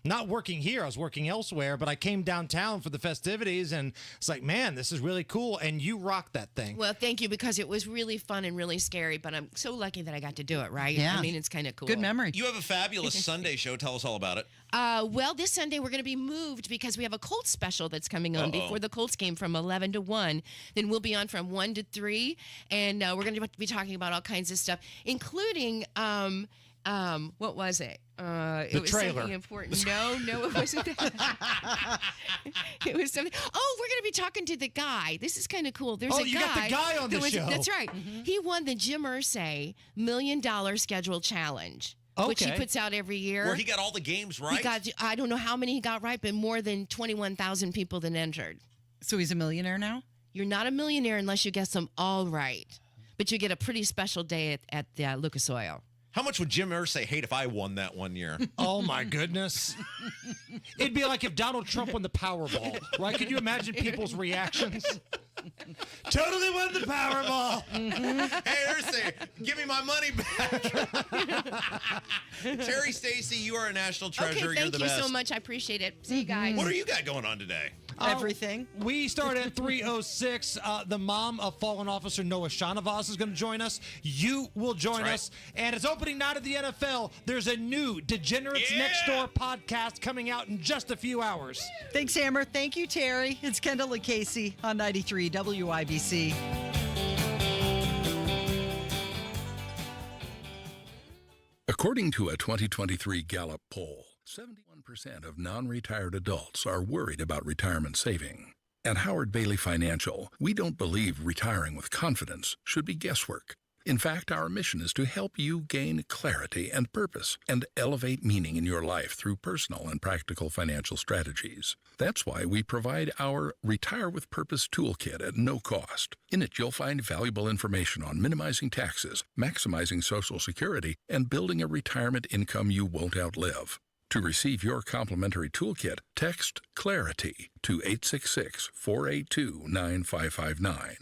not working here. I was working elsewhere, but I came downtown for the festivities, and it's like, man, this is really cool, and you rocked that thing. Well, thank you, because it was really fun and really scary, but I'm so lucky that I got to do it, right? Yeah. I mean, it's kind of cool. Good memory. You have a fabulous Sunday show. Tell us all about it. Well, this Sunday we're going to be moved because we have a Colts special that's coming on before the Colts game from 11 to 1. Then we'll be on from 1 to 3, and we're going to be talking about all kinds of stuff, including what was it? It was trailer. Something important. No, it wasn't that. It was something. Oh, we're going to be talking to the guy. This is kind of cool. There's a guy. You got the guy on the show. That's right. He won the Jim Irsay $1 Million Schedule Challenge. which he puts out every year. Where he got all the games right? I don't know how many he got right, but more than 21,000 people that entered. So he's a millionaire now? You're not a millionaire unless you guess them all right. But you get a pretty special day at the Lucas Oil. How much would Jim Irsay hate if I won that one year? Oh, my goodness. It'd be like if Donald Trump won the Powerball, right? Can you imagine people's reactions? Totally won the Powerball. Hey, Irsay, give me my money back. Terry Stacy, you are a national treasure. Okay, You're the thank you best. so much. I appreciate it. See you guys. What do you got going on today? Everything. We start at 3:06. The mom of fallen officer Noah Shanavaz is going to join us. You will join us. And it's opening night of the NFL. There's a new Degenerates Next Door podcast coming out in just a few hours. Thanks, Hammer. Thank you, Terry. It's Kendall and Casey on 93 WIBC. According to a 2023 Gallup poll, 71% of non-retired adults are worried about retirement saving. At Howard Bailey Financial, we don't believe retiring with confidence should be guesswork. In fact, our mission is to help you gain clarity and purpose and elevate meaning in your life through personal and practical financial strategies. That's why we provide our Retire with Purpose toolkit at no cost. In it, you'll find valuable information on minimizing taxes, maximizing Social Security, and building a retirement income you won't outlive. To receive your complimentary toolkit, text CLARITY to 866-482-9559.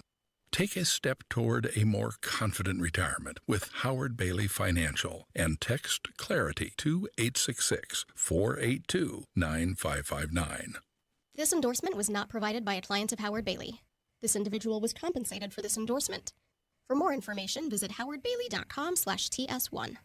Take a step toward a more confident retirement with Howard Bailey Financial and text CLARITY to 866-482-9559. This endorsement was not provided by a client of Howard Bailey. This individual was compensated for this endorsement. For more information, visit howardbailey.com/TS1.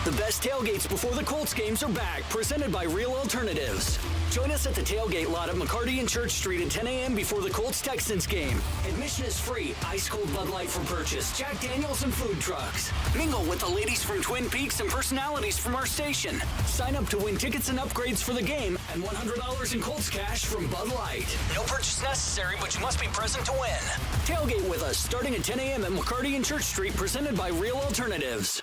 The best tailgates before the Colts games are back, presented by Real Alternatives. Join us at the tailgate lot at McCarty and Church Street at 10 a.m. before the Colts-Texans game. Admission is free. Ice-cold Bud Light for purchase, Jack Daniels and food trucks. Mingle with the ladies from Twin Peaks and personalities from our station. Sign up to win tickets and upgrades for the game and $100 in Colts cash from Bud Light. No purchase necessary, but you must be present to win. Tailgate with us starting at 10 a.m. at McCarty and Church Street, presented by Real Alternatives.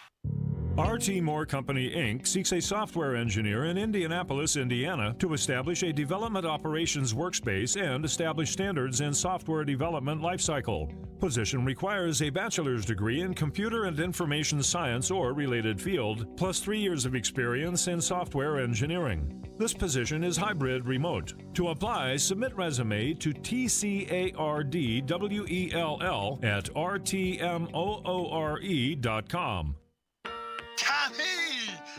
RT Moore Company, Inc. seeks a software engineer in Indianapolis, Indiana, to establish a development operations workspace and establish standards in software development lifecycle. Position requires a bachelor's degree in computer and information science or related field, plus 3 years of experience in software engineering. This position is hybrid remote. To apply, submit resume to tcardwell@rtmoore.com. Tommy!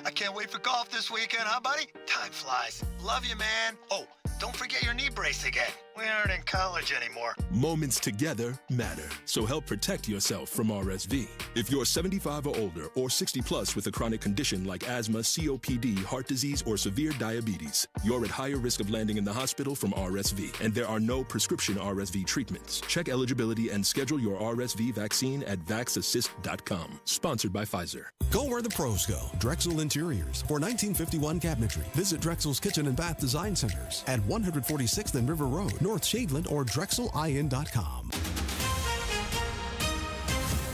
I can't wait for golf this weekend, huh, buddy? Time flies. Love you, man. Oh, don't forget your knee brace again. We aren't in college anymore. Moments together matter, so help protect yourself from RSV. If you're 75 or older or 60 plus with a chronic condition like asthma, COPD, heart disease, or severe diabetes, you're at higher risk of landing in the hospital from RSV, and there are no prescription RSV treatments. Check eligibility and schedule your RSV vaccine at vaxassist.com. Sponsored by Pfizer. Go where the pros go. Drexel Interiors. For 1951 cabinetry, visit Drexel's Kitchen and Bath Design Centers at 146th and River Road, North Shadeland, or DrexelIN.com.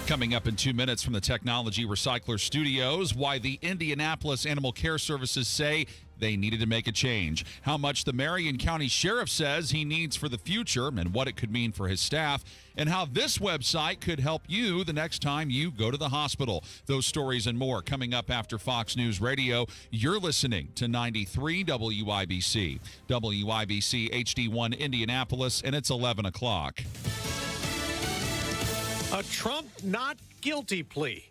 Coming up in 2 minutes from the Technology Recycler Studios, why the Indianapolis Animal Care Services say they needed to make a change, how much the Marion County Sheriff says he needs for the future and what it could mean for his staff, and how this website could help you the next time you go to the hospital. Those stories and more coming up after Fox News Radio. You're listening to 93 WIBC. WIBC HD1 Indianapolis, and it's 11 o'clock. A Trump not guilty plea.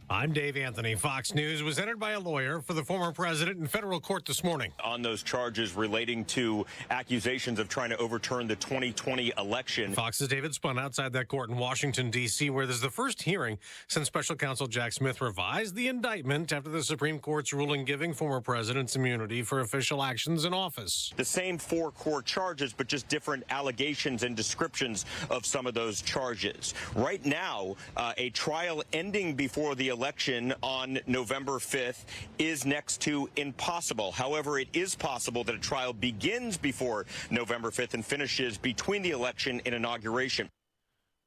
I'm Dave Anthony. Fox News was entered by a lawyer for the former president in federal court this morning. On those charges relating to accusations of trying to overturn the 2020 election. Fox's David Spun outside that court in Washington, D.C., where there's the first hearing since special counsel Jack Smith revised the indictment after the Supreme Court's ruling giving former presidents immunity for official actions in office. The same 4 core charges, but just different allegations and descriptions of some of those charges. Right now, a trial ending before the election on November 5th is next to impossible. However, it is possible that a trial begins before November 5th and finishes between the election and inauguration.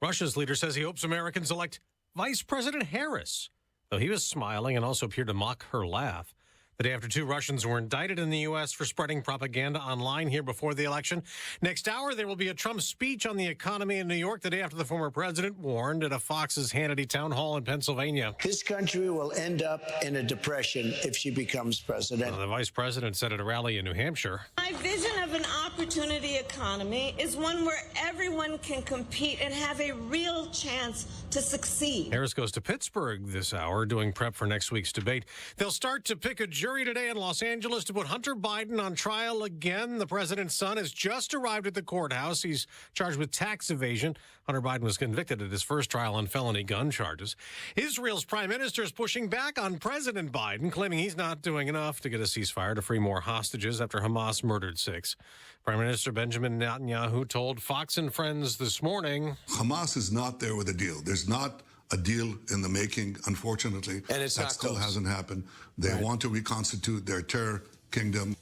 Russia's leader says he hopes Americans elect Vice President Harris. though he was smiling and also appeared to mock her laugh. The day after 2 Russians were indicted in the U.S. for spreading propaganda online here before the election. Next hour, there will be a Trump speech on the economy in New York the day after the former president warned at a Fox's Hannity town hall in Pennsylvania. This country will end up in a depression if she becomes president. The vice president said at a rally in New Hampshire. My vision of an opportunity economy is one where everyone can compete and have a real chance to succeed. Harris goes to Pittsburgh this hour doing prep for next week's debate. They'll start to pick a jury today in Los Angeles to put Hunter Biden on trial again. The president's son has just arrived at the courthouse. He's charged with tax evasion. Hunter Biden was convicted at his first trial on felony gun charges. Israel's prime minister is pushing back on President Biden, claiming he's not doing enough to get a ceasefire to free more hostages after Hamas murdered 6. Prime Minister Benjamin Netanyahu told Fox and Friends this morning, Hamas is not there with a deal. There's not a deal in the making, unfortunately. And it's that still hasn't happened. They want to reconstitute their terror kingdom.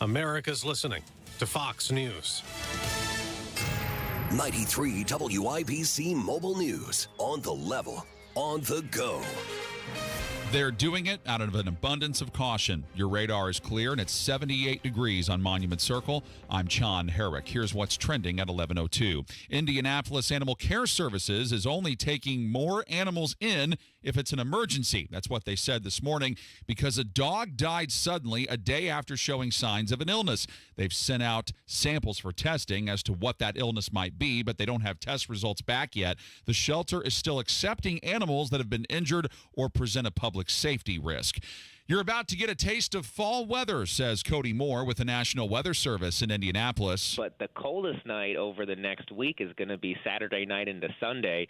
America's listening to Fox News. 93 WIBC Mobile News. On the level, on the go. They're doing it out of an abundance of caution. Your radar is clear, and it's 78 degrees on Monument Circle. I'm John Herrick. Here's what's trending at 11:02. Indianapolis Animal Care Services is only taking more animals in if it's an emergency. That's what they said this morning because a dog died suddenly a day after showing signs of an illness. They've sent out samples for testing as to what that illness might be, but they don't have test results back yet. The shelter is still accepting animals that have been injured or present a public safety risk. You're about to get a taste of fall weather, says Cody Moore with the National Weather Service in Indianapolis. But the coldest night over the next week is going to be Saturday night into Sunday,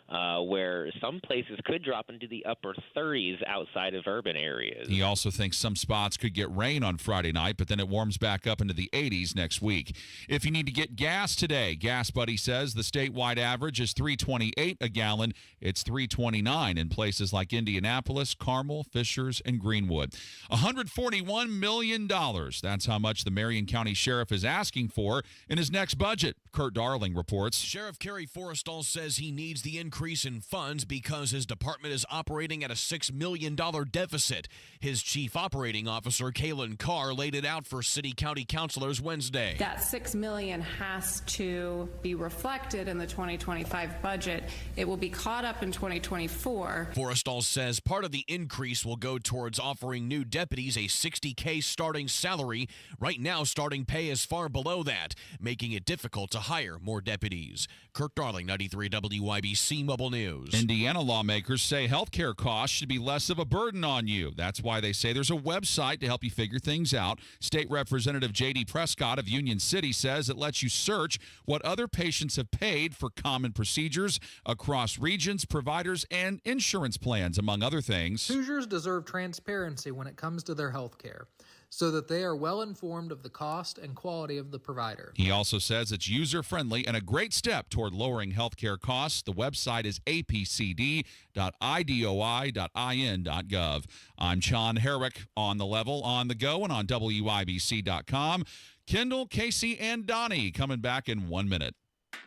where some places could drop into the upper 30s outside of urban areas. He also thinks some spots could get rain on Friday night, but then it warms back up into the 80s next week. If you need to get gas today, Gas Buddy says the statewide average is $3.28 a gallon. It's $3.29 in places like Indianapolis, Carmel, Fishers, and Greenwood. $141 million. That's how much the Marion County Sheriff is asking for in his next budget. Kurt Darling reports. Sheriff Kerry Forrestal says he needs the increase in funds because his department is operating at a $6 million deficit. His chief operating officer, Kaylin Carr, laid it out for city-county councilors Wednesday. That $6 million has to be reflected in the 2025 budget. It will be caught up in 2024. Forrestal says part of the increase will go towards offering new deputies a $60K starting salary. Right now, starting pay is far below that, making it difficult to hire more deputies. Kirk Darling, 93 WIBC Mobile News. Indiana lawmakers say health care costs should be less of a burden on you. That's why they say there's a website to help you figure things out. State Representative J.D. Prescott of Union City says it lets you search what other patients have paid for common procedures across regions, providers, and insurance plans, among other things. Hoosiers deserve transparency when it comes to their health care, so that they are well informed of the cost and quality of the provider. He also says it's user-friendly and a great step toward lowering healthcare costs. The website is apcd.idoi.in.gov. I'm John Herrick, on the level, on the go, and on WIBC.com. Kendall, Casey, and Donnie coming back in 1 minute.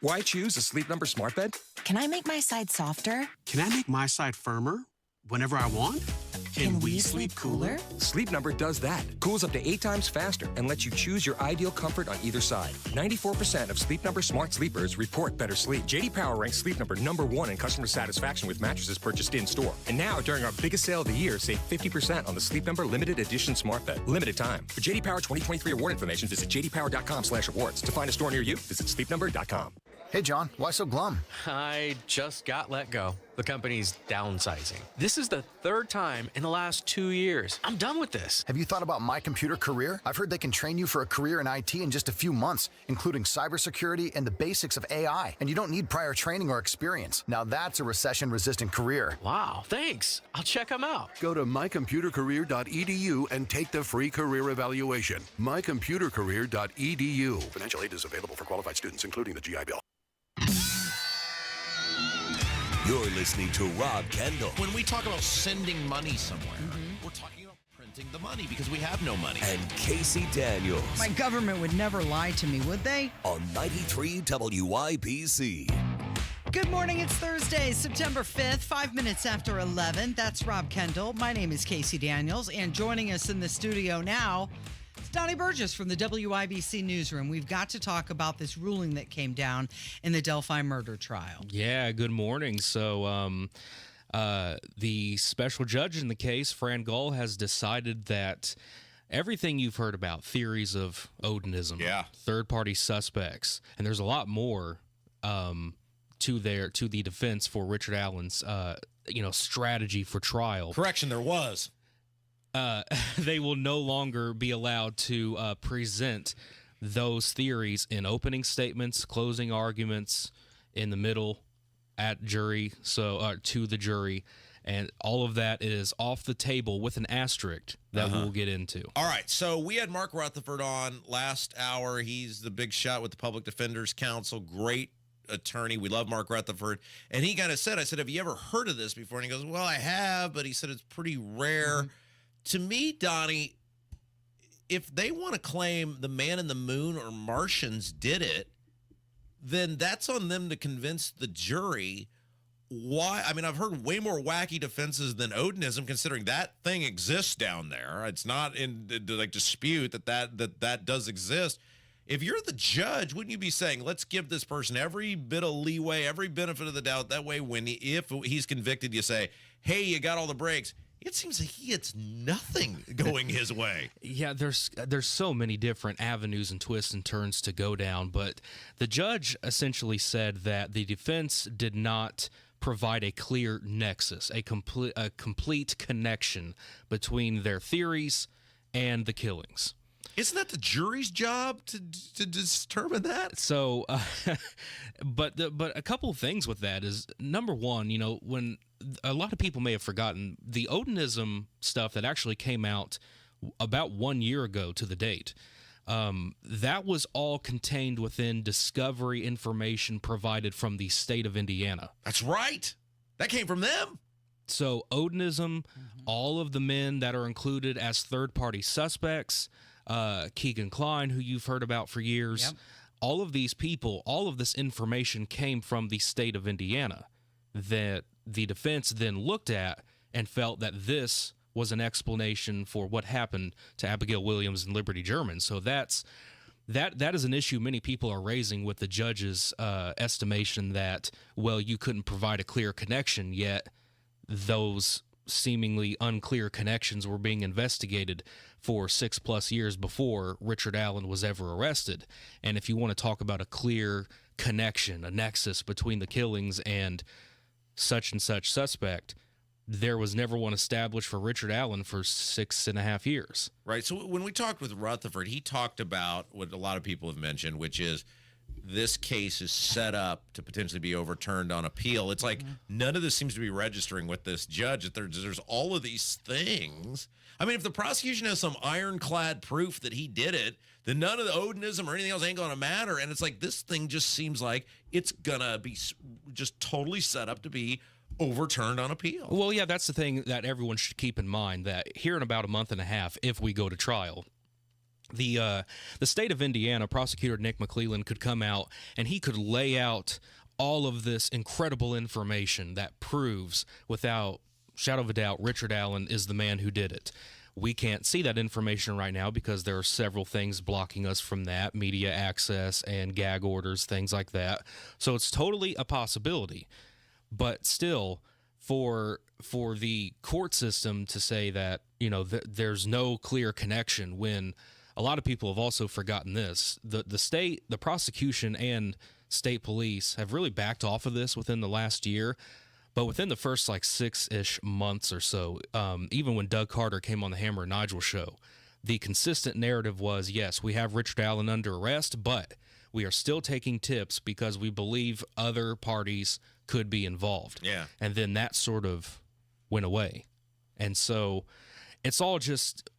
Why choose a Sleep Number smart bed? Can I make my side softer? Can I make my side firmer whenever I want? Can we sleep cooler? Sleep Number does that. Cools up to 8 times faster and lets you choose your ideal comfort on either side. 94% of Sleep Number smart sleepers report better sleep. J.D. Power ranks Sleep Number #1 in customer satisfaction with mattresses purchased in-store. And now, during our biggest sale of the year, save 50% on the Sleep Number limited edition smart bed. Limited time. For J.D. Power 2023 award information, visit jdpower.com/awards. To find a store near you, visit sleepnumber.com. Hey, John, why so glum? I just got let go. The company's downsizing. This is the 3rd time in the last 2 years. I'm done with this. Have you thought about My Computer Career? I've heard they can train you for a career in IT in just a few months, including cybersecurity and the basics of AI. And you don't need prior training or experience. Now that's a recession-resistant career. Wow, thanks. I'll check them out. Go to mycomputercareer.edu and take the free career evaluation. mycomputercareer.edu. Financial aid is available for qualified students, including the GI Bill. You're listening to Rob Kendall. When we talk about sending money somewhere, we're talking about printing the money because we have no money. And Casey Daniels. My government would never lie to me, would they? On 93 WIBC. Good morning. It's Thursday, September 5th, 5 minutes after 11. That's Rob Kendall. My name is Casey Daniels, and joining us in the studio now is Donnie Burgess from the WIBC Newsroom. We've got to talk about this ruling that came down in the Delphi murder trial. Yeah, good morning. So the special judge in the case, Fran Gull, has decided that everything you've heard about, theories of Odinism, third-party suspects, and there's a lot more to the defense for Richard Allen's strategy for trial. Correction, there was. They will no longer be allowed to present those theories in opening statements, closing arguments, in the middle, at jury, to the jury. And all of that is off the table with an asterisk that we'll get into. All right, so we had Mark Rutherford on last hour. He's the big shot with the Public Defender's Council. Great attorney. We love Mark Rutherford. And he kind of said, I said, have you ever heard of this before? And he goes, well, I have, but he said it's pretty rare. To me, Donnie, if they want to claim the man in the moon or Martians did it, then that's on them to convince the jury why. I mean, I've heard way more wacky defenses than Odinism, considering that thing exists down there. It's not in dispute that does exist. If you're the judge, wouldn't you be saying, let's give this person every bit of leeway, every benefit of the doubt? That way, if he's convicted, you say, hey, you got all the breaks. It seems like he gets nothing going his way. Yeah, there's so many different avenues and twists and turns to go down, but the judge essentially said that the defense did not provide a clear nexus, a complete connection between their theories and the killings. Isn't that the jury's job to determine that? So, but a couple of things with that is, number one, when a lot of people may have forgotten the Odinism stuff that actually came out about 1 year ago to the date. That was all contained within discovery information provided from the state of Indiana. That's right. That came from them. So Odinism, all of the men that are included as third-party suspects, Keegan Kline, who you've heard about for years, all of these people, all of this information came from the state of Indiana that the defense then looked at and felt that this was an explanation for what happened to Abigail Williams and Liberty German. So that is an issue many people are raising with the judge's estimation that, well, you couldn't provide a clear connection, yet those seemingly unclear connections were being investigated for 6+ years before Richard Allen was ever arrested. And if you want to talk about a clear connection, a nexus between the killings and such and such suspect, there was never one established for Richard Allen for 6.5 years. Right. So when we talked with Rutherford, he talked about what a lot of people have mentioned, which is this case is set up to potentially be overturned on appeal. It's like none of this seems to be registering with this judge. That there's all of these things. I mean, if the prosecution has some ironclad proof that he did it, then none of the Odinism or anything else ain't going to matter. And it's like this thing just seems like it's going to be just totally set up to be overturned on appeal. Well, yeah, that's the thing that everyone should keep in mind, that here in about a month and a half, if we go to trial, the state of Indiana, Prosecutor Nick McClellan could come out and he could lay out all of this incredible information that proves without shadow of a doubt Richard Allen is the man who did it. We can't see that information right now because there are several things blocking us from that, media access and gag orders, things like that. So it's totally a possibility. But still, for the court system to say that, there's no clear connection, when a lot of people have also forgotten this. The prosecution and state police have really backed off of this within the last year. But within the first 6-ish months or so, even when Doug Carter came on the Hammer and Nigel show, the consistent narrative was, yes, we have Richard Allen under arrest, but we are still taking tips because we believe other parties could be involved. Yeah. And then that sort of went away. And so it's all just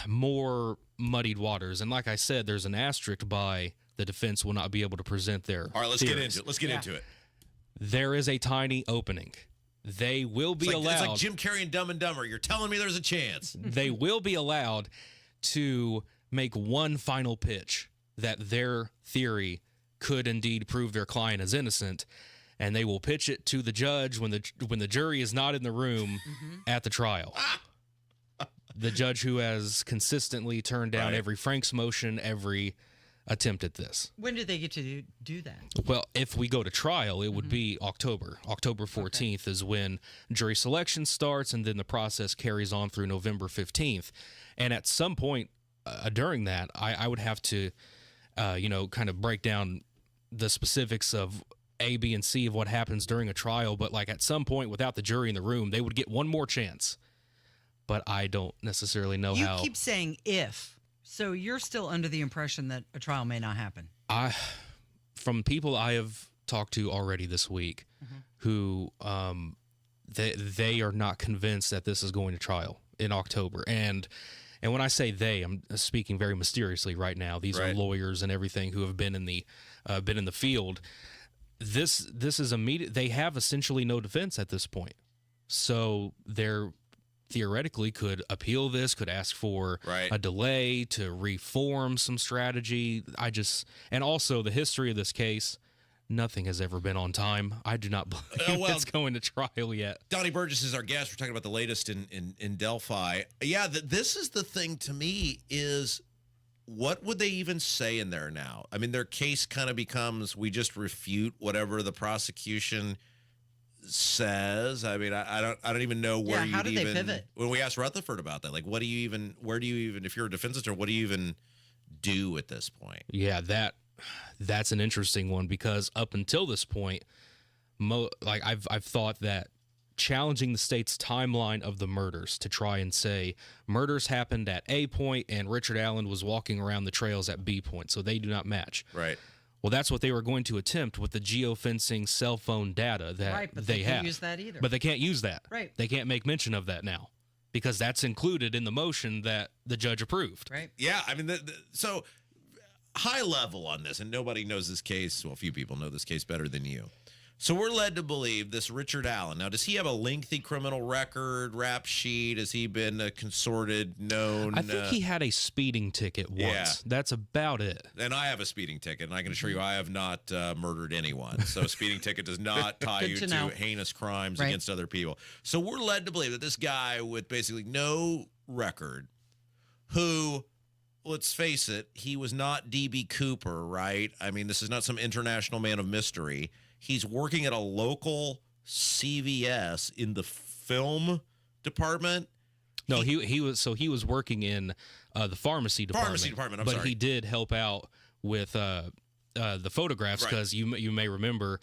more muddied waters. And like I said, there's an asterisk by the defense will not be able to present their All right, let's theories. get into it. Let's get into it. There is a tiny opening. They will be allowed. It's like Jim Carrey and Dumb and Dumber. You're telling me there's a chance. They will be allowed to make one final pitch that their theory could indeed prove their client is innocent. and they will pitch it to the judge when the jury is not in the room at the trial. The judge who has consistently turned down every Frank's motion, every attempt at this. When do they get to do that? Well, if we go to trial, it would be October. October 14th is when jury selection starts, and then the process carries on through November 15th. And at some point during that, I would have to, kind of break down the specifics of A, B, and C of what happens during a trial. But like at some point, without the jury in the room, they would get one more chance. But I don't necessarily know how. You keep saying if. So you're still under the impression that a trial may not happen. From people I have talked to already this week, who they are not convinced that this is going to trial in October. And when I say they, I'm speaking very mysteriously right now. These are lawyers and everything who have been in the field. This is immediate. They have essentially no defense at this point, so they're theoretically could appeal this, could ask for a delay to reform some strategy. And also the history of this case, nothing has ever been on time. I do not believe it's going to trial yet. Donnie Burgess is our guest. We're talking about the latest in Delphi. Yeah, this is the thing to me is, what would they even say in there now? I mean, their case kind of becomes, we just refute whatever the prosecution says. I mean, I don't even know where how did they pivot? When we asked Rutherford about that, like, where do you even, if you're a defense attorney, what do you even do at this point? Yeah, that's an interesting one, because up until this point, I've thought that challenging the state's timeline of the murders to try and say murders happened at A point and Richard Allen was walking around the trails at B point, so they do not match. Right. Well, that's what they were going to attempt with the geofencing cell phone data that but they have. Can't use that either. But they can't use that. Right. They can't make mention of that now because that's included in the motion that the judge approved. Right. Yeah, I mean, so high level on this, and nobody knows this case. Well, few people know this case better than you. So we're led to believe this Richard Allen. Now, does he have a lengthy criminal record, rap sheet? Has he been a consorted, known? I think he had a speeding ticket once. Yeah. That's about it. And I have a speeding ticket, and I can assure you I have not murdered anyone. So a speeding ticket does not tie you to heinous crimes against other people. So we're led to believe that this guy with basically no record, who, let's face it, he was not D.B. Cooper, right? I mean, this is not some international man of mystery. He's working at a local CVS in the film department. No, he was working in the pharmacy department. But he did help out with the photographs because you may remember,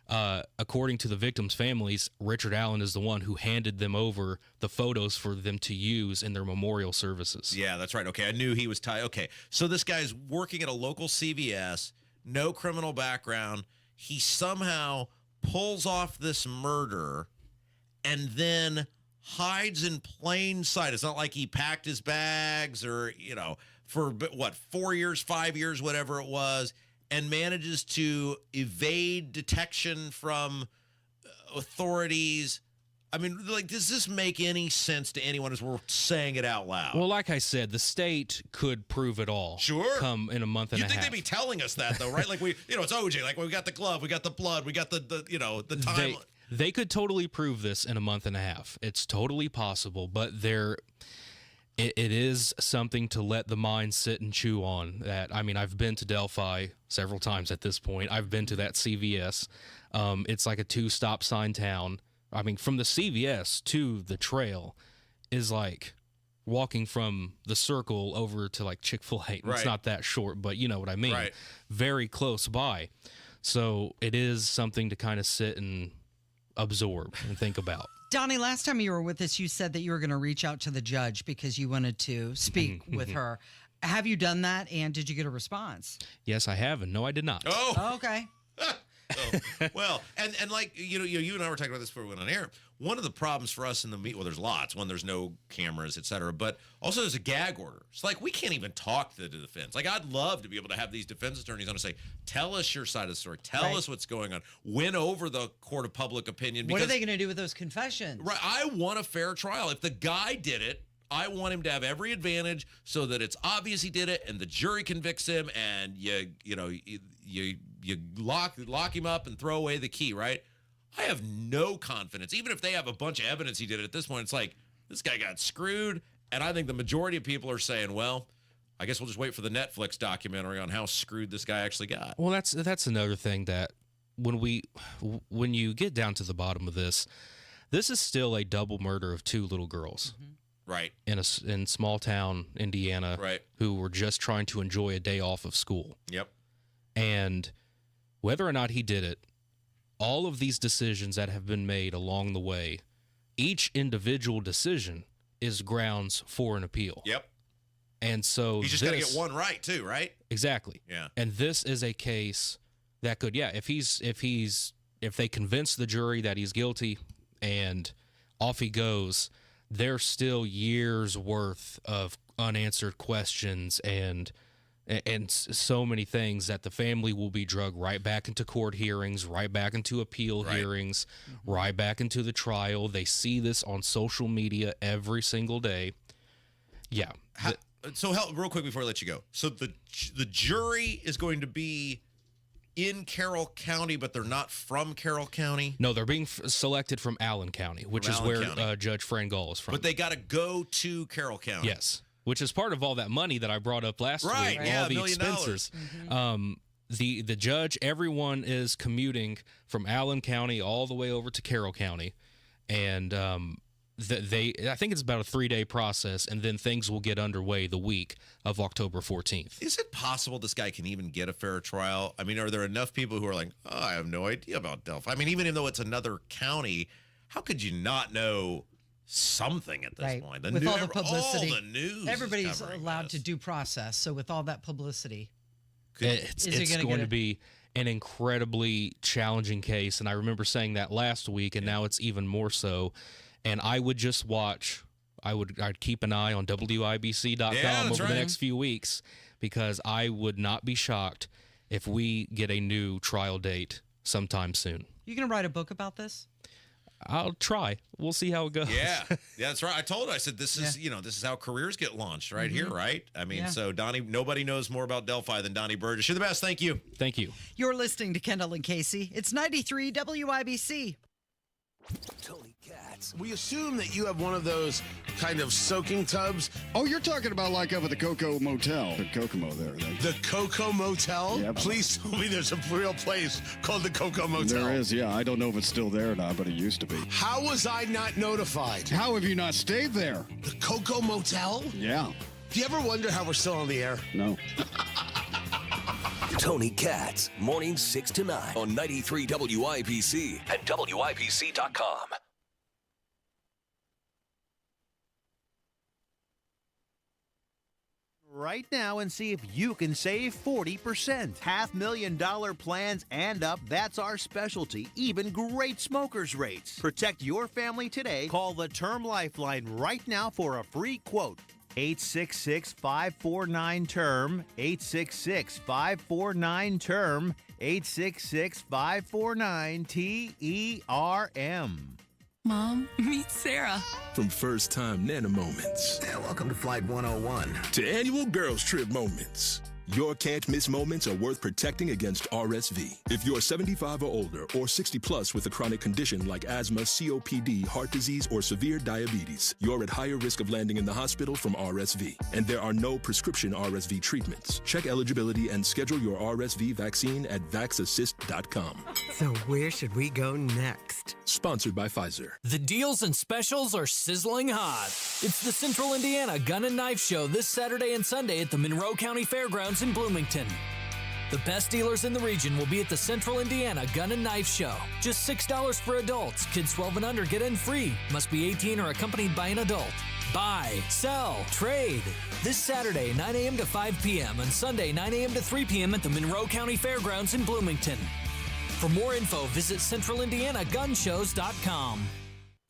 according to the victims' families, Richard Allen is the one who handed them over the photos for them to use in their memorial services. Yeah, that's right. Okay, I knew he was tied. Okay, so this guy's working at a local CVS, no criminal background. He somehow pulls off this murder and then hides in plain sight. It's not like he packed his bags or, for 4 years, 5 years, whatever it was, and manages to evade detection from authorities. I mean, does this make any sense to anyone as we're saying it out loud? Well, like I said, the state could prove it all. Sure. Come in a month and a half. You'd think they'd be telling us that, though, right? Like, it's OJ. Like, we got the glove, we got the blood, we got the time. They could totally prove this in a month and a half. It's totally possible, but it is something to let the mind sit and chew on. That, I mean, I've been to Delphi several times at this point. I've been to that CVS. It's like a 2-stop sign town. I mean, from the CVS to the trail is like walking from the Circle over to like Chick-fil-A. It's not that short, but you know what I mean. Right. Very close by. So it is something to kind of sit and absorb and think about. Donnie, last time you were with us, you said that you were going to reach out to the judge because you wanted to speak with her. Have you done that, and did you get a response? Yes, I have, and no, I did not. Oh, okay. Well, and like you and I were talking about this before we went on air. One of the problems for us in the there's lots. One, there's no cameras, et cetera, but also there's a gag order. It's like we can't even talk to the defense. Like, I'd love to be able to have these defense attorneys on and say, "Tell us your side of the story. Tell us what's going on. Win over the court of public opinion." What are they going to do with those confessions? Right. I want a fair trial. If the guy did it, I want him to have every advantage so that it's obvious he did it, and the jury convicts him, and you lock him up and throw away the key, right? I have no confidence. Even if they have a bunch of evidence he did it at this point, it's like, this guy got screwed. And I think the majority of people are saying, well, I guess we'll just wait for the Netflix documentary on how screwed this guy actually got. Well, that's another thing that when you get down to the bottom of this is still a double murder of two little girls. Right. In small town Indiana, right, who were just trying to enjoy a day off of school. Yep. And whether or not he did it, all of these decisions that have been made along the way, each individual decision is grounds for an appeal. Yep. And so he's just got to get one right too, right? Exactly. Yeah. And this is a case that could, if they convince the jury that he's guilty and off he goes, there's still years worth of unanswered questions and so many things that the family will be drugged right back into court hearings, right back into appeal hearings, right back into the trial. They see this on social media every single day. Yeah. So real quick before I let you go. So the jury is going to be in Carroll County, but they're not from Carroll County? No, they're being selected from Allen County, which is where Judge Frangal is from. But they got to go to Carroll County. Yes. Which is part of all that money that I brought up last week, all the expenses. The judge, everyone is commuting from Allen County all the way over to Carroll County, and I think it's about a 3-day process, and then things will get underway the week of October 14th. Is it possible this guy can even get a fair trial? I mean, are there enough people who are like, oh, I have no idea about Delphi? I mean, even though it's another county, how could you not know something at this point? With all the publicity, all the news, everybody's allowed to due process. So with all that publicity, it's going to be an incredibly challenging case. And I remember saying that last week, and now it's even more so. And I would just watch. I'd keep an eye on WIBC.com over the next few weeks, because I would not be shocked if we get a new trial date sometime soon. You gonna write a book about this? I'll try. We'll see how it goes. Yeah, that's right. I told her, I said, this is, this is how careers get launched right here, right? I mean, so Donnie, nobody knows more about Delphi than Donnie Burgess. You're the best. Thank you. Thank you. You're listening to Kendall and Casey. It's 93 WIBC. Tony Katz. We assume that you have one of those kind of soaking tubs. Oh, you're talking about like up at the Cocoa Motel. The Kokomo there. The Cocoa Motel? Yep. Please tell me there's a real place called the Cocoa Motel. There is, yeah. I don't know if it's still there or not, but it used to be. How was I not notified? How have you not stayed there? The Cocoa Motel? Yeah. Do you ever wonder how we're still on the air? No. Tony Katz, mornings 6 to 9 on 93 WIBC and WIBC.com. Right now and see if you can save 40%. $500,000 plans and up, that's our specialty. Even great smokers rates. Protect your family today. Call the Term Lifeline right now for a free quote. 866-549-TERM, 866-549-TERM, 866-549-TERM. Mom, meet Sarah. From first-time Nana moments. Yeah, welcome to Flight 101. To annual girls trip moments. Your can't-miss moments are worth protecting against RSV. If you're 75 or older or 60 plus with a chronic condition like asthma, COPD, heart disease, or severe diabetes, you're at higher risk of landing in the hospital from RSV. And there are no prescription RSV treatments. Check eligibility and schedule your RSV vaccine at vaxassist.com. So where should we go next? Sponsored by Pfizer. The deals and specials are sizzling hot. It's the Central Indiana Gun and Knife Show this Saturday and Sunday at the Monroe County Fairgrounds in Bloomington. The best dealers in the region will be at the Central Indiana Gun and Knife Show. Just $6 for adults. Kids 12 and under get in free. Must be 18 or accompanied by an adult. Buy, sell, trade. This Saturday, 9 a.m. to 5 p.m. and Sunday, 9 a.m. to 3 p.m. at the Monroe County Fairgrounds in Bloomington. For more info, visit centralindianagunshows.com.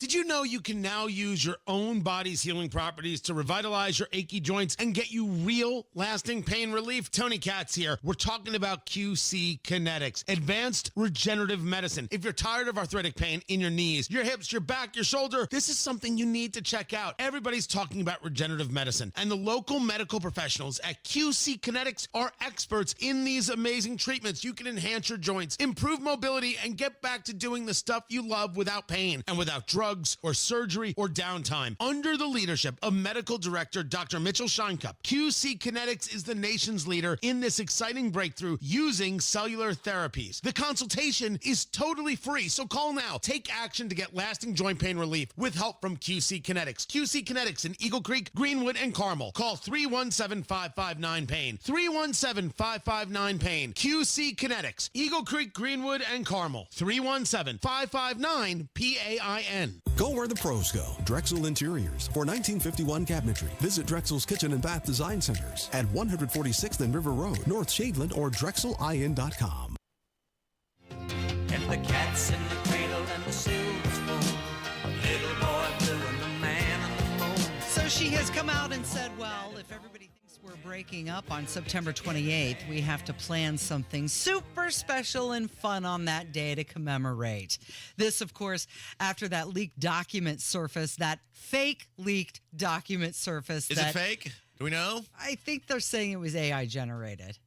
Did you know you can now use your own body's healing properties to revitalize your achy joints and get you real lasting pain relief? Tony Katz here. We're talking about QC Kinetics, advanced regenerative medicine. If you're tired of arthritic pain in your knees, your hips, your back, your shoulder, this is something you need to check out. Everybody's talking about regenerative medicine, and the local medical professionals at QC Kinetics are experts in these amazing treatments. You can enhance your joints, improve mobility, and get back to doing the stuff you love without pain and without drugs or surgery or downtime. Under the leadership of Medical Director Dr. Mitchell Scheinkup, QC Kinetics is the nation's leader in this exciting breakthrough using cellular therapies. The consultation is totally free, so call now. Take action to get lasting joint pain relief with help from QC Kinetics. QC Kinetics in Eagle Creek, Greenwood, and Carmel. Call 317-559-PAIN. 317-559-PAIN. QC Kinetics, Eagle Creek, Greenwood, and Carmel. 317-559-PAIN. Go where the pros go. Drexel Interiors. For 1951 cabinetry, visit Drexel's Kitchen and Bath Design Centers at 146th and River Road, North Shadeland, or drexelin.com. And the cat's in the cradle and the silver spoon. Little boy blue and the man on the moon. So she has come out and said, well, if everybody thinks we're breaking up on September 28th, we have to plan something super special and fun on that day to commemorate. This, of course, after that leaked document surfaced, that fake leaked document surfaced. Is it fake? Do we know? I think they're saying it was AI generated.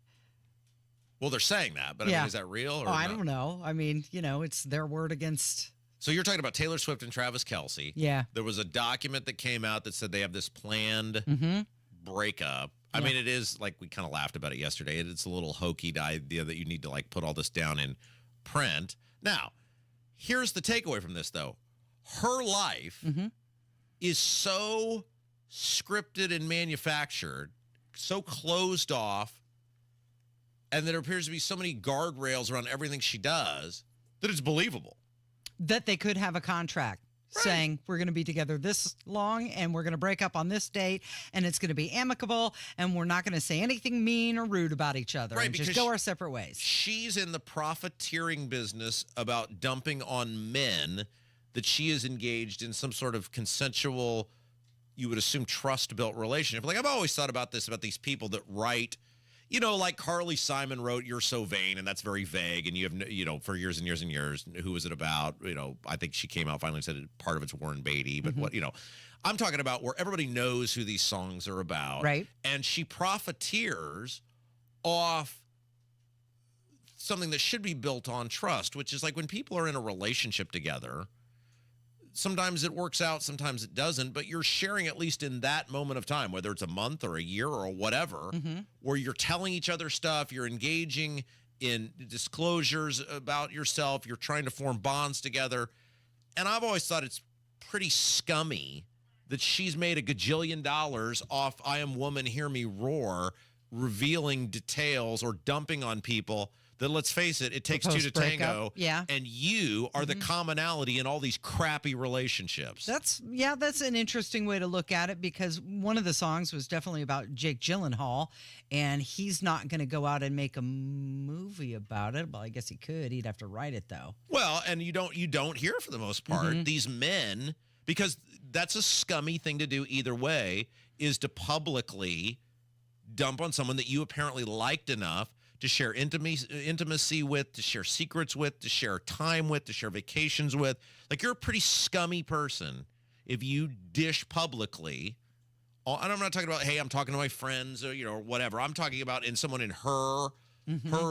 Well, they're saying that, but I mean, is that real? Or I don't know. I mean, it's their word against. So you're talking about Taylor Swift and Travis Kelce. Yeah. There was a document that came out that said they have this planned breakup. I mean, it is like we kind of laughed about it yesterday. It's a little hokey, the idea that you need to like put all this down in print. Now, here's the takeaway from this, though. Her life is so scripted and manufactured, so closed off, and there appears to be so many guardrails around everything she does that it's believable. That they could have a contract saying we're going to be together this long and we're going to break up on this date and it's going to be amicable and we're not going to say anything mean or rude about each other and just go our separate ways. She's in the profiteering business about dumping on men that she is engaged in some sort of consensual, you would assume, trust-built relationship. Like, I've always thought about this, about these people that write, like Carly Simon wrote "You're So Vain," and that's very vague. And you have, for years and years and years, who was it about? I think she came out finally and said part of it's Warren Beatty, but what, I'm talking about where everybody knows who these songs are about, right? And she profiteers off something that should be built on trust, which is like when people are in a relationship together. Sometimes it works out, sometimes it doesn't, but you're sharing, at least in that moment of time, whether it's a month or a year or whatever, where you're telling each other stuff, you're engaging in disclosures about yourself, you're trying to form bonds together. And I've always thought it's pretty scummy that she's made $1 gajillion off "I Am Woman, Hear Me Roar," revealing details or dumping on people that, let's face it, it takes two to tango. Yeah. And you are the commonality in all these crappy relationships. That's an interesting way to look at it, because one of the songs was definitely about Jake Gyllenhaal, and he's not going to go out and make a movie about it. Well, I guess he could. He'd have to write it, though. Well, and you don't hear, for the most part, these men, because that's a scummy thing to do either way, is to publicly dump on someone that you apparently liked enough to share intimacy with, to share secrets with, to share time with, to share vacations with. Like, you're a pretty scummy person if you dish publicly. And I'm not talking about, hey, I'm talking to my friends or, or whatever. I'm talking about someone in her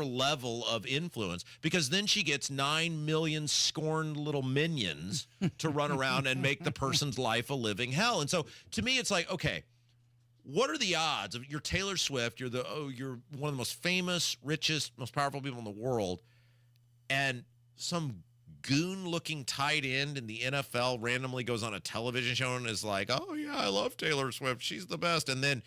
level of influence, because then she gets 9 million scorned little minions to run around and make the person's life a living hell. And so to me, it's like, okay, what are the odds of you're Taylor Swift, you're one of the most famous, richest, most powerful people in the world, and some goon-looking tight end in the NFL randomly goes on a television show and is like, oh, yeah, I love Taylor Swift, she's the best. And then,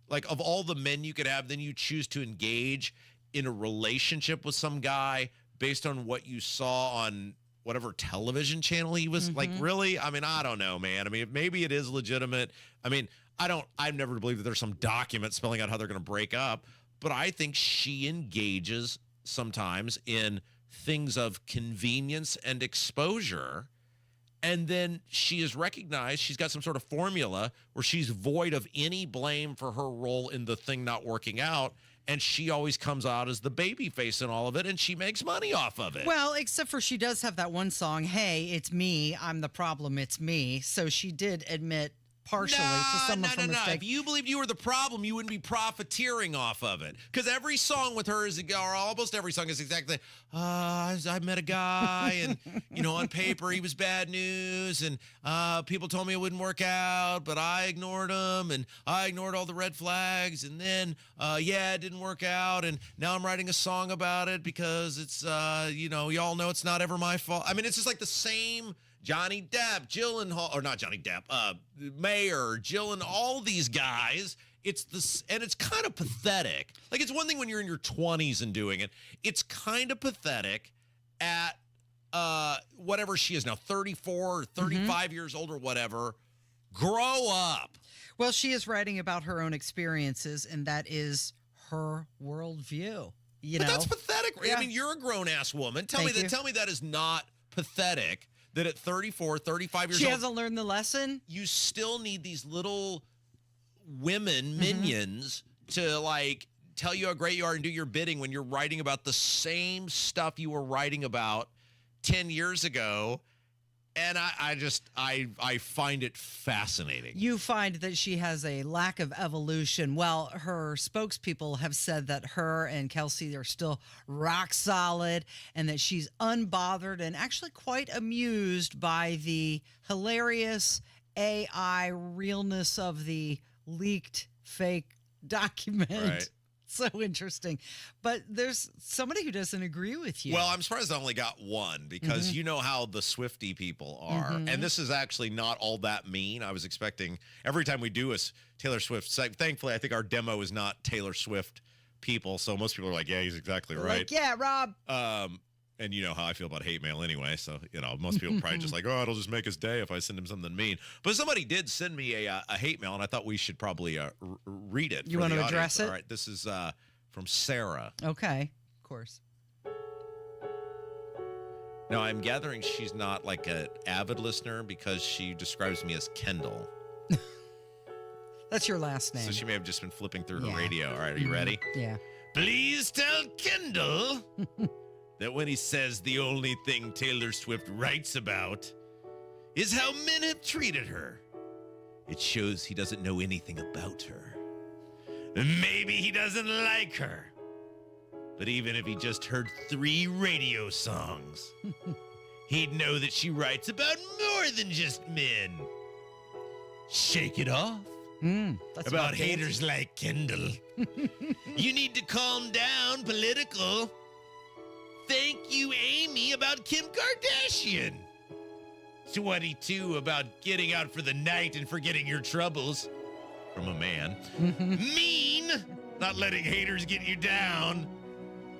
like, of all the men you could have, then you choose to engage in a relationship with some guy based on what you saw on whatever television channel he was. Like, really? I mean, I don't know, man. I mean, maybe it is legitimate. I mean, I've never believed that there's some document spelling out how they're going to break up, but I think she engages sometimes in things of convenience and exposure. And then she is recognized. She's got some sort of formula where she's void of any blame for her role in the thing not working out. And she always comes out as the baby face in all of it, and she makes money off of it. Well, except for she does have that one song, Hey, It's Me, I'm the Problem, It's Me. So she did admit partially to some of her mistakes. If you believed you were the problem, you wouldn't be profiteering off of it. Because every song with her is, or almost every song is exactly, I met a guy, and, on paper he was bad news, and people told me it wouldn't work out, but I ignored him, and I ignored all the red flags, and then, it didn't work out, and now I'm writing a song about it because it's, y'all know it's not ever my fault. I mean, it's just like the same Johnny Depp, Gyllenhaal, or not Johnny Depp, Mayer, Gyllenhaal, all these guys. And it's kind of pathetic. Like, it's one thing when you're in your 20s and doing it. It's kind of pathetic at whatever she is now, 34 or 35 years old or whatever. Grow up. Well, she is writing about her own experiences, and that is her worldview. But that's pathetic. Yeah. I mean, you're a grown-ass woman. Tell me that is not pathetic. That at 34, 35 years old, she hasn't learned the lesson. You still need these little women minions to like tell you how great you are and do your bidding when you're writing about the same stuff you were writing about 10 years ago. And I find it fascinating. You find that she has a lack of evolution. Well, her spokespeople have said that her and Kelsey are still rock solid and that she's unbothered and actually quite amused by the hilarious AI realness of the leaked fake document. Right. So interesting. But there's somebody who doesn't agree with you. Well, I'm surprised I only got one because you know how the Swiftie people are. And this is actually not all that mean. I was expecting every time we do a Taylor Swift site, thankfully, I think our demo is not Taylor Swift people. So most people are like, yeah, he's exactly right. Like, yeah, Rob. And you know how I feel about hate mail anyway. So, most people probably just like, oh, it'll just make his day if I send him something mean. But somebody did send me a hate mail, and I thought we should probably read it. You want to address it? All right. This is from Sarah. Okay. Of course. Now, I'm gathering she's not like an avid listener because she describes me as Kendall. That's your last name. So she may have just been flipping through her radio. All right. Are you ready? Yeah. Please tell Kendall that when he says the only thing Taylor Swift writes about is how men have treated her, it shows he doesn't know anything about her. Maybe he doesn't like her. But even if he just heard 3 radio songs, he'd know that she writes about more than just men. Shake it off. About haters like Kendall. You need to calm down, political. Thank you, Amy, about Kim Kardashian. 22 about getting out for the night and forgetting your troubles. From a man. Mean, not letting haters get you down.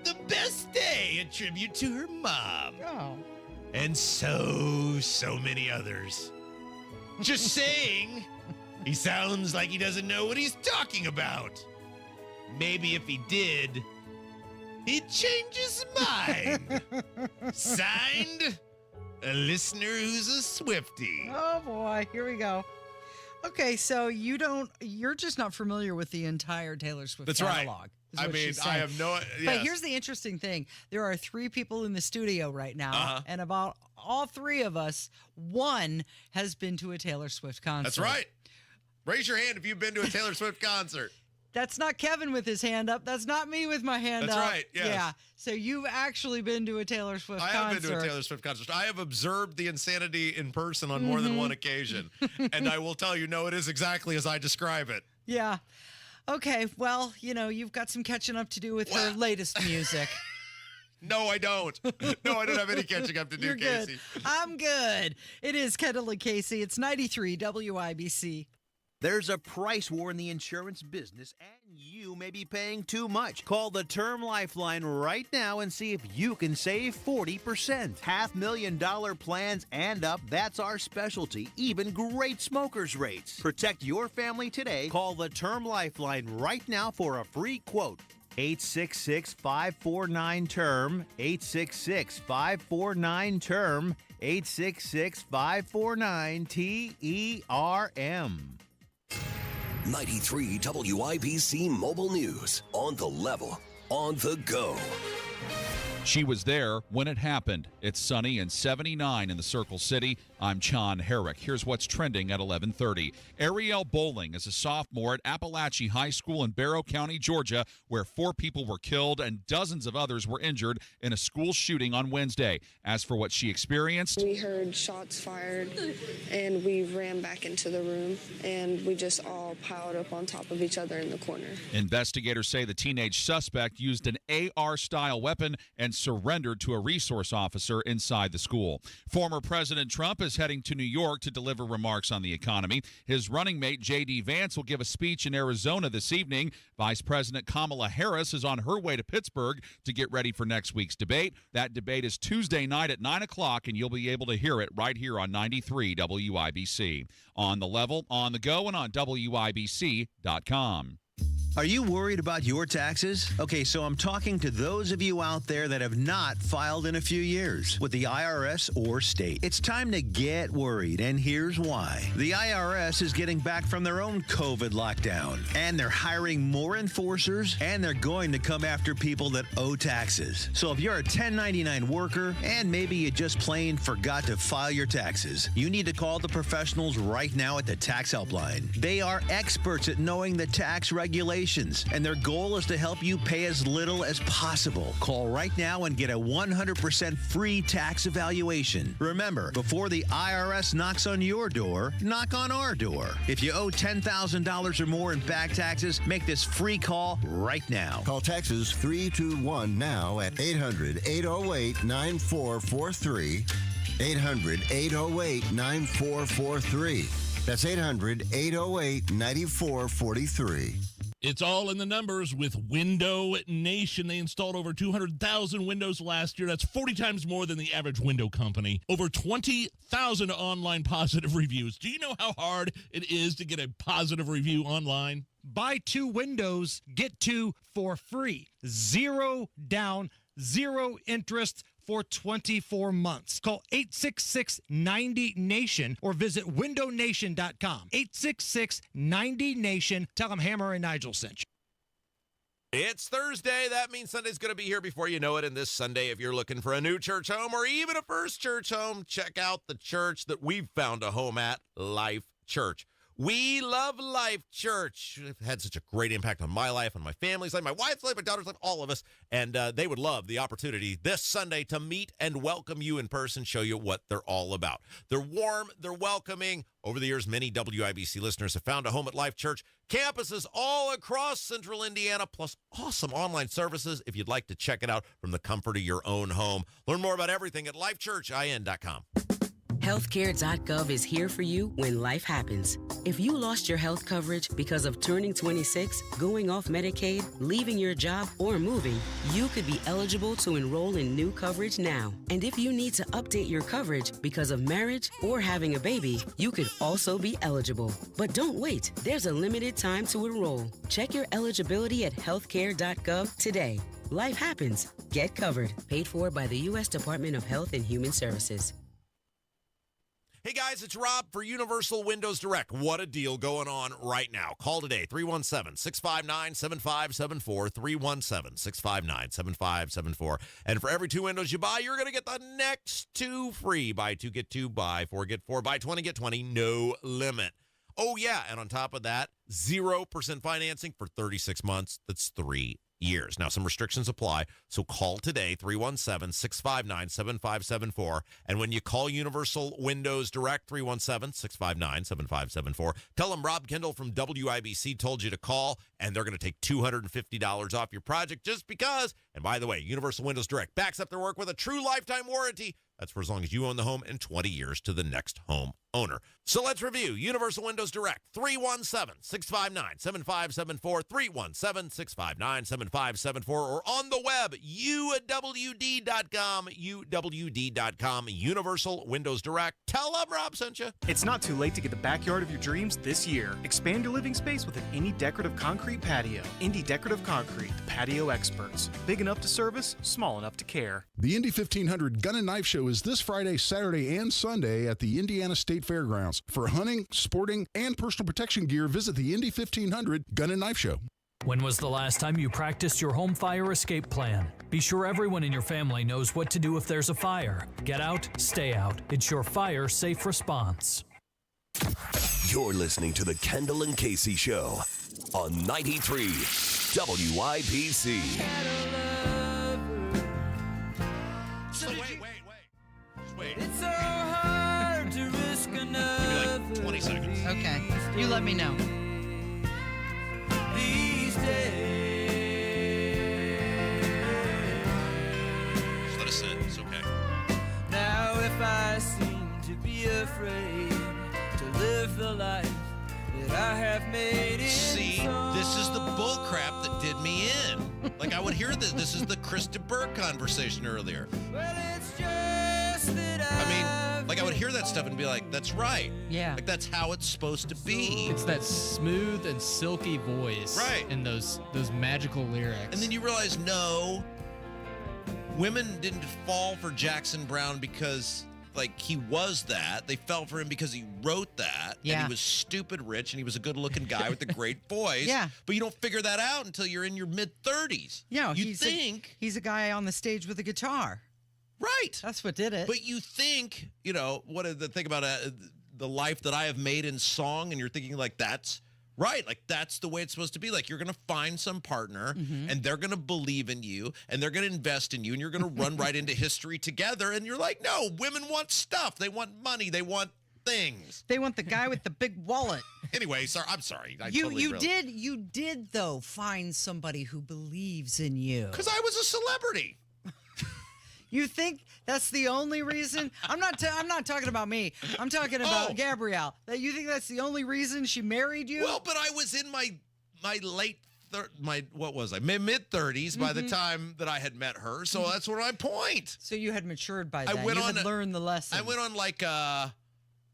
The best day, a tribute to her mom. Oh. And so many others. Just saying, he sounds like he doesn't know what he's talking about. Maybe if he did, he'd change his mind. Signed, a listener who's a Swiftie. Oh boy, here we go. Okay, so you're just not familiar with the entire Taylor Swift catalog. Right. I mean, I have no. Yes. But here's the interesting thing: there are 3 people in the studio right now, and about all 3 of us, one has been to a Taylor Swift concert. That's right. Raise your hand if you've been to a Taylor Swift concert. That's not Kevin with his hand up. That's not me with my hand up. That's right, yes. Yeah. So you've actually been to a Taylor Swift concert. I have been to a Taylor Swift concert. I have observed the insanity in person on more than one occasion. And I will tell you, no, it is exactly as I describe it. Yeah. Okay. Well, you've got some catching up to do with her latest music. No, I don't. No, I don't have any catching up to do, You're Casey. Good. I'm good. It is Kendall and Casey. It's 93 WIBC. There's a price war in the insurance business, and you may be paying too much. Call the Term Lifeline right now and see if you can save 40%. $500,000 plans and up, that's our specialty. Even great smokers' rates. Protect your family today. Call the Term Lifeline right now for a free quote. 866-549-TERM, 866-549-TERM, 866-549-TERM. 93 WIBC Mobile News. On the level, on the go. She was there when it happened. It's sunny and 79 in the Circle City. I'm John Herrick. Here's what's trending at 11:30. Ariel Bowling is a sophomore at Appalachia High School in Barrow County, Georgia, where 4 people were killed and dozens of others were injured in a school shooting on Wednesday. As for what she experienced, we heard shots fired and we ran back into the room and we just all piled up on top of each other in the corner. Investigators say the teenage suspect used an AR-style weapon and surrendered to a resource officer inside the school. Former President Trump is heading to New York to deliver remarks on the economy. His running mate, J.D. Vance, will give a speech in Arizona this evening. Vice President Kamala Harris is on her way to Pittsburgh to get ready for next week's debate. That debate is Tuesday night at 9 o'clock, and you'll be able to hear it right here on 93 WIBC. On the level, on the go, and on WIBC.com. Are you worried about your taxes? Okay, so I'm talking to those of you out there that have not filed in a few years with the IRS or state. It's time to get worried, and here's why. The IRS is getting back from their own COVID lockdown, and they're hiring more enforcers, and they're going to come after people that owe taxes. So if you're a 1099 worker, and maybe you just plain forgot to file your taxes, you need to call the professionals right now at the Tax Helpline. They are experts at knowing the tax regulations, and their goal is to help you pay as little as possible. Call right now and get a 100% free tax evaluation. Remember, before the IRS knocks on your door, knock on our door. If you owe $10,000 or more in back taxes, make this free call right now. Call Texas 321 now at 800-808-9443. 800-808-9443. That's 800-808-9443. It's all in the numbers with Window Nation. They installed over 200,000 windows last year. That's 40 times more than the average window company. Over 20,000 online positive reviews. Do you know how hard it is to get a positive review online? Buy 2 windows, get 2 for free. 0 down, 0 interest for 24 months. Call 866-90-NATION or visit windownation.com. 866-90-NATION. Tell them Hammer and Nigel sent you. It's Thursday. That means Sunday's going to be here before you know it. And this Sunday, if you're looking for a new church home or even a first church home, check out the church that we've found a home at, Life Church. We love Life Church. It's had such a great impact on my life, on my family's life, my wife's life, my daughter's life, all of us. And they would love the opportunity this Sunday to meet and welcome you in person, show you what they're all about. They're warm, they're welcoming. Over the years, many WIBC listeners have found a home at Life Church. Campuses all across central Indiana, plus awesome online services if you'd like to check it out from the comfort of your own home. Learn more about everything at lifechurchin.com. Healthcare.gov is here for you when life happens. If you lost your health coverage because of turning 26, going off Medicaid, leaving your job, or moving, you could be eligible to enroll in new coverage now. And if you need to update your coverage because of marriage or having a baby, you could also be eligible. But don't wait. There's a limited time to enroll. Check your eligibility at healthcare.gov today. Life happens. Get covered. Paid for by the U.S. Department of Health and Human Services. Hey guys, it's Rob for Universal Windows Direct. What a deal going on right now. Call today, 317-659-7574, 317-659-7574. And for every 2 windows you buy, you're going to get the next 2 free. Buy 2, get 2, buy 4, get 4, buy 20, get 20, no limit. Oh yeah, and on top of that, 0% financing for 36 months. That's 3 years. Now, some restrictions apply, so call today, 317-659-7574. And when you call Universal Windows Direct, 317-659-7574, tell them Rob Kendall from WIBC told you to call, and they're going to take $250 off your project just because. And by the way, Universal Windows Direct backs up their work with a true lifetime warranty. That's for as long as you own the home and 20 years to the next home owner. So let's review. Universal Windows Direct, 317-659-7574, 317-659-7574, or on the web, uwd.com, uwd.com, Universal Windows Direct. Tell them Rob sent you. It's not too late to get the backyard of your dreams this year. Expand your living space with an Indy Decorative Concrete patio. Indy Decorative Concrete, the patio experts. Big enough to service, small enough to care. The Indy 1500 Gun and Knife Show is this Friday, Saturday, and Sunday at the Indiana State Fairgrounds. For hunting, sporting, and personal protection gear, visit the Indy 1500 Gun and Knife Show. When was the last time you practiced your home fire escape plan? Be sure everyone in your family knows what to do if there's a fire. Get out, stay out. It's your fire safe response. You're listening to the Kendall and Casey Show on 93 WIPC. So wait. Just wait. It's so hard to risk another. Give me like 20 seconds. Okay. You let me know. These days. Just let us in. It's okay. Now if I seem to be afraid to live the life that I have made it. See, this is the bull crap that did me in. Like, I would hear this. This is the Krista Burke conversation earlier. Well, it's just that I would hear that stuff and be like, that's right. Yeah. Like, that's how it's supposed to be. It's that smooth and silky voice. Right. And those magical lyrics. And then you realize, no, women didn't fall for Jackson Brown because, like, he was that. They fell for him because he wrote that. Yeah. And he was stupid rich, and he was a good-looking guy with a great voice. Yeah. But you don't figure that out until you're in your mid-30s. Yeah, he's he's a guy on the stage with a guitar. Right. That's what did it. But you think, what is the thing about the life that I have made in song, and you're thinking, like, that's right. Like, that's the way it's supposed to be. Like, you're going to find some partner, and they're going to believe in you, and they're going to invest in you, and you're going to run right into history together. And you're like, no, women want stuff. They want money. They want things. They want the guy with the big wallet. Anyway, I'm sorry. You did though find somebody who believes in you. Because I was a celebrity. You think that's the only reason? I'm not talking about me. I'm talking about Gabrielle. That you think that's the only reason she married you? Well, but I was in my mid-30s by the time that I had met her. So that's what my point. So you had matured by then. You had learned the lesson. I went on like a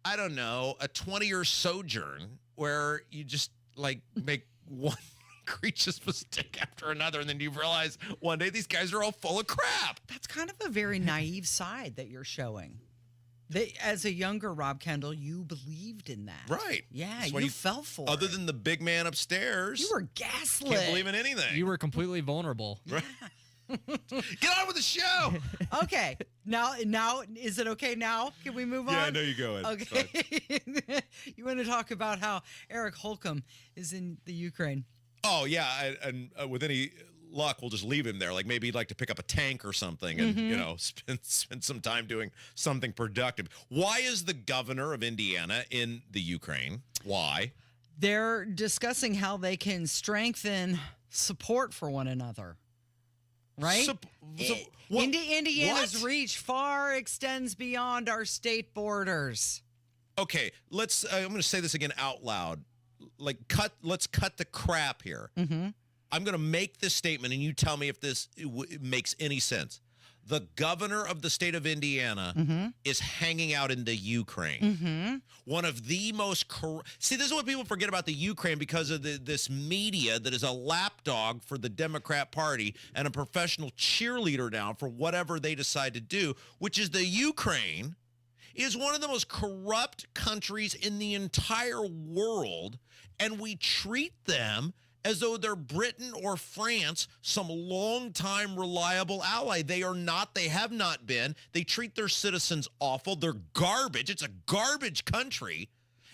20-year sojourn where you just like make one egregious mistake after another, and then you realize one day these guys are all full of crap. That's kind of a very naive side that you're showing. As a younger Rob Kendall, you believed in that. Right. Yeah, you fell for it. Other than the big man upstairs. You were gaslit. Can't believe in anything. You were completely vulnerable. Right. Get on with the show. Okay. Now, is it okay now? Can we move on? Yeah, I know you go ahead. Okay. You want to talk about how Eric Holcomb is in the Ukraine. Oh, yeah, and with any luck, we'll just leave him there. Like, maybe he'd like to pick up a tank or something and, spend some time doing something productive. Why is the governor of Indiana in the Ukraine? Why? They're discussing how they can strengthen support for one another. Right? Indiana's reach far extends beyond our state borders. Okay, I'm going to say this again out loud. Let's cut the crap here. I'm going to make this statement, and you tell me if this makes any sense. The governor of the state of Indiana is hanging out in the Ukraine. One of the most see, this is what people forget about the Ukraine because of this media that is a lapdog for the Democrat Party and a professional cheerleader now for whatever they decide to do, which is the Ukraine is one of the most corrupt countries in the entire world, and we treat them as though they're Britain or France, some longtime reliable ally. They are not. They have not been. They treat their citizens awful. They're garbage. It's a garbage country.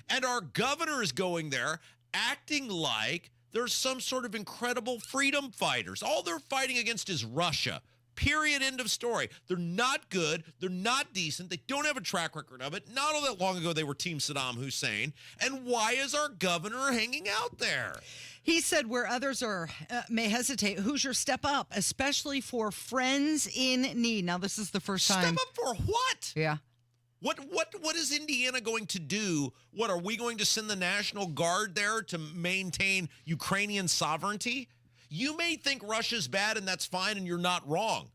And our governor is going there acting like there's some sort of incredible freedom fighters. All they're fighting against is Russia. Period. End of story. They're not good. They're not decent. They don't have a track record of it. Not all that long ago, they were Team Saddam Hussein. And why is our governor hanging out there? He said where others may hesitate, Hoosier, step up, especially for friends in need. Now, this is the first time. Step up for what? Yeah. What is Indiana going to do? What, are we going to send the National Guard there to maintain Ukrainian sovereignty? You may think Russia's bad and that's fine and you're not wrong.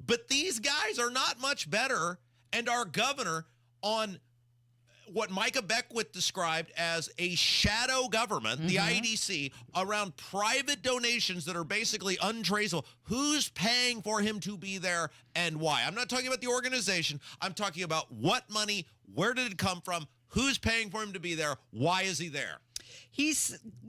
But these guys are not much better, and our governor on what Micah Beckwith described as a shadow government, the IEDC, around private donations that are basically untraceable. Who's paying for him to be there and why? I'm not talking about the organization. I'm talking about what money, where did it come from, who's paying for him to be there, why is he there?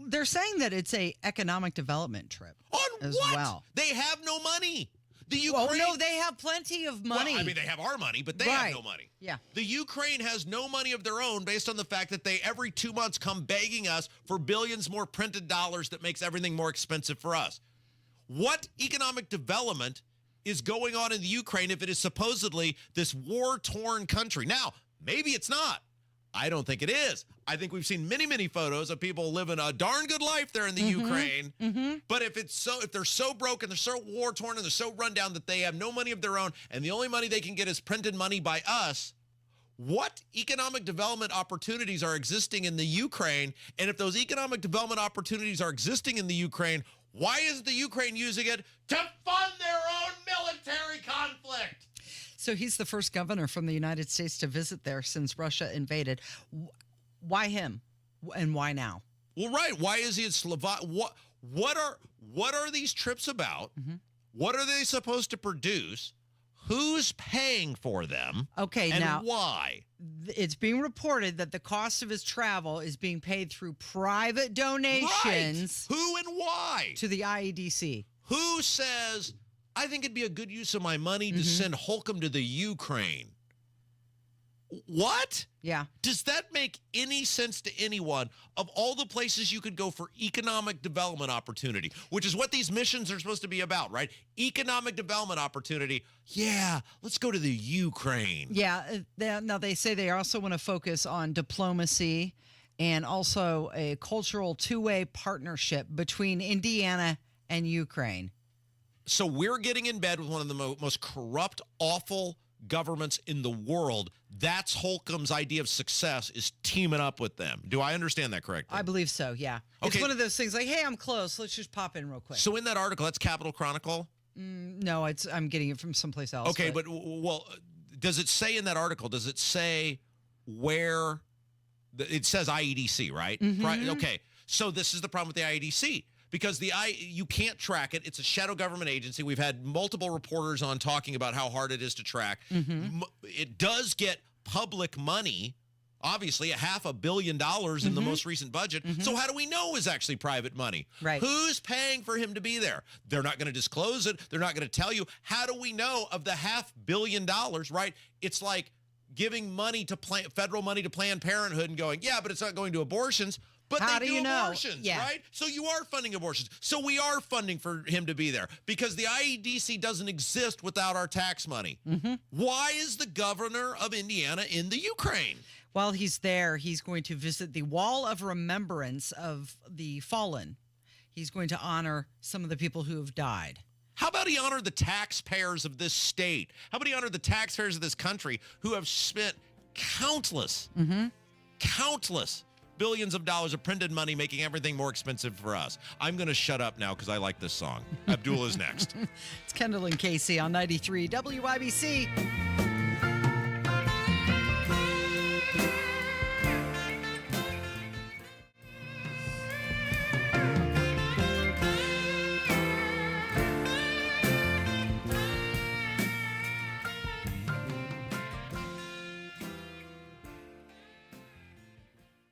They're saying that it's a economic development trip. On as what? well. They have no money. The Ukraine, oh, no, they have plenty of money. Well, I mean, they have our money, but they have no money. Yeah. The Ukraine has no money of their own based on the fact that they every 2 months come begging us for billions more printed dollars that makes everything more expensive for us. What economic development is going on in the Ukraine if it is supposedly this war-torn country? Now, maybe it's not. I don't think it is. I think we've seen many, many photos of people living a darn good life there in the Ukraine. But if they're so broken, they're so war torn, and they're so run down that they have no money of their own, and the only money they can get is printed money by us, what economic development opportunities are existing in the Ukraine? And if those economic development opportunities are existing in the Ukraine, why isn't the Ukraine using it to fund their own military conflict? So he's the first governor from the United States to visit there since Russia invaded. Why him, and why now? Well, right. Why is he in Slovakia? What are these trips about? What are they supposed to produce? Who's paying for them? Okay, and now why? It's being reported that the cost of his travel is being paid through private donations. Right. Who and why? To the IEDC. Who says, I think it'd be a good use of my money to send Holcomb to the Ukraine? What? Yeah. Does that make any sense to anyone? Of all the places you could go for economic development opportunity, which is what these missions are supposed to be about, right? Economic development opportunity. Yeah, let's go to the Ukraine. Yeah. Now, they say they also want to focus on diplomacy and also a cultural two-way partnership between Indiana and Ukraine. So we're getting in bed with one of the most corrupt, awful governments in the world. That's Holcomb's idea of success, is teaming up with them. Do I understand that correctly? I believe so, yeah. Okay. It's one of those things like, hey, I'm close. Let's just pop in real quick. So in that article, that's Capital Chronicle? No, I'm getting it from someplace else. Okay, but well, does it say in that article, does it say where, it says IEDC, right? Right. Okay, so this is the problem with the IEDC. Because you can't track it. It's a shadow government agency. We've had multiple reporters on talking about how hard it is to track. It does get public money, obviously, $500 million in the most recent budget. So how do we know it's actually private money? Right. Who's paying for him to be there? They're not going to disclose it. They're not going to tell you. How do we know of the $500 million, right? It's like giving money to federal money to Planned Parenthood and going, yeah, but it's not going to abortions. But How they do do you know? abortions, Yeah. right? So you are funding abortions. So we are funding for him to be there because the IEDC doesn't exist without our tax money. Why is the governor of Indiana in the Ukraine? While he's there, he's going to visit the Wall of Remembrance of the Fallen. He's going to honor some of the people who have died. How about he honor the taxpayers of this state? How about he honor the taxpayers of this country who have spent countless billions of dollars of printed money making everything more expensive for us? I'm going to shut up now because I like this song. Abdul is next. It's Kendall and Casey on 93 WIBC.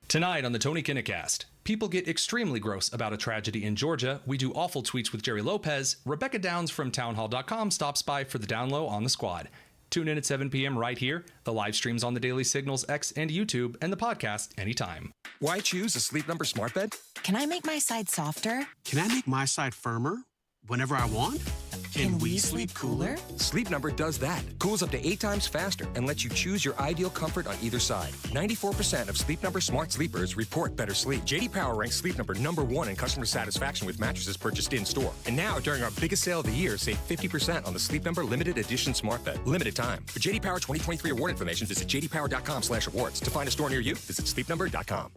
Tonight on the Tony Kinnacast, people get extremely gross about a tragedy in Georgia. We do awful tweets with Jerry Lopez. Rebecca Downs from townhall.com stops by for the down low on the squad. Tune in at 7 p.m. right here. The live streams on the Daily Signals, X, and YouTube, and the podcast anytime. Why choose a Sleep Number smart bed? Can I make my side softer? Can I make my side firmer whenever I want? Can we sleep cooler? Sleep Number does that. Cools up to 8 times faster and lets you choose your ideal comfort on either side. 94% of Sleep Number smart sleepers report better sleep. J.D. Power ranks Sleep Number #1 in customer satisfaction with mattresses purchased in-store. And now, during our biggest sale of the year, save 50% on the Sleep Number Limited Edition Smart Bed. Limited time. For J.D. Power 2023 award information, visit jdpower.com/awards. To find a store near you, visit sleepnumber.com.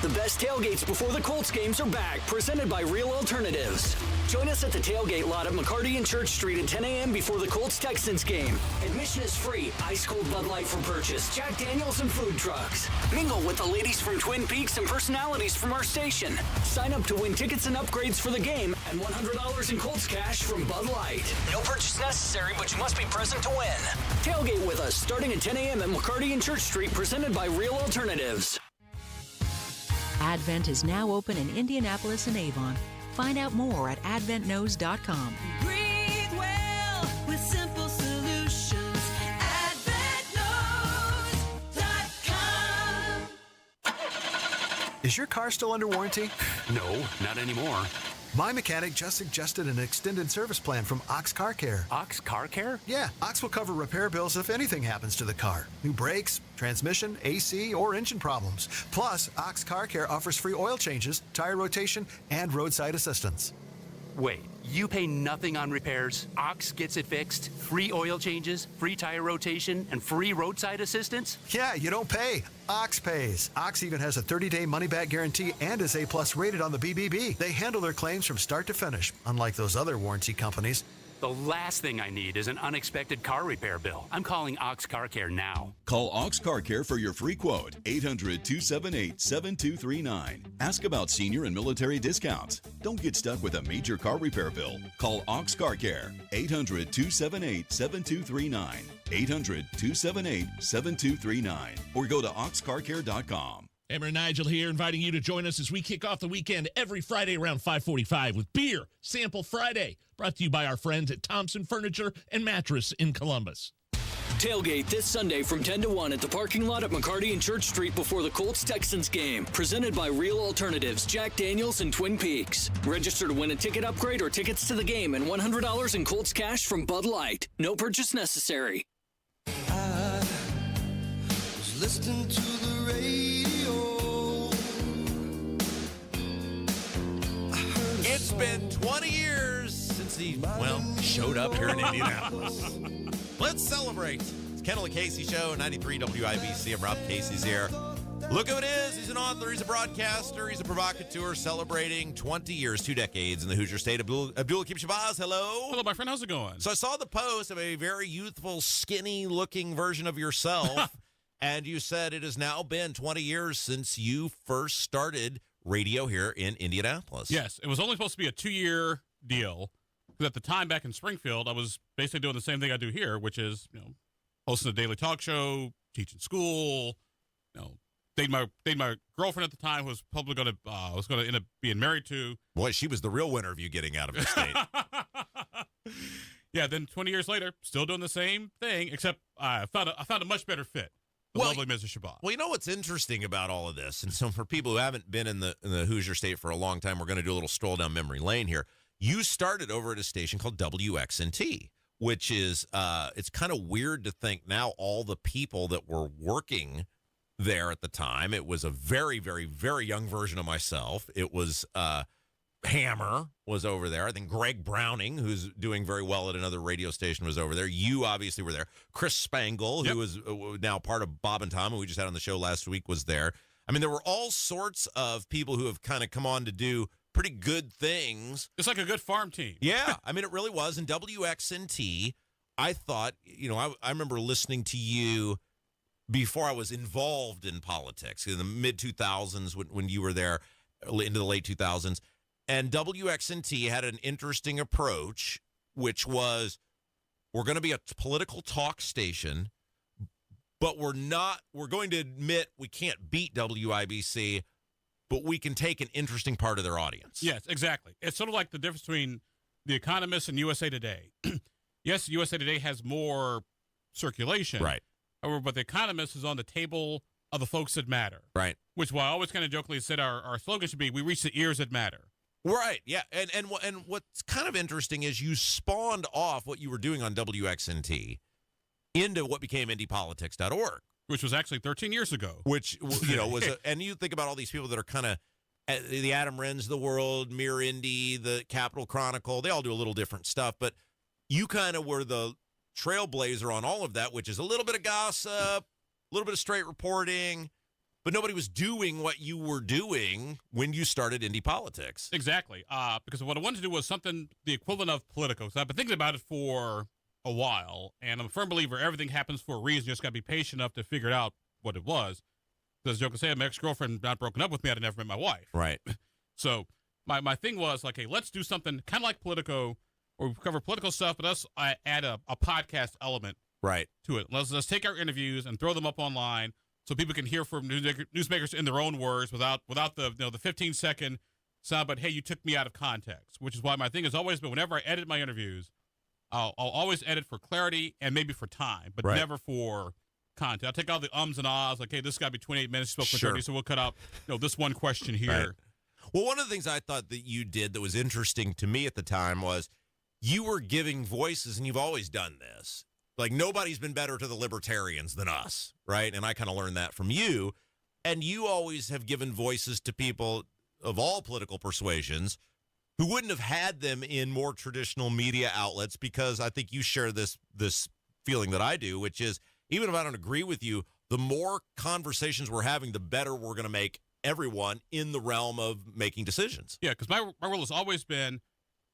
The best tailgates before the Colts games are back, presented by Real Alternatives. Join us at the tailgate lot at McCarty and Church Street at 10 a.m. before the Colts-Texans game. Admission is free. Ice-cold Bud Light for purchase, Jack Daniels and food trucks. Mingle with the ladies from Twin Peaks and personalities from our station. Sign up to win tickets and upgrades for the game and $100 in Colts cash from Bud Light. No purchase necessary, but you must be present to win. Tailgate with us starting at 10 a.m. at McCarty and Church Street, presented by Real Alternatives. Advent is now open in Indianapolis and Avon. Find out more at adventknows.com. Breathe well with simple solutions. AdventKnows.com. Is your car still under warranty? No, not anymore. My mechanic just suggested an extended service plan from Ox Car Care. Ox Car Care? Yeah, Ox will cover repair bills if anything happens to the car. New brakes, transmission, AC, or engine problems. Plus, Ox Car Care offers free oil changes, tire rotation, and roadside assistance. Wait, you pay nothing on repairs? Ox gets it fixed? Free oil changes, free tire rotation, and free roadside assistance? Yeah, you don't pay. Ox pays. Ox even has a 30-day money-back guarantee and is A+ rated on the BBB. They handle their claims from start to finish, unlike those other warranty companies. The last thing I need is an unexpected car repair bill. I'm calling Ox Car Care now. Call Ox Car Care for your free quote, 800-278-7239. Ask about senior and military discounts. Don't get stuck with a major car repair bill. Call Ox Car Care, 800-278-7239. 800-278-7239. Or go to oxcarcare.com. Amber and Nigel here, inviting you to join us as we kick off the weekend every Friday around 5:45 with Beer Sample Friday, brought to you by our friends at Thompson Furniture and Mattress in Columbus. Tailgate this Sunday from 10 to 1 at the parking lot at McCarty and Church Street before the Colts-Texans game. Presented by Real Alternatives, Jack Daniels and Twin Peaks. Register to win a ticket upgrade or tickets to the game and $100 in Colts cash from Bud Light. No purchase necessary. I was listening to the radio. It's been 20 years since he, showed up here in Indianapolis. Let's celebrate. It's Kendall and Casey Show, 93 WIBC. I'm Rob Casey's here. Look who it is. He's an author. He's a broadcaster. He's a provocateur celebrating 20 years, 2 decades in the Hoosier State. Abdul Hakim Shabazz, hello. Hello, my friend. How's it going? So I saw the post of a very youthful, skinny-looking version of yourself, and you said it has now been 20 years since you first started radio here in Indianapolis. Yes, it was only supposed to be a 2-year deal. Because at the time back in Springfield, I was basically doing the same thing I do here, which is, hosting a daily talk show, teaching school, dating my girlfriend at the time, who was probably going to end up being married to. Boy, she was the real winner of you getting out of the state. Yeah, then 20 years later, still doing the same thing, except I found a much better fit. The lovely Mrs. Shabazz. Well, you know what's interesting about all of this, and so for people who haven't been in the Hoosier State for a long time, we're going to do a little stroll down memory lane here. You started over at a station called WXNT, which is it's kind of weird to think now all the people that were working there at the time. It was a very, very, very young version of myself. It was Hammer was over there. I think Greg Browning, who's doing very well at another radio station, was over there. You obviously were there. Chris Spangle, who is now part of Bob and Tom, who we just had on the show last week, was there. I mean, there were all sorts of people who have kind of come on to do pretty good things. It's like a good farm team. Yeah, I mean, it really was. And WXNT, I thought, I remember listening to you before I was involved in politics, in the mid-2000s when you were there, into the late 2000s. And WXNT had an interesting approach, which was, we're going to be a political talk station, but we're going to admit we can't beat WIBC, but we can take an interesting part of their audience. Yes, exactly. It's sort of like the difference between The Economist and USA Today. Yes, USA Today has more circulation. Right. However, but The Economist is on the table of the folks that matter. Right. Which, why I always kind of jokingly said our slogan should be, we reach the ears that matter. Right, yeah. And what's kind of interesting is you spawned off what you were doing on WXNT into what became IndyPolitics.org. Which was actually 13 years ago. Which, was and you think about all these people that are kind of the Adam Wrens of the world, Mirror Indy, the Capital Chronicle, they all do a little different stuff, but you kind of were the trailblazer on all of that, which is a little bit of gossip, a little bit of straight reporting, but nobody was doing what you were doing when you started Indy Politics. Exactly. Because what I wanted to do was something the equivalent of Politico. So I've been thinking about it for a while, and I'm a firm believer everything happens for a reason. You just got to be patient enough to figure out what it was. Because Joe can say, my ex-girlfriend not broken up with me, I'd never met my wife. Right. So my thing was, like, hey, let's do something kind of like Politico, or we cover political stuff, but let's add a podcast element to it. Let's take our interviews and throw them up online so people can hear from newsmakers in their own words without the the 15-second sound, but hey, you took me out of context, which is why my thing has always been whenever I edit my interviews, I'll always edit for clarity and maybe for time, but never for content. I'll take all the ums and ahs, like, hey, this got to be 28 minutes, spoke for 30, so we'll cut out this one question here. Right. Well, one of the things I thought that you did that was interesting to me at the time was you were giving voices, and you've always done this. Like, nobody's been better to the libertarians than us, right? And I kind of learned that from you. And you always have given voices to people of all political persuasions who wouldn't have had them in more traditional media outlets, because I think you share this feeling that I do, which is even if I don't agree with you, the more conversations we're having, the better we're going to make everyone in the realm of making decisions. Yeah, because my role has always been,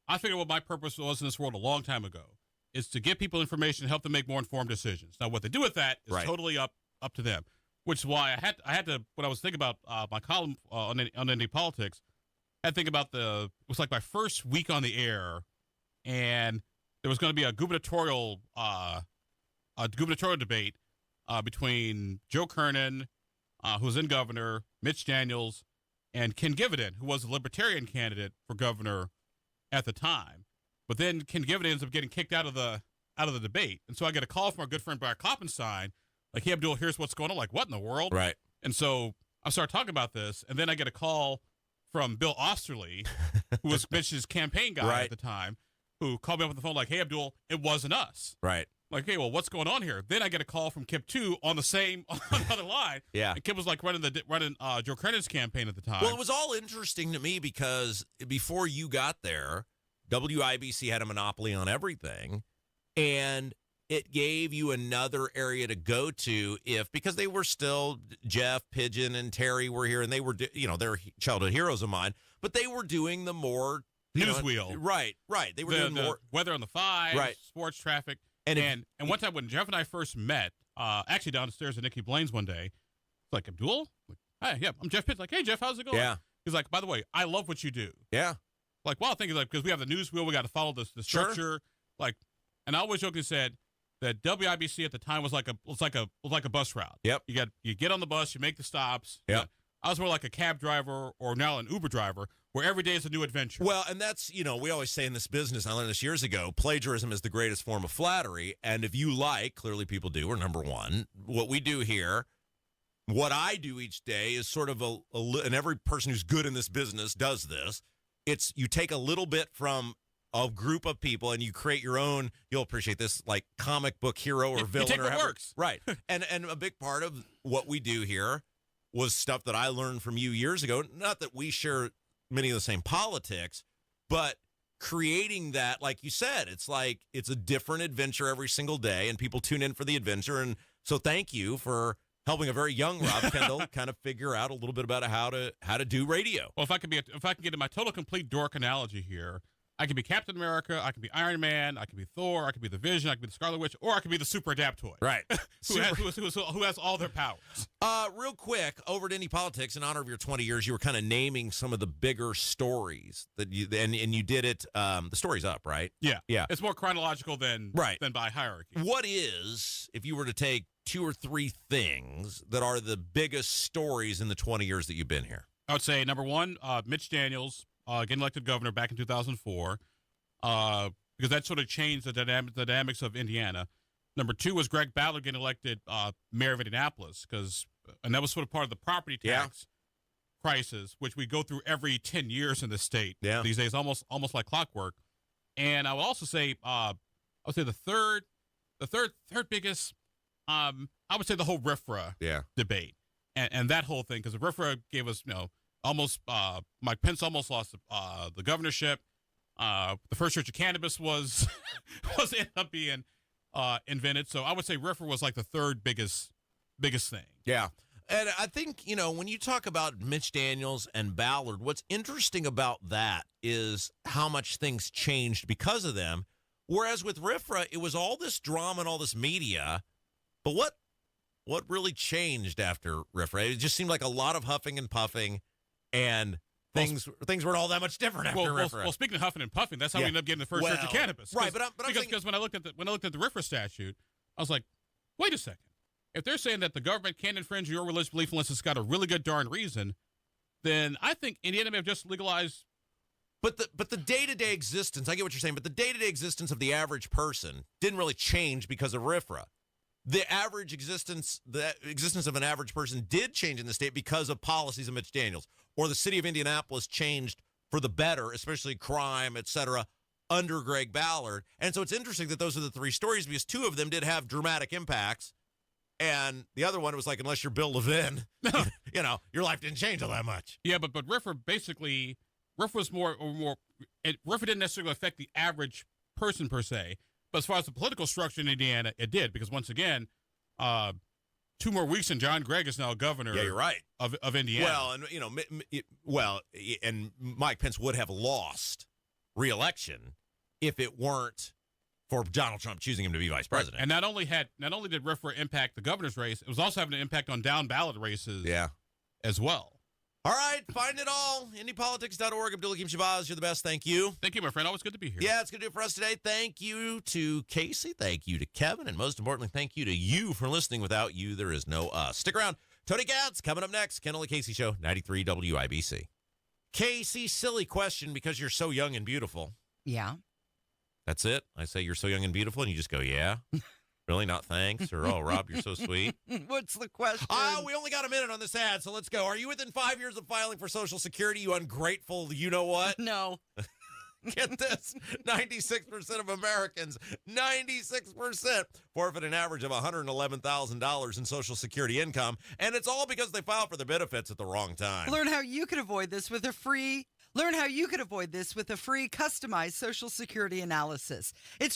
I figured what my purpose was in this world a long time ago, is to give people information and help them make more informed decisions. Now, what they do with that is totally up to them, which is why I had to, when I was thinking about my column on Indy Politics, I had to think about it was like my first week on the air, and there was going to be a gubernatorial debate between Joe Kernan, who was then governor, Mitch Daniels, and Ken Givenden, who was a libertarian candidate for governor at the time. But then Ken Givenden ends up getting kicked out of the debate. And so I get a call from our good friend Brad Koppenstein, like, hey, Abdul, here's what's going on. Like, what in the world? Right. And so I started talking about this, and then I get a call from Bill Osterly, who was Mitch's campaign guy at the time, who called me up on the phone like, hey, Abdul, it wasn't us. Right. Like, hey, well, what's going on here? Then I get a call from Kip 2 on another line. Yeah. And Kip was like running Joe Kernan's campaign at the time. Well, it was all interesting to me because before you got there, WIBC had a monopoly on everything, and it gave you another area to go to because they were still, Jeff, Pigeon, and Terry were here, and they were, they're childhood heroes of mine, but they were doing the more Newswheel. Right. They were doing more weather on the 5, sports traffic. And one time when Jeff and I first met, actually downstairs at Nikki Blaine's one day, it's like, Abdul? Like, hey, yeah, I'm Jeff Pitts. Like, hey, Jeff, how's it going? Yeah. He's like, by the way, I love what you do. Yeah. Like, wow, thank you. Like, because we have the news wheel, we got to follow the structure. Sure. Like, and I always jokingly said that WIBC at the time was like a bus route. Yep. You get on the bus, you make the stops. Yep. I was more like a cab driver or now an Uber driver, where every day is a new adventure. Well, and that's, we always say in this business, I learned this years ago, plagiarism is the greatest form of flattery. And if you clearly people do, we're number one. What we do here, what I do each day is sort of and every person who's good in this business does this. It's you take a little bit from a group of people and you create your own, you'll appreciate this, like comic book hero or villain. You take what works. Right. And a big part of what we do here was stuff that I learned from you years ago. Not that we share many of the same politics, but creating that, like you said, it's like it's a different adventure every single day, and people tune in for the adventure. And so thank you for helping a very young Rob Kendall kind of figure out a little bit about how to do radio. Well, if I can get into my total complete dork analogy here, I can be Captain America, I can be Iron Man, I can be Thor, I can be the Vision, I can be the Scarlet Witch, or I can be the Super Adaptoid. Right. who has all their powers. Real quick, over at Indy Politics, in honor of your 20 years, you were kind of naming some of the bigger stories that and you did it. The story's up, right? Yeah. Yeah. It's more chronological than by hierarchy. What is, if you were to take 2 or 3 things that are the biggest stories in the 20 years that you've been here? I would say number one, Mitch Daniels getting elected governor back in 2004, because that sort of changed the dynamics of Indiana. Number 2 was Greg Ballard getting elected mayor of Indianapolis, and that was sort of part of the property tax crisis, which we go through every 10 years in the state these days, almost like clockwork. And I would also say, I would say the third biggest, I would say the whole RFRA debate and that whole thing, because the RFRA gave us, almost, Mike Pence almost lost the governorship. The first church of cannabis was ended up being invented. So I would say RFRA was like the third biggest thing. Yeah. And I think, when you talk about Mitch Daniels and Ballard, what's interesting about that is how much things changed because of them. Whereas with RFRA, it was all this drama and all this media. But what really changed after RFRA? It just seemed like a lot of huffing and puffing, and things weren't all that much different after RFRA. Well, speaking of huffing and puffing, that's how we ended up getting the first church of cannabis. Right, but because when I looked at the RFRA statute, I was like, wait a second. If they're saying that the government can't infringe your religious belief unless it's got a really good darn reason, then I think Indiana may have just legalized. But the day-to-day existence, I get what you're saying, but the day-to-day existence of the average person didn't really change because of RFRA. The existence of an average person did change in the state because of policies of Mitch Daniels, or the city of Indianapolis changed for the better, especially crime, et cetera, under Greg Ballard. And so it's interesting that those are the three stories, because two of them did have dramatic impacts. And the other one was like, unless you're Bill Levin, your life didn't change all that much. Yeah, but RFRA basically, RFRA was RFRA didn't necessarily affect the average person per se, but as far as the political structure in Indiana, it did, because once again, 2 more weeks and John Gregg is now governor. Yeah, you're right. Of Indiana. Well, and Mike Pence would have lost re-election if it weren't for Donald Trump choosing him to be vice president. Right. And not only did RFRA impact the governor's race, it was also having an impact on down ballot races as well. All right, find it all. IndyPolitics.org. Abdul-Hakim Shabazz, you're the best. Thank you. Thank you, my friend. Always good to be here. Yeah, it's going to do it for us today. Thank you to Casey. Thank you to Kevin. And most importantly, thank you to you for listening. Without you, there is no us. Stick around. Tony Katz coming up next. Kendall and Casey Show, 93 WIBC. Casey, silly question because you're so young and beautiful. Yeah. That's it? I say you're so young and beautiful, and you just go, yeah? Really? Not thanks? Or, oh, Rob, you're so sweet? What's the question? We only got a minute on this ad, so let's go. Are you within 5 years of filing for Social Security, you ungrateful you-know-what? No. Get this. 96% of Americans, 96%, forfeit an average of $111,000 in Social Security income, and it's all because they filed for their benefits at the wrong time. Learn how you can avoid this with a free customized Social Security analysis. It's